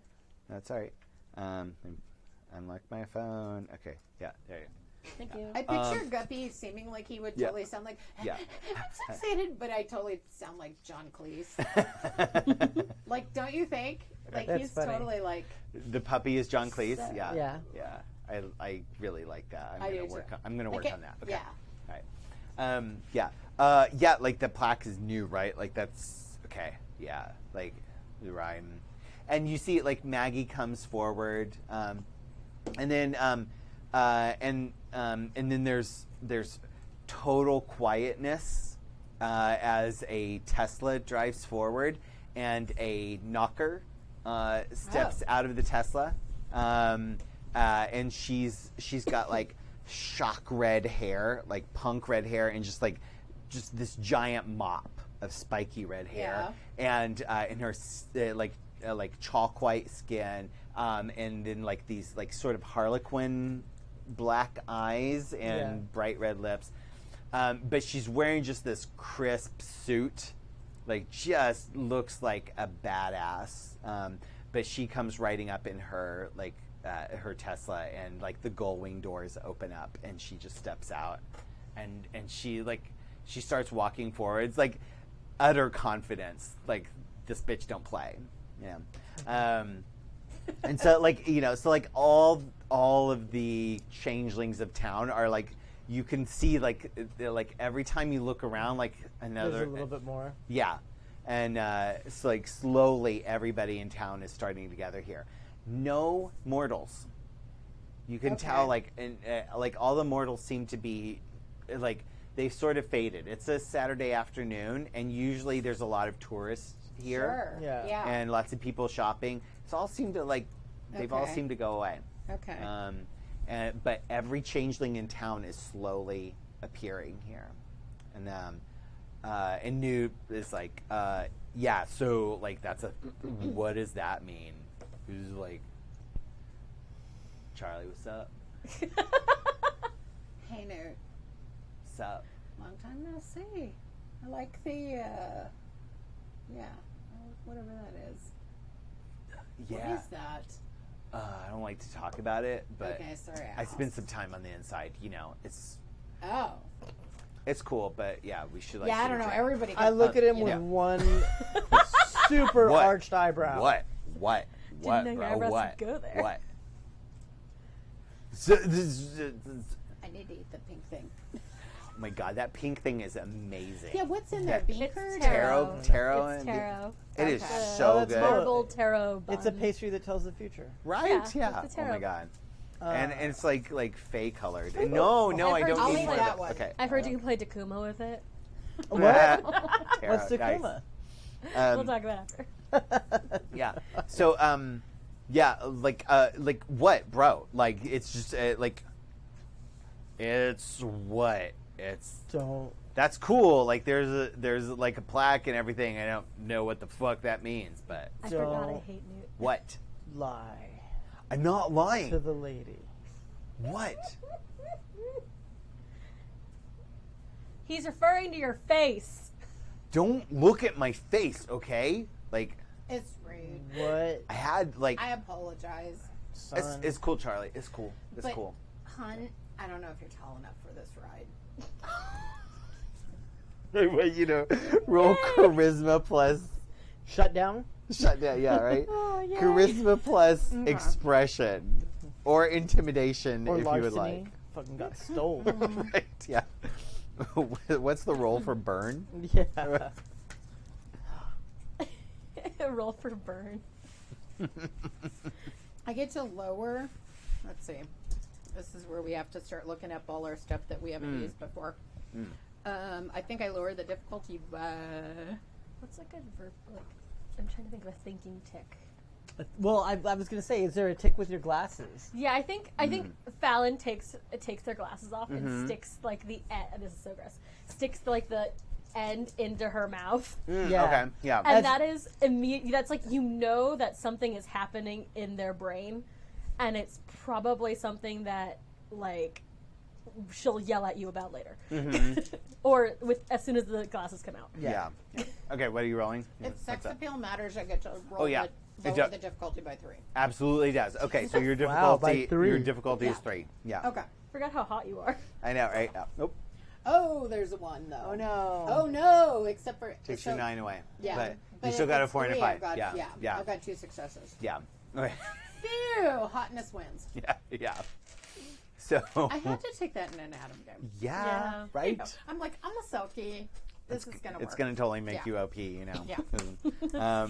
that's all right. Unlock my phone. Okay, yeah, there you go. Thank you. I picture Guppy seeming like he would Yeah. totally sound like, Yeah. I'm so excited, but I totally sound like John Cleese. Like, don't you think? Like, That's he's funny. totally like, The puppy is John Cleese. So- Yeah, Yeah. I really like that. I do too. I'm gonna work like on that. Okay. Yeah. All right. Like the plaque is new, right? Like that's okay. Yeah. Like you're right. And you see, like Maggie comes forward, and then there's total quietness as a Tesla drives forward, and a knocker steps out of the Tesla, and she's got like shock red hair, like punk red hair, and just this giant mop of spiky red hair, and in her like chalk white skin, and then like these like sort of harlequin black eyes and bright red lips, but she's wearing just this crisp suit, like just looks like a badass. But she comes riding up in her like her Tesla, and like the gull wing doors open up, and she just steps out, and she starts walking forwards, like utter confidence, like this bitch don't play. Yeah. And so like, so like all of the changelings of town are like, you can see like every time you look around, like another There's a little bit more. Yeah. And so like slowly everybody in town is starting to gather here. No mortals. You can tell like like all the mortals seem to be like they've sort of faded. It's a Saturday afternoon, and usually there's a lot of tourists here. Sure. Yeah. And lots of people shopping. It's all seemed to like they've all seemed to go away. Okay. But every changeling in town is slowly appearing here, and Newt is like, so like that's a what does that mean? Who's like, Charlie, what's up? Hey, Newt. What's up? Long time no see. I like the, whatever that is. Yeah. What is that? I don't like to talk about it, but Okay, sorry. I spent some time on the inside. Oh. It's cool, but yeah, we should like. Yeah, I don't know. Everybody. I look at him with Yeah. one super What? arched eyebrow. What? What, know your bro? eyebrows What? would go there. What? I need to eat the pink thing. Oh my god, that pink thing is amazing. Yeah, what's in there? Bean curd? Tarot. It's and tarot. It is Okay. so that's good. Marble tarot bun. It's a pastry that tells the future. Right? Yeah, Yeah. it's the Oh my tarot. god. And it's like fey colored. And no, I don't I'll need eat more that of one. Okay. I've heard you can play Takuma with it. What? Tarot, What's Takuma? nice. We'll talk about it after. Yeah. So, yeah, like what, bro? Like, it's just like, it's what? It's Don't. that's cool. Like, there's like a plaque and everything. I don't know what the fuck that means, but I forgot I Don't. hate Newt. what? Lie I'm not lying. to the lady. What? He's referring to your face. Don't look at my face, okay? Like, It's rude. What, I had like, I apologize. son? it's cool, Charlie. It's cool. It's But, cool. Hun, I don't know if you're tall enough for this ride. You know, roll charisma plus. Shut down. Shut down, yeah, right? Oh, yeah. Charisma plus expression. Or intimidation, Or if you would larceny. like. Fucking got stole. Right, yeah. What's the roll for burn? Yeah. Roll for burn. I get to lower. Let's see. This is where we have to start looking up all our stuff that we haven't used before. I think I lowered the difficulty by. What's a good verb? Like, I'm trying to think of a thinking tick. Well, I was gonna say, is there a tick with your glasses? Yeah, I think Fallon takes their glasses off and sticks like the end. This is so gross. Sticks like the end into her mouth, Yeah. Okay, yeah. and that is immediate. That's like that something is happening in their brain, and it's probably something that like she'll yell at you about later, or as soon as the glasses come out. Yeah. Okay, what are you rolling? If What's sex up? appeal matters, I get to roll yeah. lower the difficulty by 3. Absolutely does. Okay, so your Wow, by difficulty 3. your difficulty is Yeah. 3. Yeah. Okay. Forgot how hot you are. I know, right? Nope. Oh, there's a 1 though. Oh no. Oh no! Except for Takes your 9 away. Yeah, But you if still got a it's 4 and a 3, 5. I've got, Yeah. I've got 2 successes. Yeah. Okay. Phew! Hotness wins. Yeah. So I had to take that in an Adam game. yeah, right? I'm like, I'm a Selkie. This is gonna work. It's going to totally make Yeah. you OP, you know. Yeah.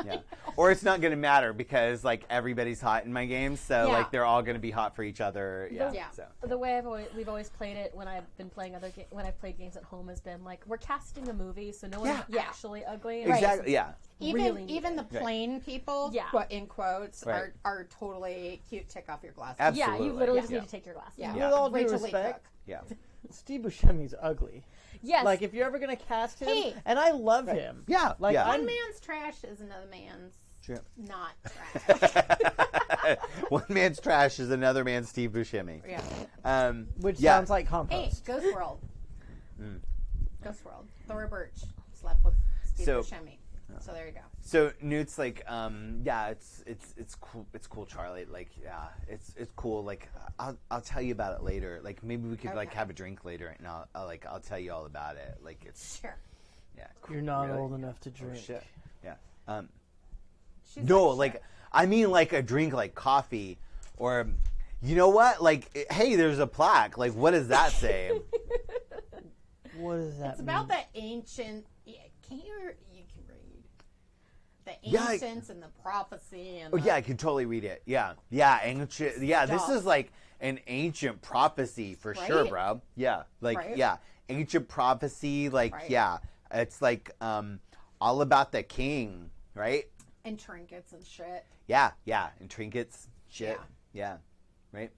Yeah. Or it's not going to matter because like everybody's hot in my games, so Yeah. like they're all going to be hot for each other. Yeah. Yeah. So. The way we've always played it when I've been playing when I've played games at home has been like we're casting a movie, so no one's Yeah. actually ugly. Exactly. Yeah. Even the Right. plain people, Yeah. in quotes, Right. are totally cute. Take off your glasses. Absolutely. Yeah, you literally Yeah. just need to take your glasses. Yeah. off. With all due Rachel Lee respect, Cook. Yeah. Steve Buscemi's ugly. Yes. Like, if you're ever gonna cast him, Hey. and I love him. Yeah. Like, yeah. One man's trash is another man's True. not trash. One man's trash is another man's Steve Buscemi. Yeah. Which yeah. sounds like Hey, compost. Ghost World. Ghost World. Thora Birch slept with Steve So- Buscemi. So there you go. So Newt's like, yeah, it's cool. It's cool, Charlie. Like, yeah, it's cool. Like, I'll tell you about it later. Like, maybe we could like Okay. have a drink later, and I'll tell you all about it. Like, it's Sure. yeah. You're not Really? old enough to Oh, drink. shit. Yeah. She's No, like, like sure. I mean like a drink like coffee, or you know what? Like, hey, there's a plaque. Like, what does that say? What does that It's mean? about the ancient. Yeah, can you can read the Yeah, ancients and the prophecy and. Oh the, yeah, I can totally read it. Yeah, ancient. Yeah, this Stuff. is like an ancient prophecy for sure, Right? bro. Yeah, like Right? yeah, ancient prophecy. Like Right. yeah, it's like all about the king, right? and trinkets and shit. Yeah, and trinkets, shit. Yeah, right.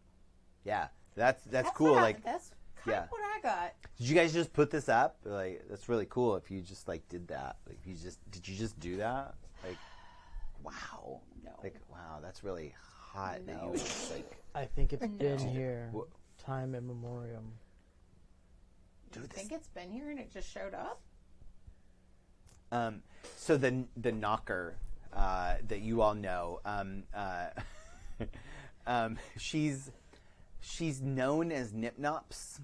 Yeah, that's cool. what Like, that's kind yeah. of what I got. did you guys just put this up? Like, that's really cool. If you just like did that, like, did you just do that? Like, wow. No. Like, wow, that's really hot. That you would just like. I think it's been here. Wha- Time immemorial. Do I this. think it's been here and it just showed up. So the knocker that you all know, she's known as Nipnops.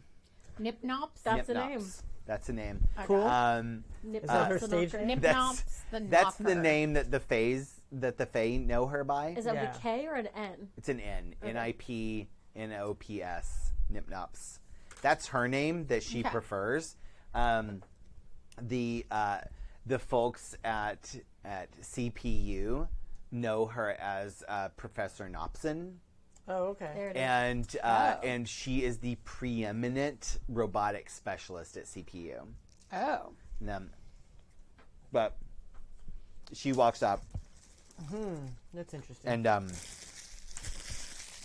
Nipnops. That's a Nipnops. name. That's a name. Cool. Um, Nip Is that her the stage knocker. name? Nipnops. The that's the knocker. name that the Fays that the Fae know her by. Is that with a K or an N? It's an N. Okay. Nipnops. Nipnops. That's her name that she prefers. The folks at CPU know her as Professor Nopson. Oh, okay. There it is. And she is the preeminent robotics specialist at CPU. Oh. But she walks up. That's interesting. And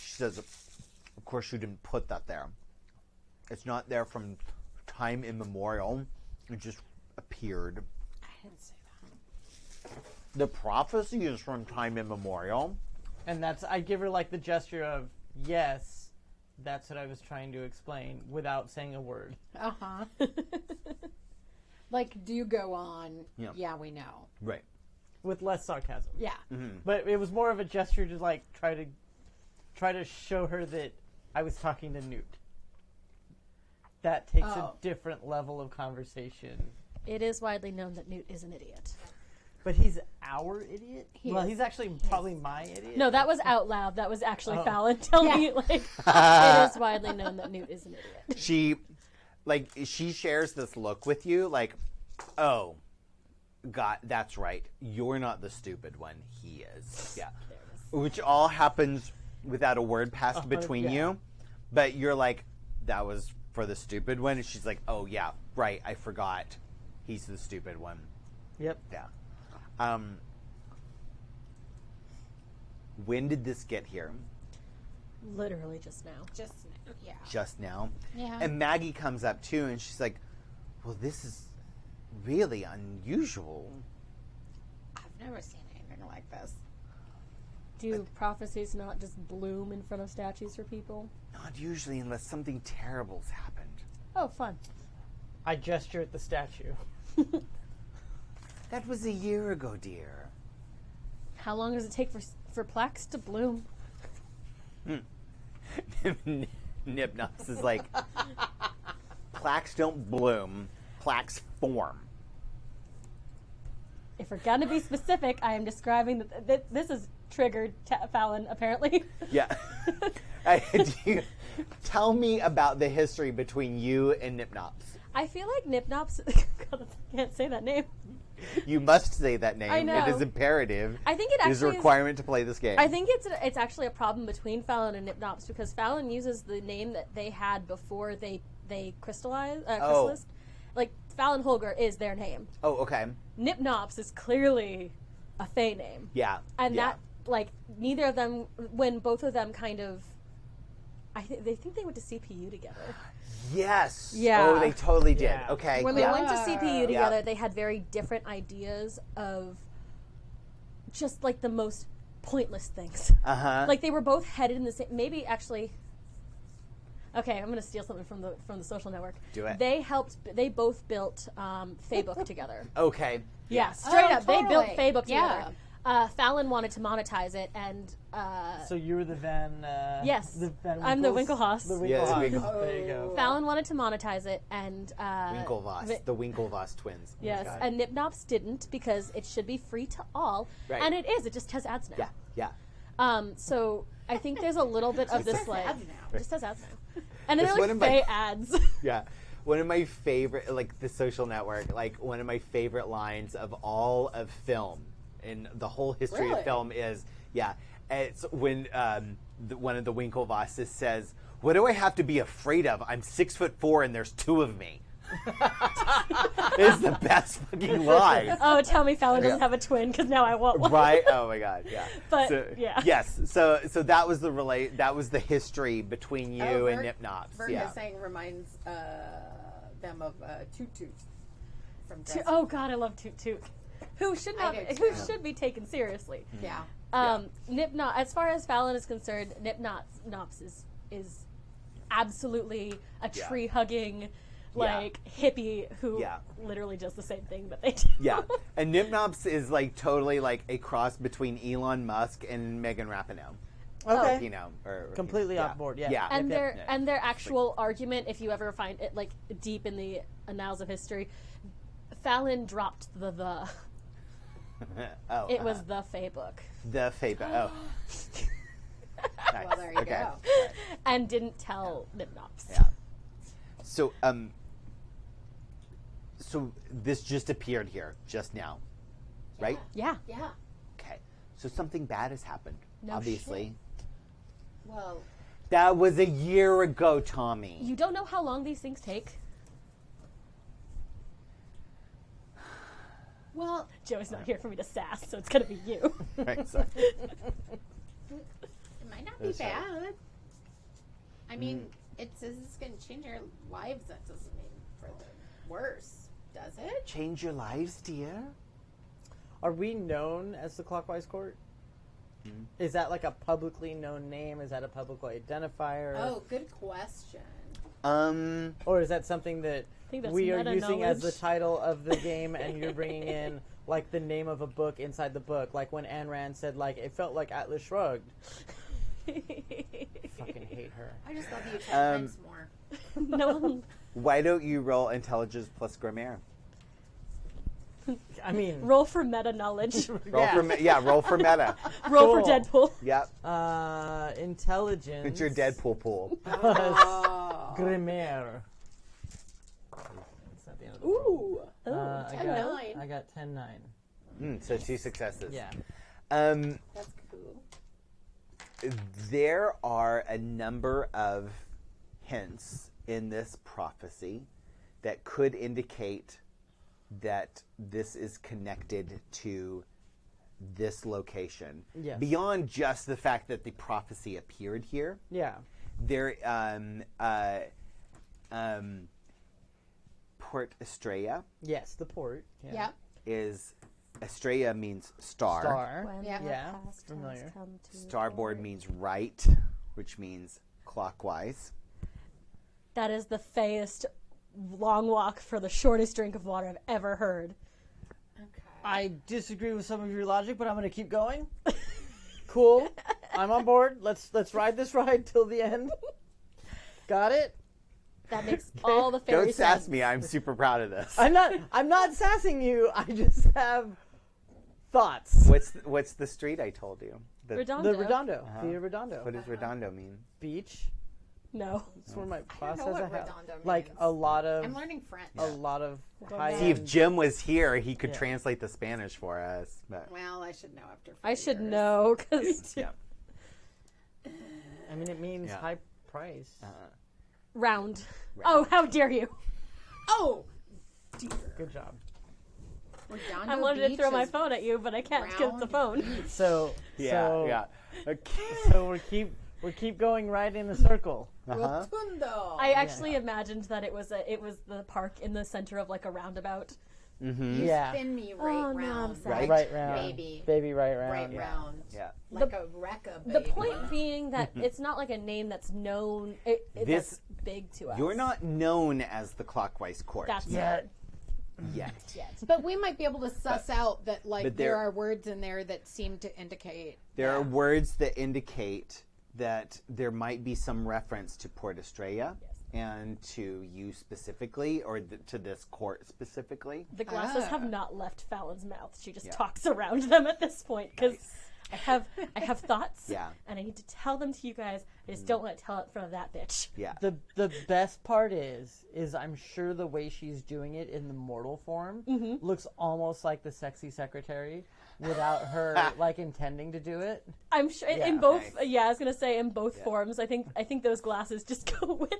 she says, of course you didn't put that there. It's not there from time immemorial. It just appeared. I didn't say that. The prophecy is from time immemorial. And I give her like the gesture of, yes, that's what I was trying to explain without saying a word. Uh-huh. Like, do you go on? Yeah. Yeah, we know. Right. With less sarcasm. Yeah. But it was more of a gesture to like try to show her that I was talking to Newt. That takes a different level of conversation. It is widely known that Newt is an idiot. He's he's our idiot? He is. He's actually probably my idiot. No, that was out loud. That was actually Fallon telling me, like, it is widely known that Newt is an idiot. She shares this look with you, like, oh, God, that's right. You're not the stupid one. He is. Yeah. Which all happens without a word passed between you. But you're like, that was for the stupid one. And she's like, oh, yeah, right. I forgot. He's the stupid one. Yep. Yeah. When did this get here? Literally just now. Just, yeah. Just now. Yeah. And Maggie comes up too, and she's like, well, this is really unusual. I've never seen anything like this. Do prophecies not just bloom in front of statues for people? Not usually, unless something terrible's happened. Oh, fun. I gesture at the statue. That was a year ago, dear. How long does it take for plaques to bloom? Nipnops is like, plaques don't bloom, plaques form. If we're going to be specific, I am describing that this is triggered Fallon, apparently. Yeah. Tell me about the history between you and Nipnops. I feel like Nipnops... God, I can't say that name. You must say that name. I know. It is imperative. I think it actually is a requirement to play this game. I think it's actually a problem between Fallon and Nipnops because Fallon uses the name that they had before they crystallized. Like, Fallon Holgar is their name. Oh, okay. Nipnops is clearly a Fae name. Yeah. And that, like, neither of them, when both of them kind of, they think they went to CPU together. Yes. Yeah. Oh, they totally did. Yeah. Okay. When they went to CPU together, Yeah. they had very different ideas of just, like, the most pointless things. Uh-huh. Like, they were both headed in the same, maybe actually... Okay, I'm going to steal something from the social network. Do it. They both built Facebook together. Okay. Yeah, straight up. Totally. They built Facebook Yeah. together. Fallon wanted to monetize it, and So you were the Van... yes, the Van I'm the Winkles? Winklehaus. The Yeah, it's Winklehaus. Winkle- There you go. Fallon wanted to monetize it, and Winklevoss. The Winklevoss twins. Oh my yes, God. and Nipnops didn't because it should be free to all, Right. and it is. It just has ads now. Yeah. Yeah. So I think there's a little bit of this like ads now. it just has ads now, and then It's they're one like of my- Fae ads. Yeah. One of my favorite, like the social network, like one of my favorite lines of all of film in the whole history Really? of film is, it's when one of the Winklevosses says, what do I have to be afraid of? I'm 6'4" and there's two of me. It's the best fucking line. Oh, tell me Fallon doesn't have a twin because now I want one. Right? Oh my God! Yeah. But, so, yeah. Yes. So that was that was the history between you and Nipnops. Vern Yeah. is saying reminds them of Toot Toot from Toot- Dresden. oh God, I love Toot Toot. Who should I not? do Who too. should be taken seriously? Yeah. Nipnops, as far as Fallon is concerned, Nipnops is absolutely a Yeah. tree hugging, like hippie who Yeah. literally does the same thing that they do. Yeah, and Nipnops is like totally like a cross between Elon Musk and Megan Rapinoe. Okay. You know, or Completely yeah. off board, yeah. Yeah. And Yep, their their actual argument, if you ever find it like deep in the annals of history, Fallon dropped the. Oh, It was the Fae book. the Fae. Oh. Nice. Well, there you Okay. go. And didn't tell Nipnops. Yeah. So, so this just appeared here just now, right? Yeah. Yeah. Okay. So something bad has happened. No obviously. Well, That was a year ago, Tommy. You don't know how long these things take. well, Joey's not here for me to sass, so it's gonna be you. Right, sorry. it might not be That's right. bad. I mean, it says it's going to change our lives. That doesn't mean for the worse, does it? Change your lives, dear. Are we known as the Clockwise Court? Is that like a publicly known name? Is that a public identifier? Oh, good question. Or is that something that think that's we are meta using as the knowledge. title of the game and you're bringing in like the name of a book inside the book? Like when Ayn Rand said like it felt like Atlas Shrugged. Fucking hate her. I just love you 10 times more. No. Why don't you roll intelligence plus grammar? I mean, Roll for meta knowledge. Roll for roll for meta. Roll for Cool. Deadpool. Yep. intelligence. It's your Deadpool pool. Oh. Grammar. That's not the end of the Ooh. I 10-9. got 10-9. So 2 successes. Yeah. That's cool. There are a number of hints in this prophecy that could indicate that this is connected to this location. Yes. Beyond just the fact that the prophecy appeared here, Yeah. there Port Estrella Yes, the port. Yeah. Yep. is Estrella means star. Star. When Yeah. the Yeah, past familiar. has come to Starboard an end. means right, which means clockwise. That is the fayest long walk for the shortest drink of water I've ever heard. Okay. I disagree with some of your logic, but I'm going to keep going. Cool. I'm on board. Let's ride this ride till the end. Got it? That makes all the fairy Don't sass sense. me. I'm super proud of this. I'm not sassing you. I just have thoughts. What's the street I told you? Redondo. The Redondo. Via Redondo. What does Redondo mean? Beach. No. That's where my I boss don't know has what a house. Redondo Like means. a lot of I'm learning French. a lot of high See, if Jim was here, he could Yeah. translate the Spanish for us. But Well, I should know after 4 I should years. know because yeah, I mean, it means Yeah. high price. round. Oh, how dare you! Oh, dear. Good job. Redondo I wanted to Beach throw my is phone at you, but I can't get the phone. So yeah. Okay. So we keep going right in a circle. Rotundo. I actually imagined that it was the park in the center of like a roundabout. You Yeah. spin me Oh, right no, I'm round. sad. Right round. Baby. Baby right round. Right yeah. round. Yeah. Like a wrecka baby. The point being that it's not like a name that's known. That's big to us. You're not known as the Clockwise Court That's Yet. yet. But we might be able to suss out that, like, but there there- are words in there that seem to indicate. There are words that indicate that there might be some reference to Port Estrella and to you specifically, or to this court specifically. The glasses Ah. have not left Fallon's mouth. She just talks around them at this point because I have thoughts. Yeah. And I need to tell them to you guys. I just don't want to tell it in front of that bitch. Yeah. The best part is I'm sure the way she's doing it in the mortal form looks almost like the sexy secretary without her like intending to do it. I'm sure Yeah. in both. Nice. Yeah, I was gonna say in both forms. I think those glasses just go with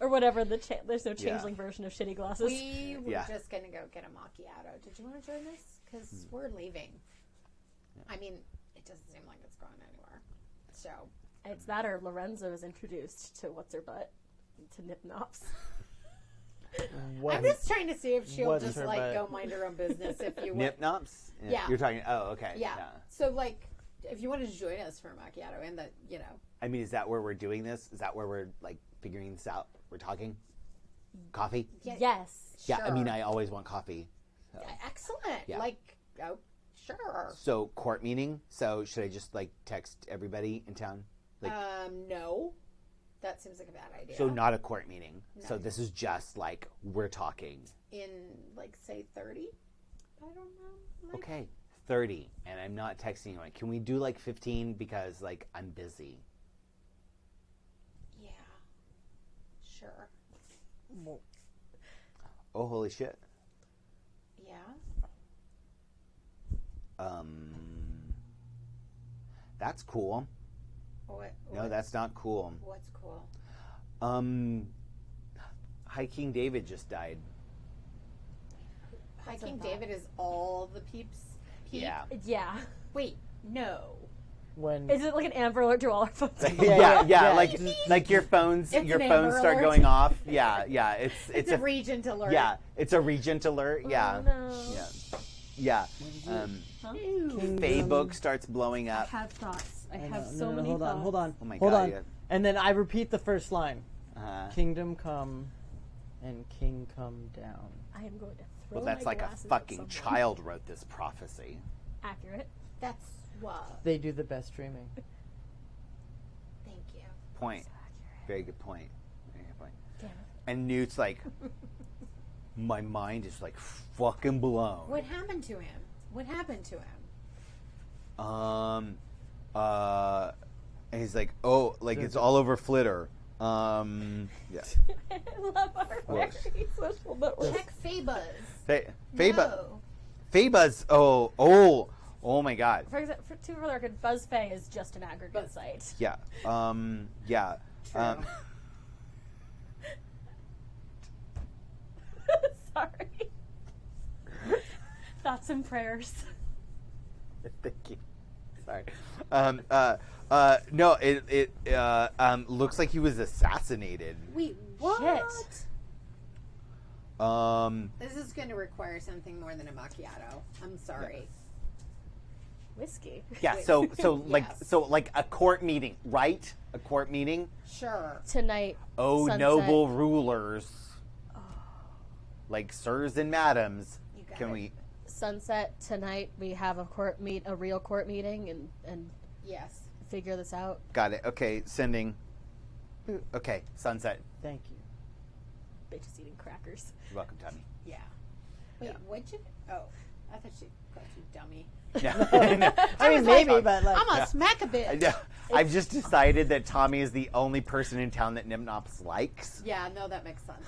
or whatever. There's no changeling version of shitty glasses. We were Yeah. just going to go get a macchiato. Did you want to join us? Because we're leaving. I mean, it doesn't seem like it's going anywhere. So, It's that or Lorenzo is introduced to what's her butt to Nip Nops. I'm just trying to see if she'll what's just, her like, butt? go mind her own business if you want. Nip Nops? Yeah. You're talking, oh, okay. Yeah. So, like, if you wanted to join us for a macchiato and that, you know. I mean, is that where we're doing this? Is that where we're, like, figuring this out? We're talking? Coffee? Yeah, Yes. Yeah, I mean, sure. I always want coffee. Excellent. Yeah. Like, oh, sure. So, court meeting? So, should I just, like, text everybody in town? Like, No. That seems like a bad idea. so not a court meeting. So this is just, like, we're talking. In, like, say 30? I don't know. Like, Okay, 30 and I'm not texting anyone. Can we do like 15 because like I'm busy? Yeah. Sure. Oh, holy shit. Yeah. That's cool. No, that's not cool. What's cool? High King David just died. High King David is all the peeps. Yeah. Yeah. Wait, no. When Is it like an Amber Alert to all our phones? Yeah, like your phones It's your an phones Amber start Alert. going off. Yeah, It's a regent alert. Yeah, it's a regent alert. Yeah. No. Yeah. Fae book starts blowing I up. have thoughts. I have no, so no, many hold thoughts. on, hold on. Oh my hold God, on. yeah. And then I repeat the first line. Kingdom come and king come down. I am going to throw Well, that's my like a glasses at fucking someone. child wrote this prophecy. Accurate. That's what. They do the best dreaming. Thank you. Point. Very good point. Very good point. Damn it. And Newt's like, my mind is like fucking blown. What happened to him? What happened to him? And he's like, oh, like it's all over Flitter. Yeah. I love our What? very social network. Check Fabas. Faba. No. Fabas. Oh my God. For example, for the record, BuzzFay is just an aggregate site. Yeah. Yeah. Sorry. Thoughts and prayers. Thank you. Sorry. No, it looks like he was assassinated. Wait, what? Shit. This is going to require something more than a macchiato. I'm sorry. Whiskey. Yeah. So Yes. like a court meeting, right? A court meeting. Sure. Tonight. Oh, sunset. noble rulers, like sirs and madams, You got can it. we? Sunset tonight. We have a real court meeting and Yes. figure this out. Got it. Okay, sending. Okay, sunset. Thank you. Bitch is eating crackers. You're welcome, Tommy. Yeah. Wait, Yeah. what'd you? Oh, I thought she called you dummy. Yeah. I mean, maybe, but like, I'm gonna smack a bit. Yeah. I've just decided that Tommy is the only person in town that Nimnops likes. Yeah, no, that makes sense.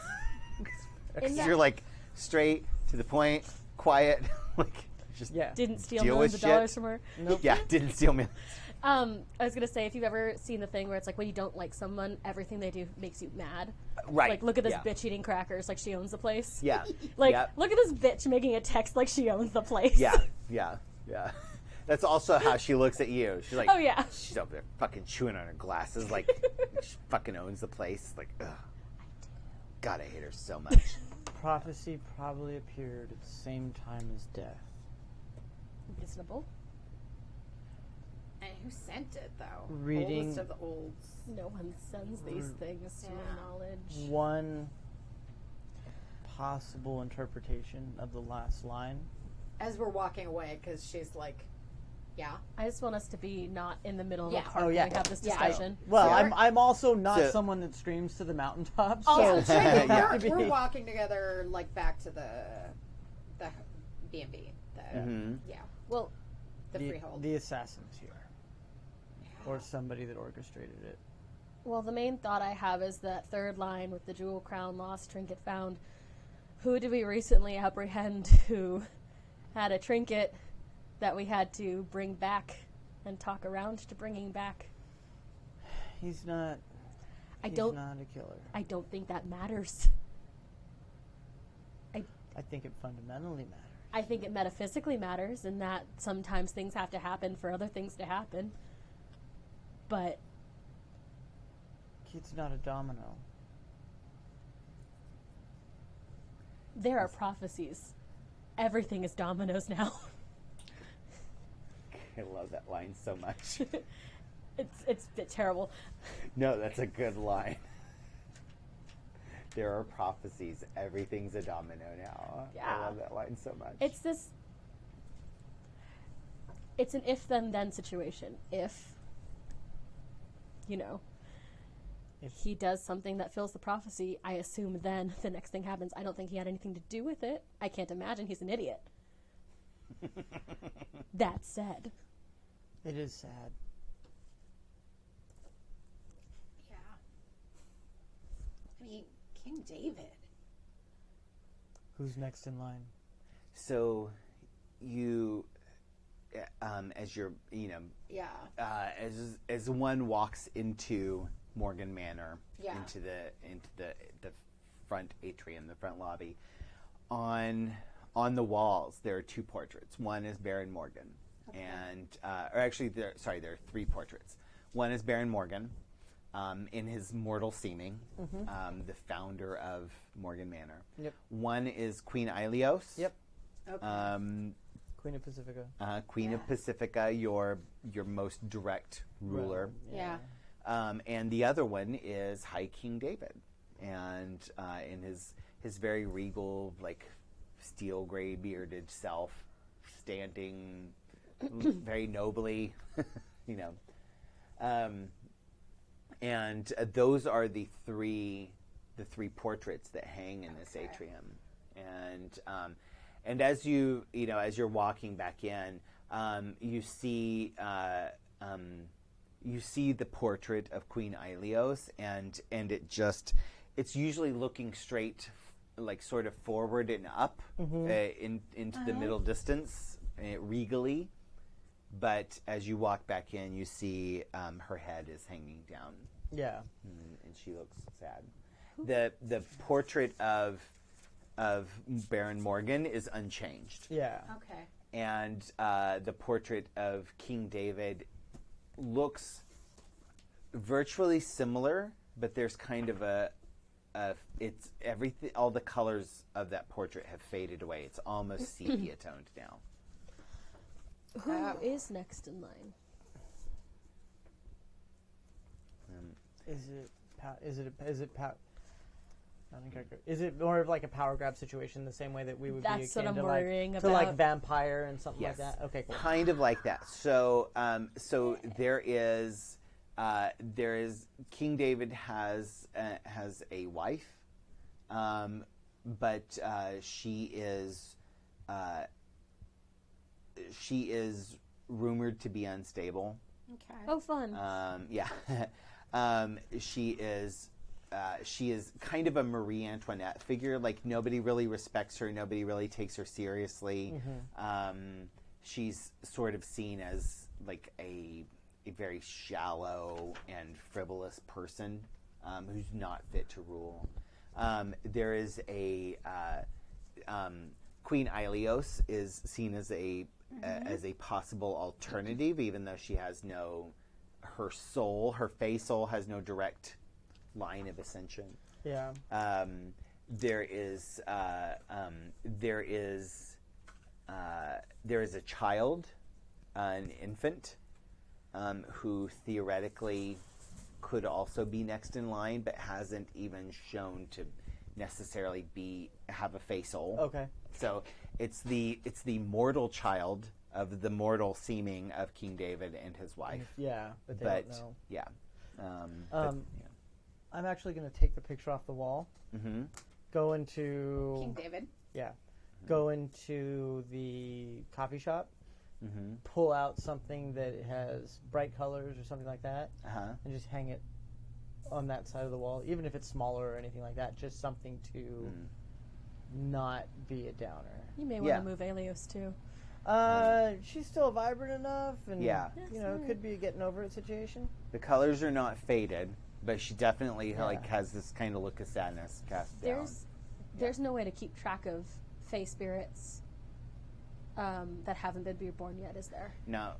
Because you're like straight to the point, quiet, like just yeah. Didn't steal Deal millions with of dollars shit. from her. Nope. yeah, didn't steal me. I was gonna say, if you've ever seen the thing where it's like when you don't like someone, everything they do makes you mad. Right. Like, look at this yeah. bitch eating crackers like she owns the place. Yeah. Like, yeah. look at this bitch making a text like she owns the place. Yeah. Yeah. Yeah. That's also how she looks at you. She's like, Oh, yeah. She's over there fucking chewing on her glasses, like she fucking owns the place. Like, ugh. God, I hate her so much. Prophecy probably appeared at the same time as death. Reasonable. And who sent it though? Reading- Oldest of the olds. No one sends these things to Yeah. my knowledge. One possible interpretation of the last line. As we're walking away, because she's like, yeah. I just want us to be not in the middle of Yeah. a park Oh, yeah. when we have this Yeah. discussion. Well, So- I'm also not So- someone that screams to the mountaintops. Oh, so yeah, Yeah. we're walking together, like back to the B&B. Yeah, Well, the freehold. the assassins here, or somebody that orchestrated it. well, the main thought I have is that third line with the jewel crown lost, trinket found. Who did we recently apprehend who had a trinket that we had to bring back and talk around to bringing back? He's not. I He's don't. not a killer. I don't think that matters. I think it fundamentally matters. I think it metaphysically matters in that sometimes things have to happen for other things to happen. But Kid's not a domino. there are prophecies. Everything is dominoes now. I love that line so much. It's a bit terrible. No, that's a good line. There are prophecies. Everything's a domino now. Yeah. I love that line so much. It's an if then then situation. If he does something that fills the prophecy, I assume then the next thing happens. I don't think he had anything to do with it. I can't imagine he's an idiot. That said. It is sad. Yeah. I mean, King David. Who's next in line? So, you, as you're, Yeah. as one walks into Morgan Manor, Yeah. into the front atrium, the front lobby, on the walls there are two portraits. One is Baron Morgan, and or actually, there are three portraits. One is Baron Morgan, in his mortal seeming, the founder of Morgan Manor. Yep. One is Queen Ilios. Yep. Okay. Queen of Pacifica. Queen of Pacifica, your most direct ruler. Yeah. And the other one is High King David, and in his very regal, like steel gray bearded self, standing very nobly, and those are the three portraits that hang in this atrium, and as you're walking back in, you see the portrait of Queen Ilios, and it's usually looking straight, like sort of forward and up into the middle distance, regally. But as you walk back in, you see her head is hanging down. Yeah. And she looks sad. The portrait of Baron Morgan is unchanged. Yeah. Okay. And the portrait of King David looks virtually similar, but there's kind of it's everything. All the colors of that portrait have faded away. It's almost sepia toned now. Who is next in line? Is it more of like a power grab situation, the same way that we would That's be what akin I'm to worrying like, about. to like vampire and something Yes. like that? Okay, cool. Kind of like that. So, there is King David has a wife, but she is rumored to be unstable. Okay. Oh, fun. Yeah, she is kind of a Marie Antoinette figure. Like, nobody really respects her. Nobody really takes her seriously. She's sort of seen as like a very shallow and frivolous person who's not fit to rule. There is a Queen Ilios is seen as a possible alternative, even though she has her face soul has no direct line of ascension. Yeah. There is a child, an infant, who theoretically could also be next in line, but hasn't even shown to necessarily have a face soul. Okay. So it's the mortal child of the mortal seeming of King David and his wife. Yeah, but they don't know. Yeah. I'm actually going to take the picture off the wall. Mm-hmm. Go into King David. Yeah. Go into the coffee shop. Mm-hmm. Pull out something that has bright colors or something like that, and just hang it on that side of the wall, even if it's smaller or anything like that. Just something to not be a downer. You may want to move Alios too. She's still vibrant enough, and Yes, could be a getting over it situation. The colors are not faded, but she definitely has this kind of look of sadness cast down. There's no way to keep track of Fae spirits that haven't been reborn yet, is there? No.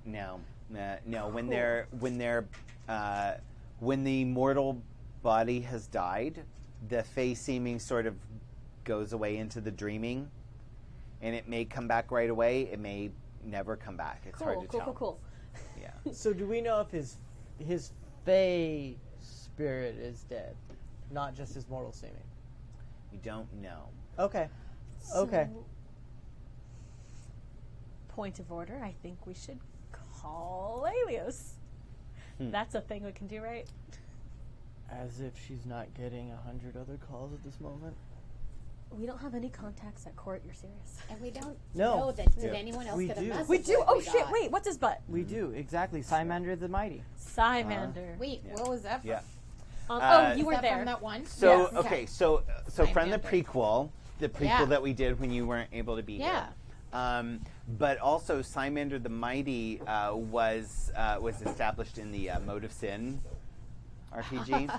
When the mortal body has died, the Fae seeming sort of goes away into the dreaming, and it may come back right away. It may never come back. It's hard to tell. Cool. Yeah. So do we know if his Fae spirit is dead, not just his mortal seeming? We don't know. Okay. So, point of order, I think we should call Alios. That's a thing we can do, right? As if she's not getting 100 other calls at this moment. We don't have any contacts at court. You're serious? And we don't No. know that. Did anyone else We get a do. message? We do. like Oh we shit! got? Wait, what's his butt? We do, exactly. Cymander the Mighty. Cymander. Wait, what was that from? Yeah. Oh, you Was were that there. from that one? So Yes. okay, so from the prequel, Yeah. that we did when you weren't able to be Yeah. here. But also, Cymander the Mighty was established in the Mode of Sin RPG.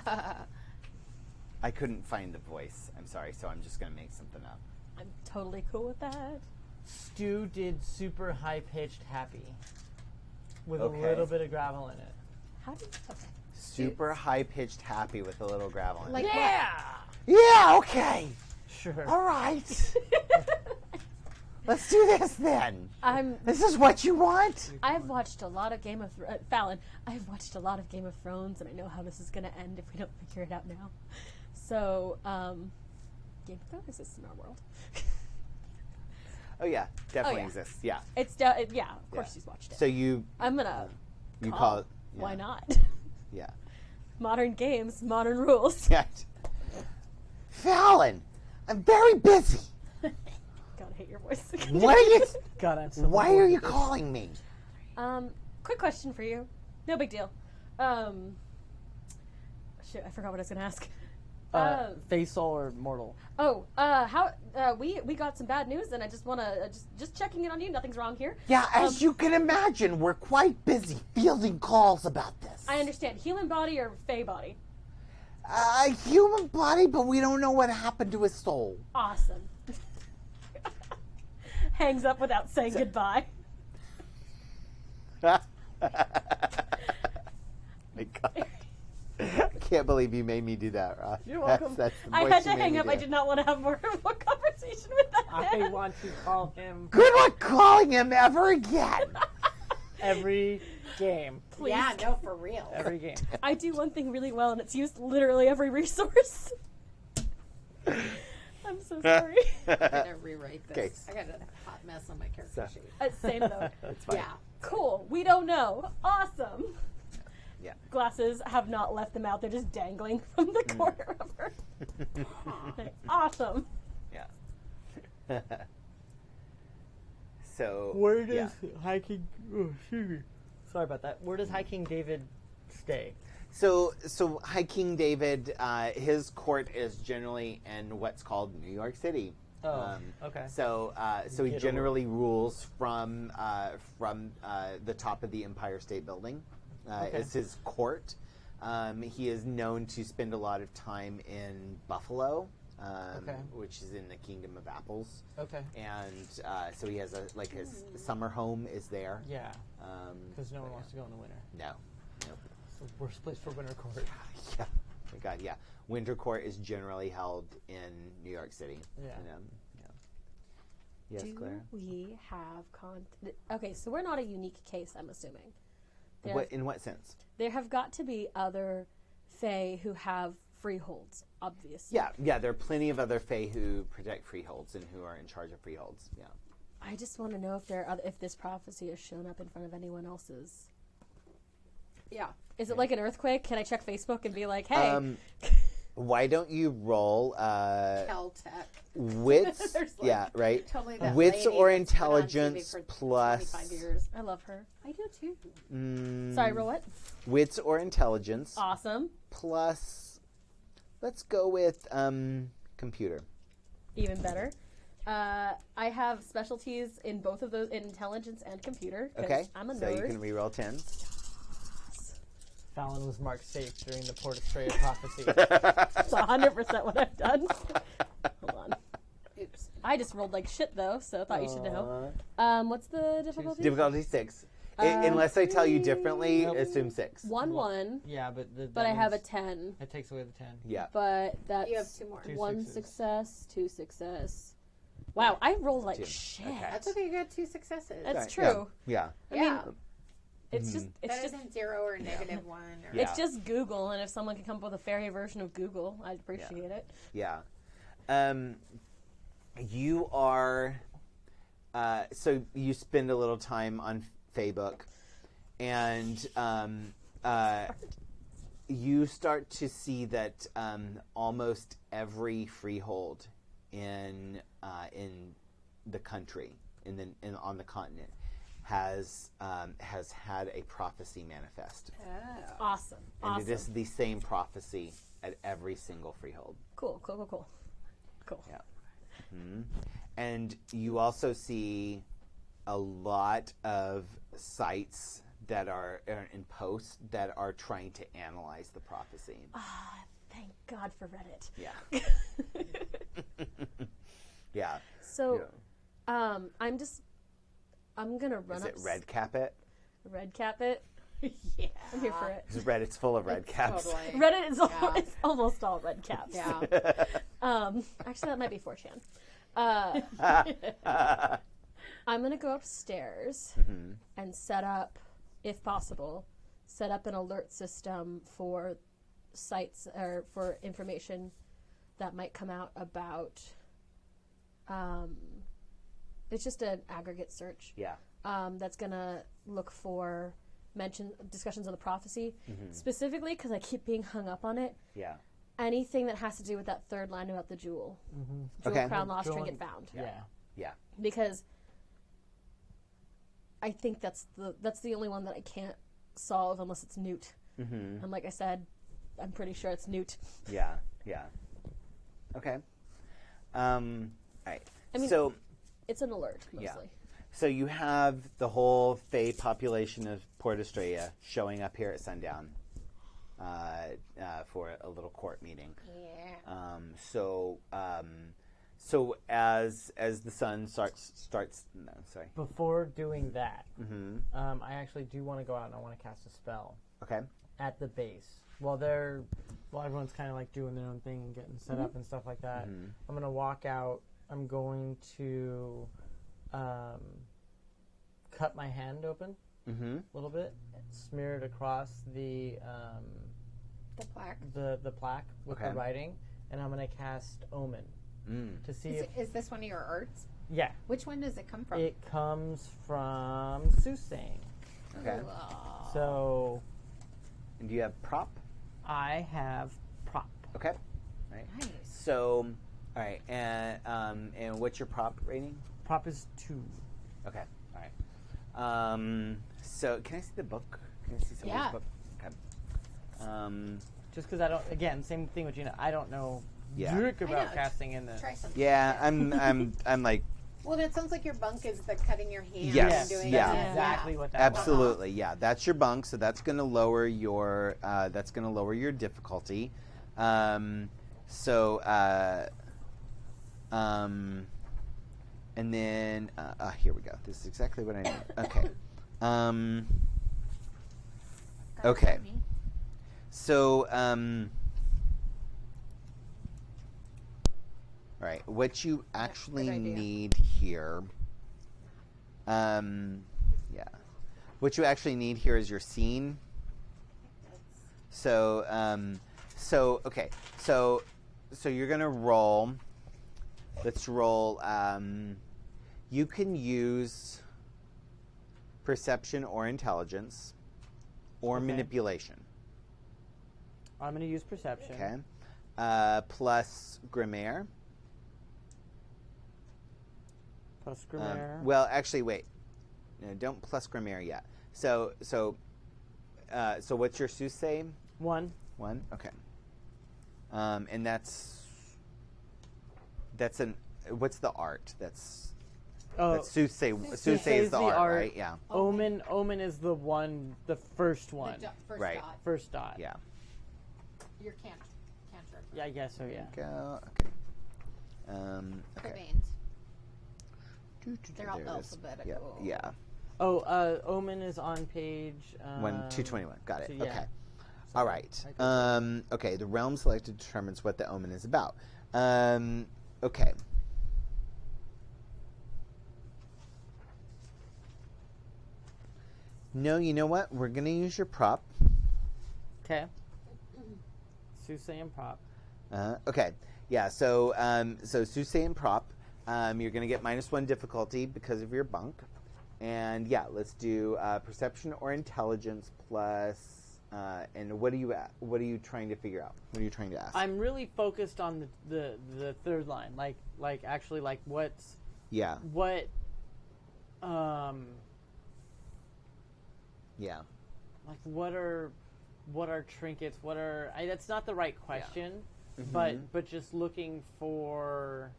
I couldn't find the voice. I'm sorry, so I'm just going to make something up. I'm totally cool with that. Stu did super high-pitched happy with Okay. a little bit of gravel in it. How do you? Okay. Super high-pitched happy with a little gravel in Like it. what? Yeah, okay. Sure. All right. Let's do this then. I'm. This is what you want? I've watched a lot of Game of Fallon. I've watched a lot of Game of Thrones, and I know how this is going to end if we don't figure it out now. So, Game of Thrones exists in our world. Oh, yeah. Definitely yeah. exists. Yeah. It's yeah. Of course, she's watched it. So you I'm gonna. call it... Yeah. Why not? Yeah. Modern games, modern rules. Yeah. Fallon, I'm very busy. God, I hate your voice. What are you... God, I'm so Why bored are with you this. calling me? Quick question for you. No big deal. Shit, I forgot what I was gonna ask. Faithful or mortal? We got some bad news, and I just wanna just checking in on you. Nothing's wrong here. Yeah, as you can imagine, we're quite busy fielding calls about this. I understand. Human body or fey body? A human body, but we don't know what happened to his soul. Awesome. Hangs up without saying goodbye. My God. I can't believe you made me do that, Ross. You're welcome. That's the I voice had you to made hang me up. do. I did not want to have more conversation with that man. I want to call him Good luck calling him ever again. every game. Please. Yeah, no, for real. Every game. I do one thing really well, and it's use literally every resource. I'm so sorry. I'm gonna rewrite this. Okay. I got a hot mess on my character sheet. Same though. That's fine. Yeah. Cool. We don't know. Awesome. Yeah. Glasses have not left them out. They're just dangling from the corner of her. Awesome. Yeah. So Where does yeah. High King... Oh, excuse me. Sorry about that. Where does High King David stay? So High King David, his court is generally in what's called New York City. Oh, okay. So he Get generally rules from the top of the Empire State Building. Okay. Is his court. He is known to spend a lot of time in Buffalo, Okay. which is in the Kingdom of Apples. Okay. And so he has his summer home is there. Yeah. Because no one wants to go in the winter. No. Nope. It's the worst place for winter court. Yeah. My God, yeah. Winter Court is generally held in New York City. Yeah. Yes, Do Clara? we have Okay, so we're not a unique case, I'm assuming. In what sense? There have got to be other fae who have freeholds, obviously. Yeah, there are plenty of other fae who protect freeholds and who are in charge of freeholds. Yeah. I just want to know if this prophecy has shown up in front of anyone else's. Yeah. Is it like an earthquake? Can I check Facebook and be like, hey? Why don't you roll Caltech. wits? There's like yeah, right. totally that Wits lady or that's been on TV intelligence for plus 25 years. I love her. I do too. Sorry, roll what? Wits or intelligence Awesome. plus. Let's go with computer. Even better. I have specialties in both of those, in intelligence and computer. 'Cause Okay. I'm a so nerd. you can reroll 10s. Fallon was marked safe during the Port Australia prophecy. That's 100% what I've done. Hold on. Oops. I just rolled like shit though, so I thought you should know. What's the difficulty? Difficulty 6. Unless I tell you differently, Nope. assume 6. 1-1, Yeah, but but I have a 10. That takes away the 10. Yeah. But that's You have 2 more. 1 sixes. success, 2 success. Wow, I rolled like 2. shit. Okay. That's okay. You got 2 successes. That's Right, true. Yeah. I yeah. mean, it's just That isn't 0 or negative 1. Or Yeah. it's just Google, and if someone could come up with a fairy version of Google, I'd appreciate it. Yeah. You are. So you spend a little time on Facebook, and you start to see that almost every freehold the country on the continent has had a prophecy manifest. Awesome. And it is the same prophecy at every single freehold. Cool. Yeah. Mm-hmm. And you also see a lot of sites that are in posts that are trying to analyze the prophecy. Thank God for Reddit. Yeah. Yeah. So, I'm gonna run up. Is it red cap it? Red cap it? Yeah. I'm here for it. Because Reddit's full of red caps. Totally. Reddit is it's almost all red caps. Yeah. Actually, that might be 4chan. I'm gonna go upstairs and set up, if possible, an alert system for sites or for information that might come out about. It's just an aggregate search. Yeah. That's gonna look for discussions of the prophecy, specifically because I keep being hung up on it. Yeah. Anything that has to do with that third line about the jewel, jewel Okay. crown lost, Jewel- trinket found. Yeah. Because I think that's the only one that I can't solve unless it's Newt. And like I said, I'm pretty sure it's Newt. Yeah. Okay. All right. I mean, so it's an alert mostly. Yeah. So you have the whole Fae population of Port Estrella showing up here at sundown for a little court meeting. Yeah. So as the sun starts. No, sorry. Before doing that, I actually do want to go out and I want to cast a spell Okay. at the base while everyone's kind of like doing their own thing and getting set up and stuff like that. I'm gonna walk out. I'm going to cut my hand open a little bit, smear it across the plaque. the plaque with Okay. the writing, and I'm going to cast omen to see Is this one of your arts? yeah, Which one does it come from? it comes from soothsaying. Okay. Oh. So And do you have prop? I have prop. Okay. Right. Nice. So, all right. And what's your prop rating? Prop is 2. Okay. All right. So can I see the book? Can I see someone's Yeah. book? Okay. Just because I don't. Again, same thing with Gina. I don't know Yeah. Zurich I about know. casting in the. Try something. Yeah, I'm like, Well, it sounds like your bunk is the cutting your hand Yes, and doing yeah. that. Exactly what that was. absolutely, yeah. That's your bunk, so that's going to lower your difficulty. And then here we go. This is exactly what I need. Okay. Okay. So, all right. What you actually good idea. need here, yeah. What you actually need here is your scene. So, okay. So you're gonna roll. Let's roll. You can use perception or intelligence, or Okay. manipulation. I'm going to use perception. Okay. Plus Grimaire. Plus Grimaire. Well, actually, wait. No, don't plus Grimaire yet. So what's your soothsay? 1. 1. Okay. And that's an. What's the art? That's soothsay. Soothsay is the art, right? Yeah. Omen is the first one. First Right. dot. First dot. Yeah. Your cantrip. Yeah, I guess so, yeah. Go. Okay. Okay. Veins. They're all There it is. alphabetical. Yeah. Oh, Omen is on page... 221. Got it. so, yeah. Okay. All right. Okay. The realm selected determines what the omen is about. Okay. No, you know what? We're going to use your prop. Okay. Soothsay and prop. Okay. Yeah. So soothsay and prop. You're going to get -1 difficulty because of your bunk. And yeah, let's do perception or intelligence plus And what are you trying to figure out? What are you trying to ask? I'm really focused on the third line, like actually like what's what like what are trinkets? What are that's not the right question, but just looking for.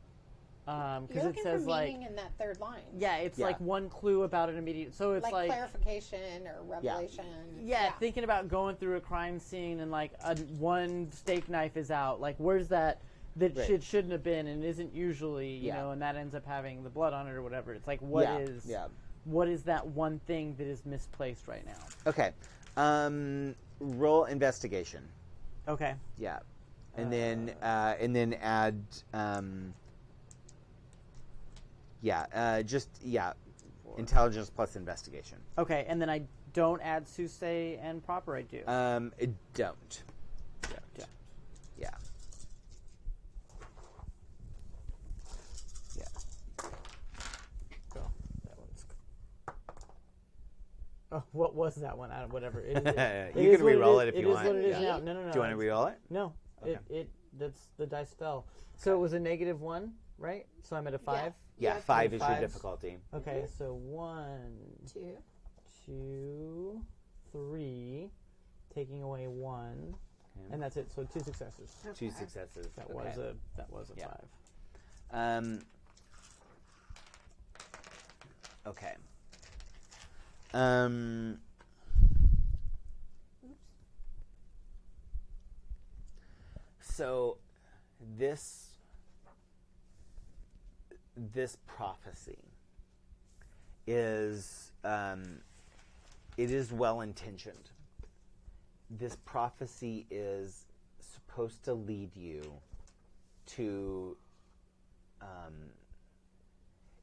Because it says for like meaning in that third line. Yeah, it's like one clue about an immediate. So it's like clarification or revelation. Yeah, thinking about going through a crime scene and like one steak knife is out. Like where's that it shouldn't have been and isn't usually you know, and that ends up having the blood on it or whatever. It's like what is that one thing that is misplaced right now? Okay, roll investigation. Okay. Yeah, and then add. Intelligence plus investigation. Okay, and then I don't add Susei and proper. I do. Don't. Yeah. Go. That one's. Oh, what was that one? I don't. Whatever. You can re-roll it if you want. It is what it is now. No. Do you want to re-roll it? No. Okay. That's the dice fell. So it was a -1, right? So I'm at a 5. Yeah, 5 is your difficulty. Okay, so 1, 2, 3, taking away 1, and that's it. So 2 successes. 2 successes. That was a 5. Okay. So this prophecy is it is well intentioned. This prophecy is supposed to lead you to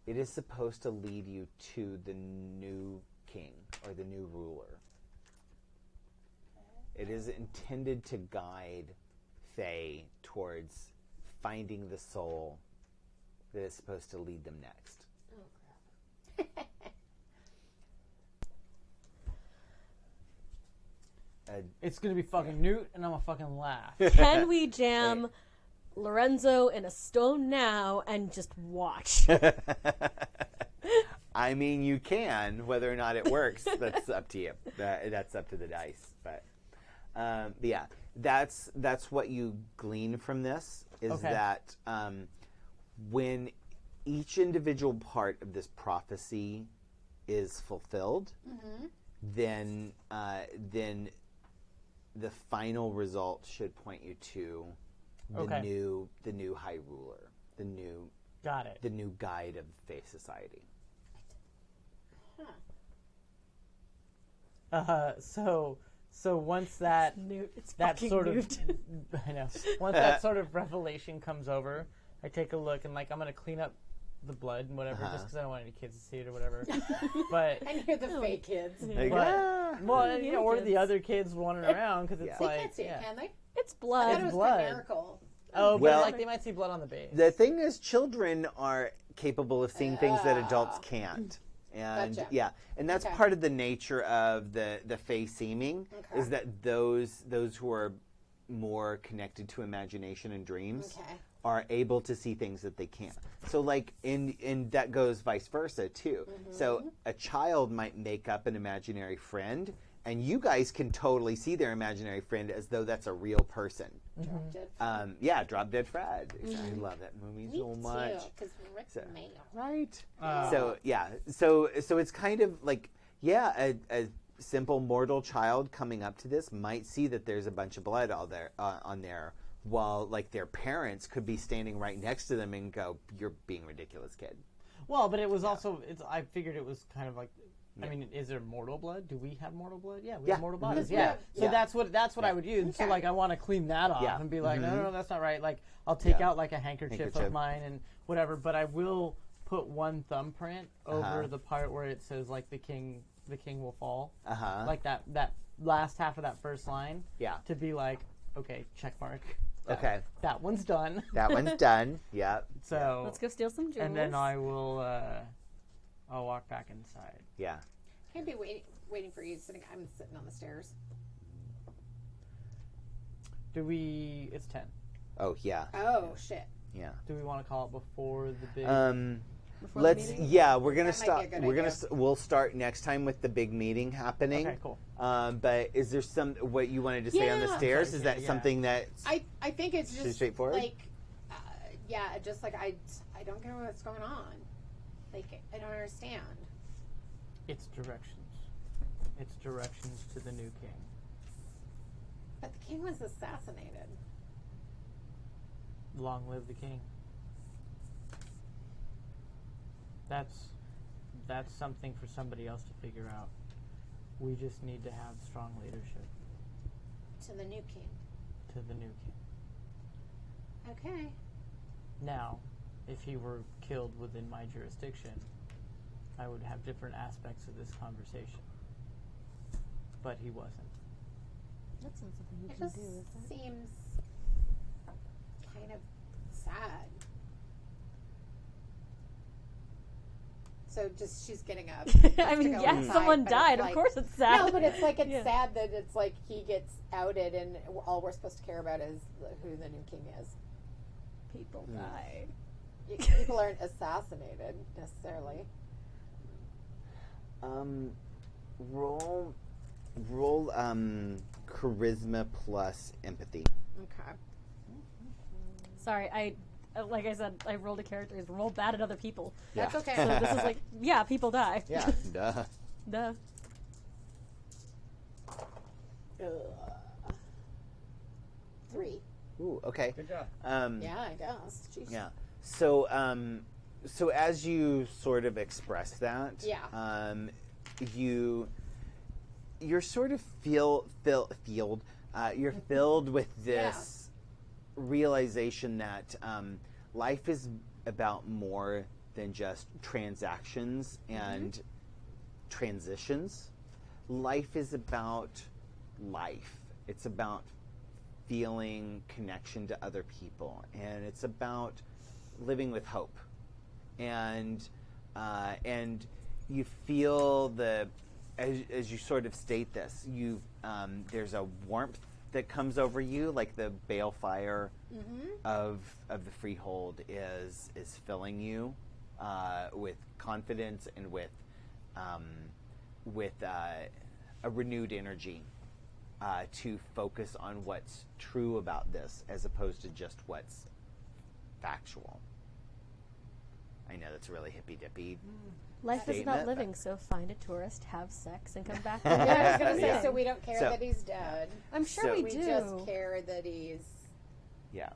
it is supposed to lead you to the new king or the new ruler. It is intended to guide Fae towards finding the soul that is supposed to lead them next. Oh, crap. It's going to be fucking Newt, and I'm going to fucking laugh. Can we jam Lorenzo in a stone now and just watch? I mean, you can. Whether or not it works, that's up to you. That's up to the dice. But yeah, that's what you glean from this is that when each individual part of this prophecy is fulfilled, then the final result should point you to the new high ruler, the new guide of Fae society. So once that sort of I know once that sort of revelation comes over, I take a look and like I'm gonna clean up the blood and whatever just because I don't want any kids to see it or whatever. But and you're the fake kids. Or the other kids wandering around because it's they can't see it, can they? It's blood. I thought it was chimerical. Oh, well, like they might see blood on the base. The thing is, children are capable of seeing things that adults can't. And and that's part of the nature of the Fae seeming is that those who are more connected to imagination and dreams are able to see things that they can't. So like in that goes vice versa too. So a child might make up an imaginary friend and you guys can totally see their imaginary friend as though that's a real person. Drop Dead Fred. I love that movie so much. Because Rick's male. Right. So it's kind of like a simple mortal child coming up to this might see that there's a bunch of blood all there on there, while like their parents could be standing right next to them and go, "You're being ridiculous, kid." Well, but it was also I figured it was kind of like. I mean, is there mortal blood? Do we have mortal blood? Yeah, we have mortal bodies. Yeah. So that's what I would use. So like I want to clean that off and be like, no, that's not right. Like I'll take out like a handkerchief of mine and whatever, but I will put one thumbprint over the part where it says like the king will fall. Like that last half of that first line. Yeah. To be like, okay, check mark. That one's done. That one's done. Yeah. So let's go steal some jewels. And then I will I'll walk back inside. Yeah. Can't be waiting for you. I'm sitting on the stairs. It's 10. Oh yeah. Oh shit. Yeah. Do we want to call it before the big? Before the Let's. meeting? Yeah, we're gonna That might stop. be a good We're gonna. idea. We'll start next time with the big meeting happening. Okay, cool. But is there what you wanted to say on the Yeah. stairs? Okay, Is that yeah. something that? I think it's Too just straightforward? like, just like I don't get what's going on. Like I don't understand. It's directions. It's directions to the new king. But the king was assassinated. Long live the king. That's something for somebody else to figure out. We just need to have strong leadership To the new king. to the new king. Okay. Now, if he were killed within my jurisdiction, I would have different aspects of this conversation. But he wasn't. That's not something you It can just do, is it? seems kind of sad. So just she's getting up. I mean, go yeah, inside, someone but it's died. like- Of course it's sad. No, but it's like it's Yeah. sad that it's like he gets outed, and all we're supposed to care about is who the new king is. People die. People aren't assassinated necessarily. Roll charisma plus empathy. Okay. Sorry, like I said, I rolled a character who's rolled bad at other people. That's Yeah. okay. So this is like, yeah, people die. Yeah. Duh. Duh. Ugh. 3. Ooh. Okay. Good job. Yeah, I guess. Jeez. Yeah. So, so as you sort of express that, Yeah. you're sort of you're filled with this realization that life is about more than just transactions and transitions. Life is about life. It's about feeling connection to other people, and it's about living with hope. And you feel as you sort of state this, there's a warmth that comes over you, like the balefire of the freehold is filling you with confidence and with a renewed energy to focus on what's true about this as opposed to just what's factual. I know that's really hippy-dippy. Life is Statement, about but- living, so find a tourist, have sex, and come back. Yeah, I was gonna say. Yeah. So we don't care So- that he's dead. I'm sure So- we We do. just care that he's Yeah.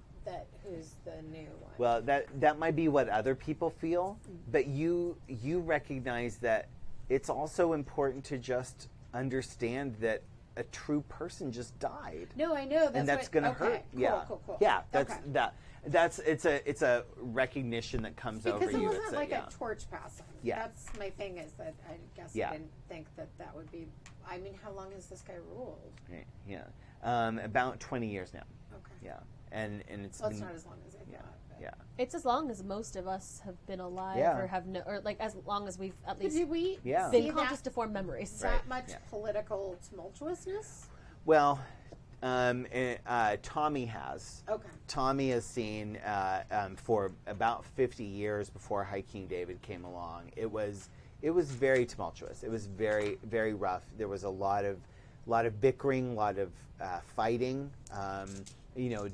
who's the new one. Well, that might be what other people feel, but you recognize that it's also important to just understand that a true person just died. No, I know. And that's going to hurt. Cool, Yeah. Cool. Yeah, that's okay. it's a recognition that comes Because over it you. wasn't It's like yeah. a torch passing. Yeah. That's my thing. Is that I guess Yeah. I didn't think that would be. I mean, how long has this guy ruled? Right, yeah. About 20 years now. Okay. Yeah. And it's Well, it's been, not as long as I thought. But. yeah. It's as long as most of us have been alive, Yeah. or have or like as long as we've at But least did we Yeah. see been conscious that, to form memories. that Right, much yeah. political tumultuousness? Well, Tommy has. Okay. Tommy has seen for about 50 years before High King David came along. It was very tumultuous. It was very, very rough. There was a lot of bickering, a lot of fighting.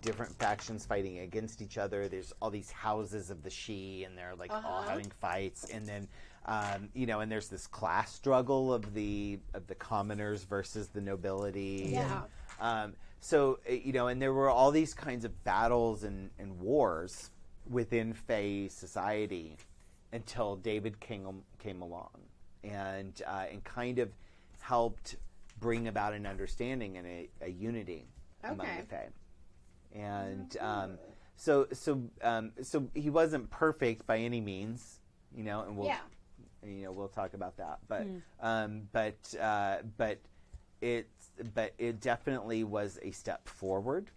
Different factions fighting against each other. There's all these houses of the Shi, and they're like all having fights. And then, and there's this class struggle of the commoners versus the nobility. Yeah. And there were all these kinds of battles and wars within Fae society until David came along and kind of helped bring about an understanding and a unity among Okay. the Fae. And so he wasn't perfect by any means, and we'll we'll talk about that. But it definitely was a step forward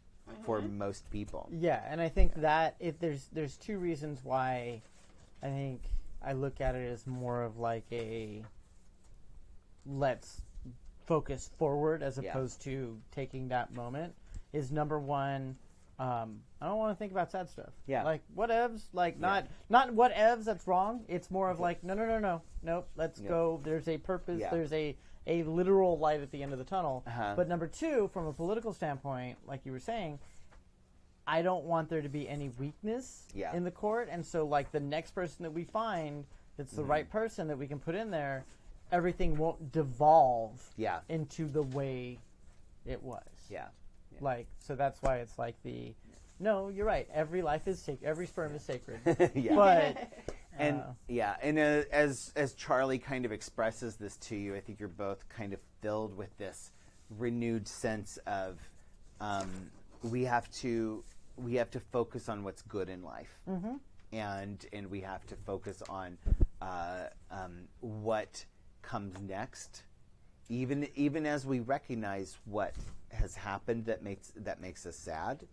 for most people. Yeah, and I think that there's two reasons why I think I look at it as more of like a let's focus forward as opposed to taking that moment. is number one. I don't want to think about sad stuff. Yeah. Like whatevs. Like not whatevs. That's wrong. It's more of like nope. Let's go. There's a purpose. Yeah. There's a literal light at the end of the tunnel. Uh-huh. But number two, from a political standpoint, like you were saying, I don't want there to be any weakness in the court, and so like the next person that we find that's the right person that we can put in there, everything won't devolve into the way it was. Yeah. Like, so that's why it's like no, you're right. Every life is sacred. Every sperm is sacred. But and as Charlie kind of expresses this to you, I think you're both kind of filled with this renewed sense of we have to focus on what's good in life, and we have to focus on what comes next, even as we recognize what has happened that makes us sad.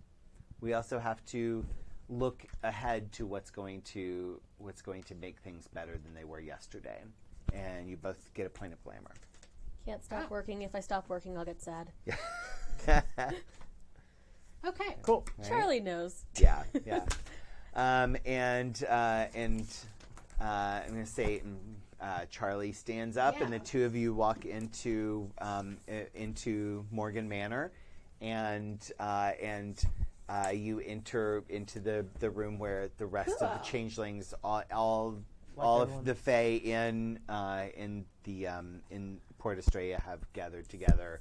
We also have to look ahead to what's going to make things better than they were yesterday, and you both get a point of glamour. Can't stop working. If I stop working, I'll get sad. Okay. cool. Charlie knows. Yeah. And I'm going to say Charlie stands up, and the two of you walk into Morgan Manor, and you enter into the room where the rest of the changelings, all of the Fae in Port Estrella have gathered together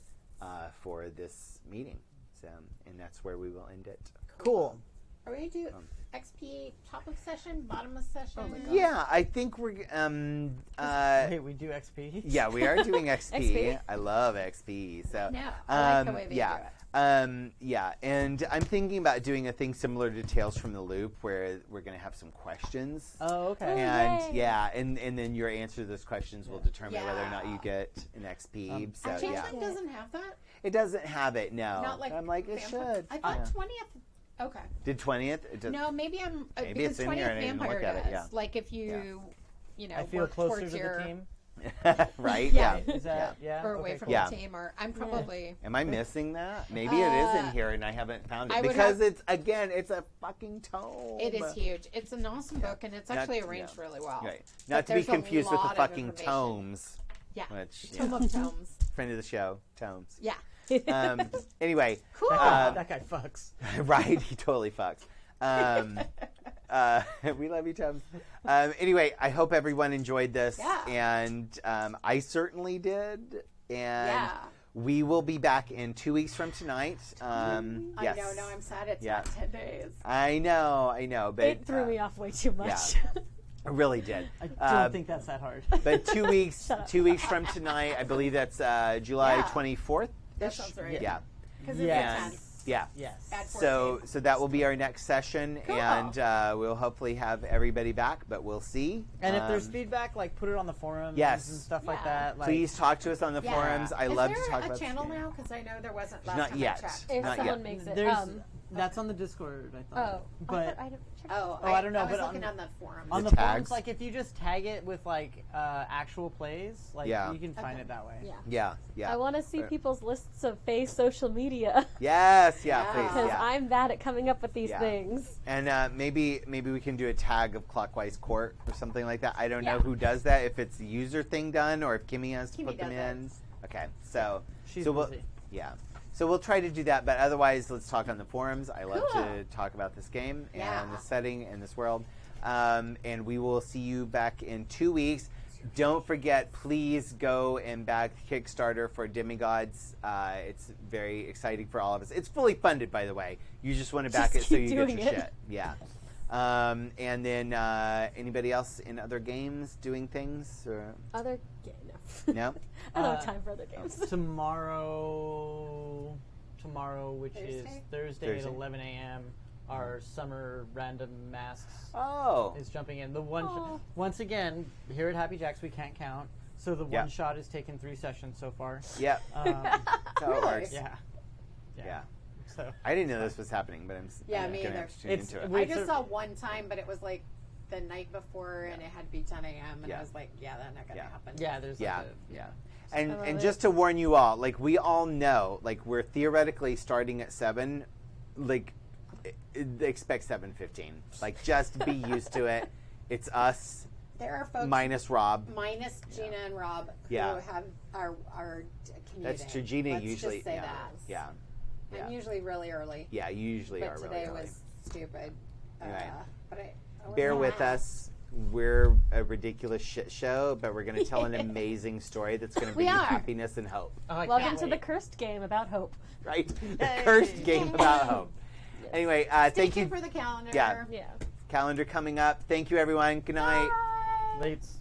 for this meeting. So, and that's where we will end it. Cool. Are we going to do XP top of session, bottom of session? Oh my God. Yeah, I think we're. Wait, we do XP? Yeah, we are doing XP. XP. I love XP. So No, I like the way they do it. Yeah, and I'm thinking about doing a thing similar to Tales from the Loop, where we're going to have some questions. Oh, okay. And yay. and then your answer to those questions will determine whether or not you get an XP. So Changeling doesn't have that? it doesn't have it. No, Not like I'm like it vampire- should. I thought 20th. Okay. Did 20th? It does, No, maybe I'm. Maybe because it's in 20th here and I didn't vampire look at it, does. yeah. Like if you, I feel work closer towards to your, the team. right? Yeah. Is that, or away okay, from cool. Yeah. the team, or I'm probably. Am I missing that? Maybe it is in here and I haven't found it I would because have- it's a fucking tome. It is huge. It's an awesome book, and it's actually arranged really well. Right. But Not to be there's a confused with the lot of fucking information. tomes. Yeah. Which Tome of tomes. friend of the show, tomes. Yeah. Anyway, Cool. That guy fucks. right? He totally fucks. We love you, Tomes. Anyway, I hope everyone enjoyed this, and I certainly did. And we will be back in 2 weeks from tonight. Yes. I know. No, I'm sad. It's not 10 days. I know, but It threw me off way too much. I really did. I don't think that's that hard. But 2 weeks, 2 weeks from tonight, I believe that's July 24th. That sounds right. Yeah. Because Yes. it's Yeah. Yes. at So that will be our next session, Cool. and we'll hopefully have everybody back, but we'll see. And if there's feedback, like put it on the forums Yes. and stuff like Yeah. that. Like, Please talk to us on the forums. I love to talk Is about there a channel this game. now? Because I know there wasn't last Not time yet. I checked. If Not someone yet. makes it. There's that's on the Discord, I thought. But I don't check. I don't know, I was but looking on- on the forums. on The the tags? forums, like if you just tag it with like actual plays, like Yeah. you can find it that way. Yeah. Yeah. I want to see people's lists of face social media Yes, Yeah. please. because Yeah. I'm bad at coming up with these Yeah. things. And maybe we can do a tag of Clockwise Court or something like that. I don't know Yeah. who does that, if it's the user thing done or if Kimmy has to Kimmy put them does in. Okay, so She's we'll, busy. yeah. So we'll try to do that, but otherwise let's talk on the forums. I love Cool. to talk about this game Yeah. and the setting and this world. And we will see you back in 2 weeks. Don't forget, please go and back Kickstarter for Demigods. It's very exciting for all of us. It's fully funded, by the way. You just want to back Just it so keep you get doing your it. shit. Yeah. And then anybody else in other games doing things? Or? Other no. No? I don't have time for other games. Tomorrow, which is Thursday at 11 a.m., our summer random masks Oh. is jumping in. The one once again here at Happy Jacks we can't count, so the one shot has taken 3 sessions so far. Yep. That's how it works. Yeah. So I didn't know this was happening, but I'm Yeah, me going to either. have to tune It's- into it. we- I just saw one time, but it was like the night before, and it had to be 10 a.m. And I was like, that's not gonna happen. Yeah, there's And just to warn you all, like we all know, like we're theoretically starting at 7, like expect 7:15. Like just be used to it. It's us. There are folks minus Rob, minus Gina and Rob who are commuting. That's true. Gina Let's usually, just say that. yeah. I'm usually really early. Yeah, you usually but are really today early. was stupid. Anyway. But Bear with us. We're a ridiculous shit show, but we're going to tell an amazing story that's going to bring you happiness and hope. Welcome to the cursed game about hope. Right? The cursed game about hope. Anyway, thank you for the calendar. Yeah. Calendar coming up. Thank you, everyone. Good night. Lates.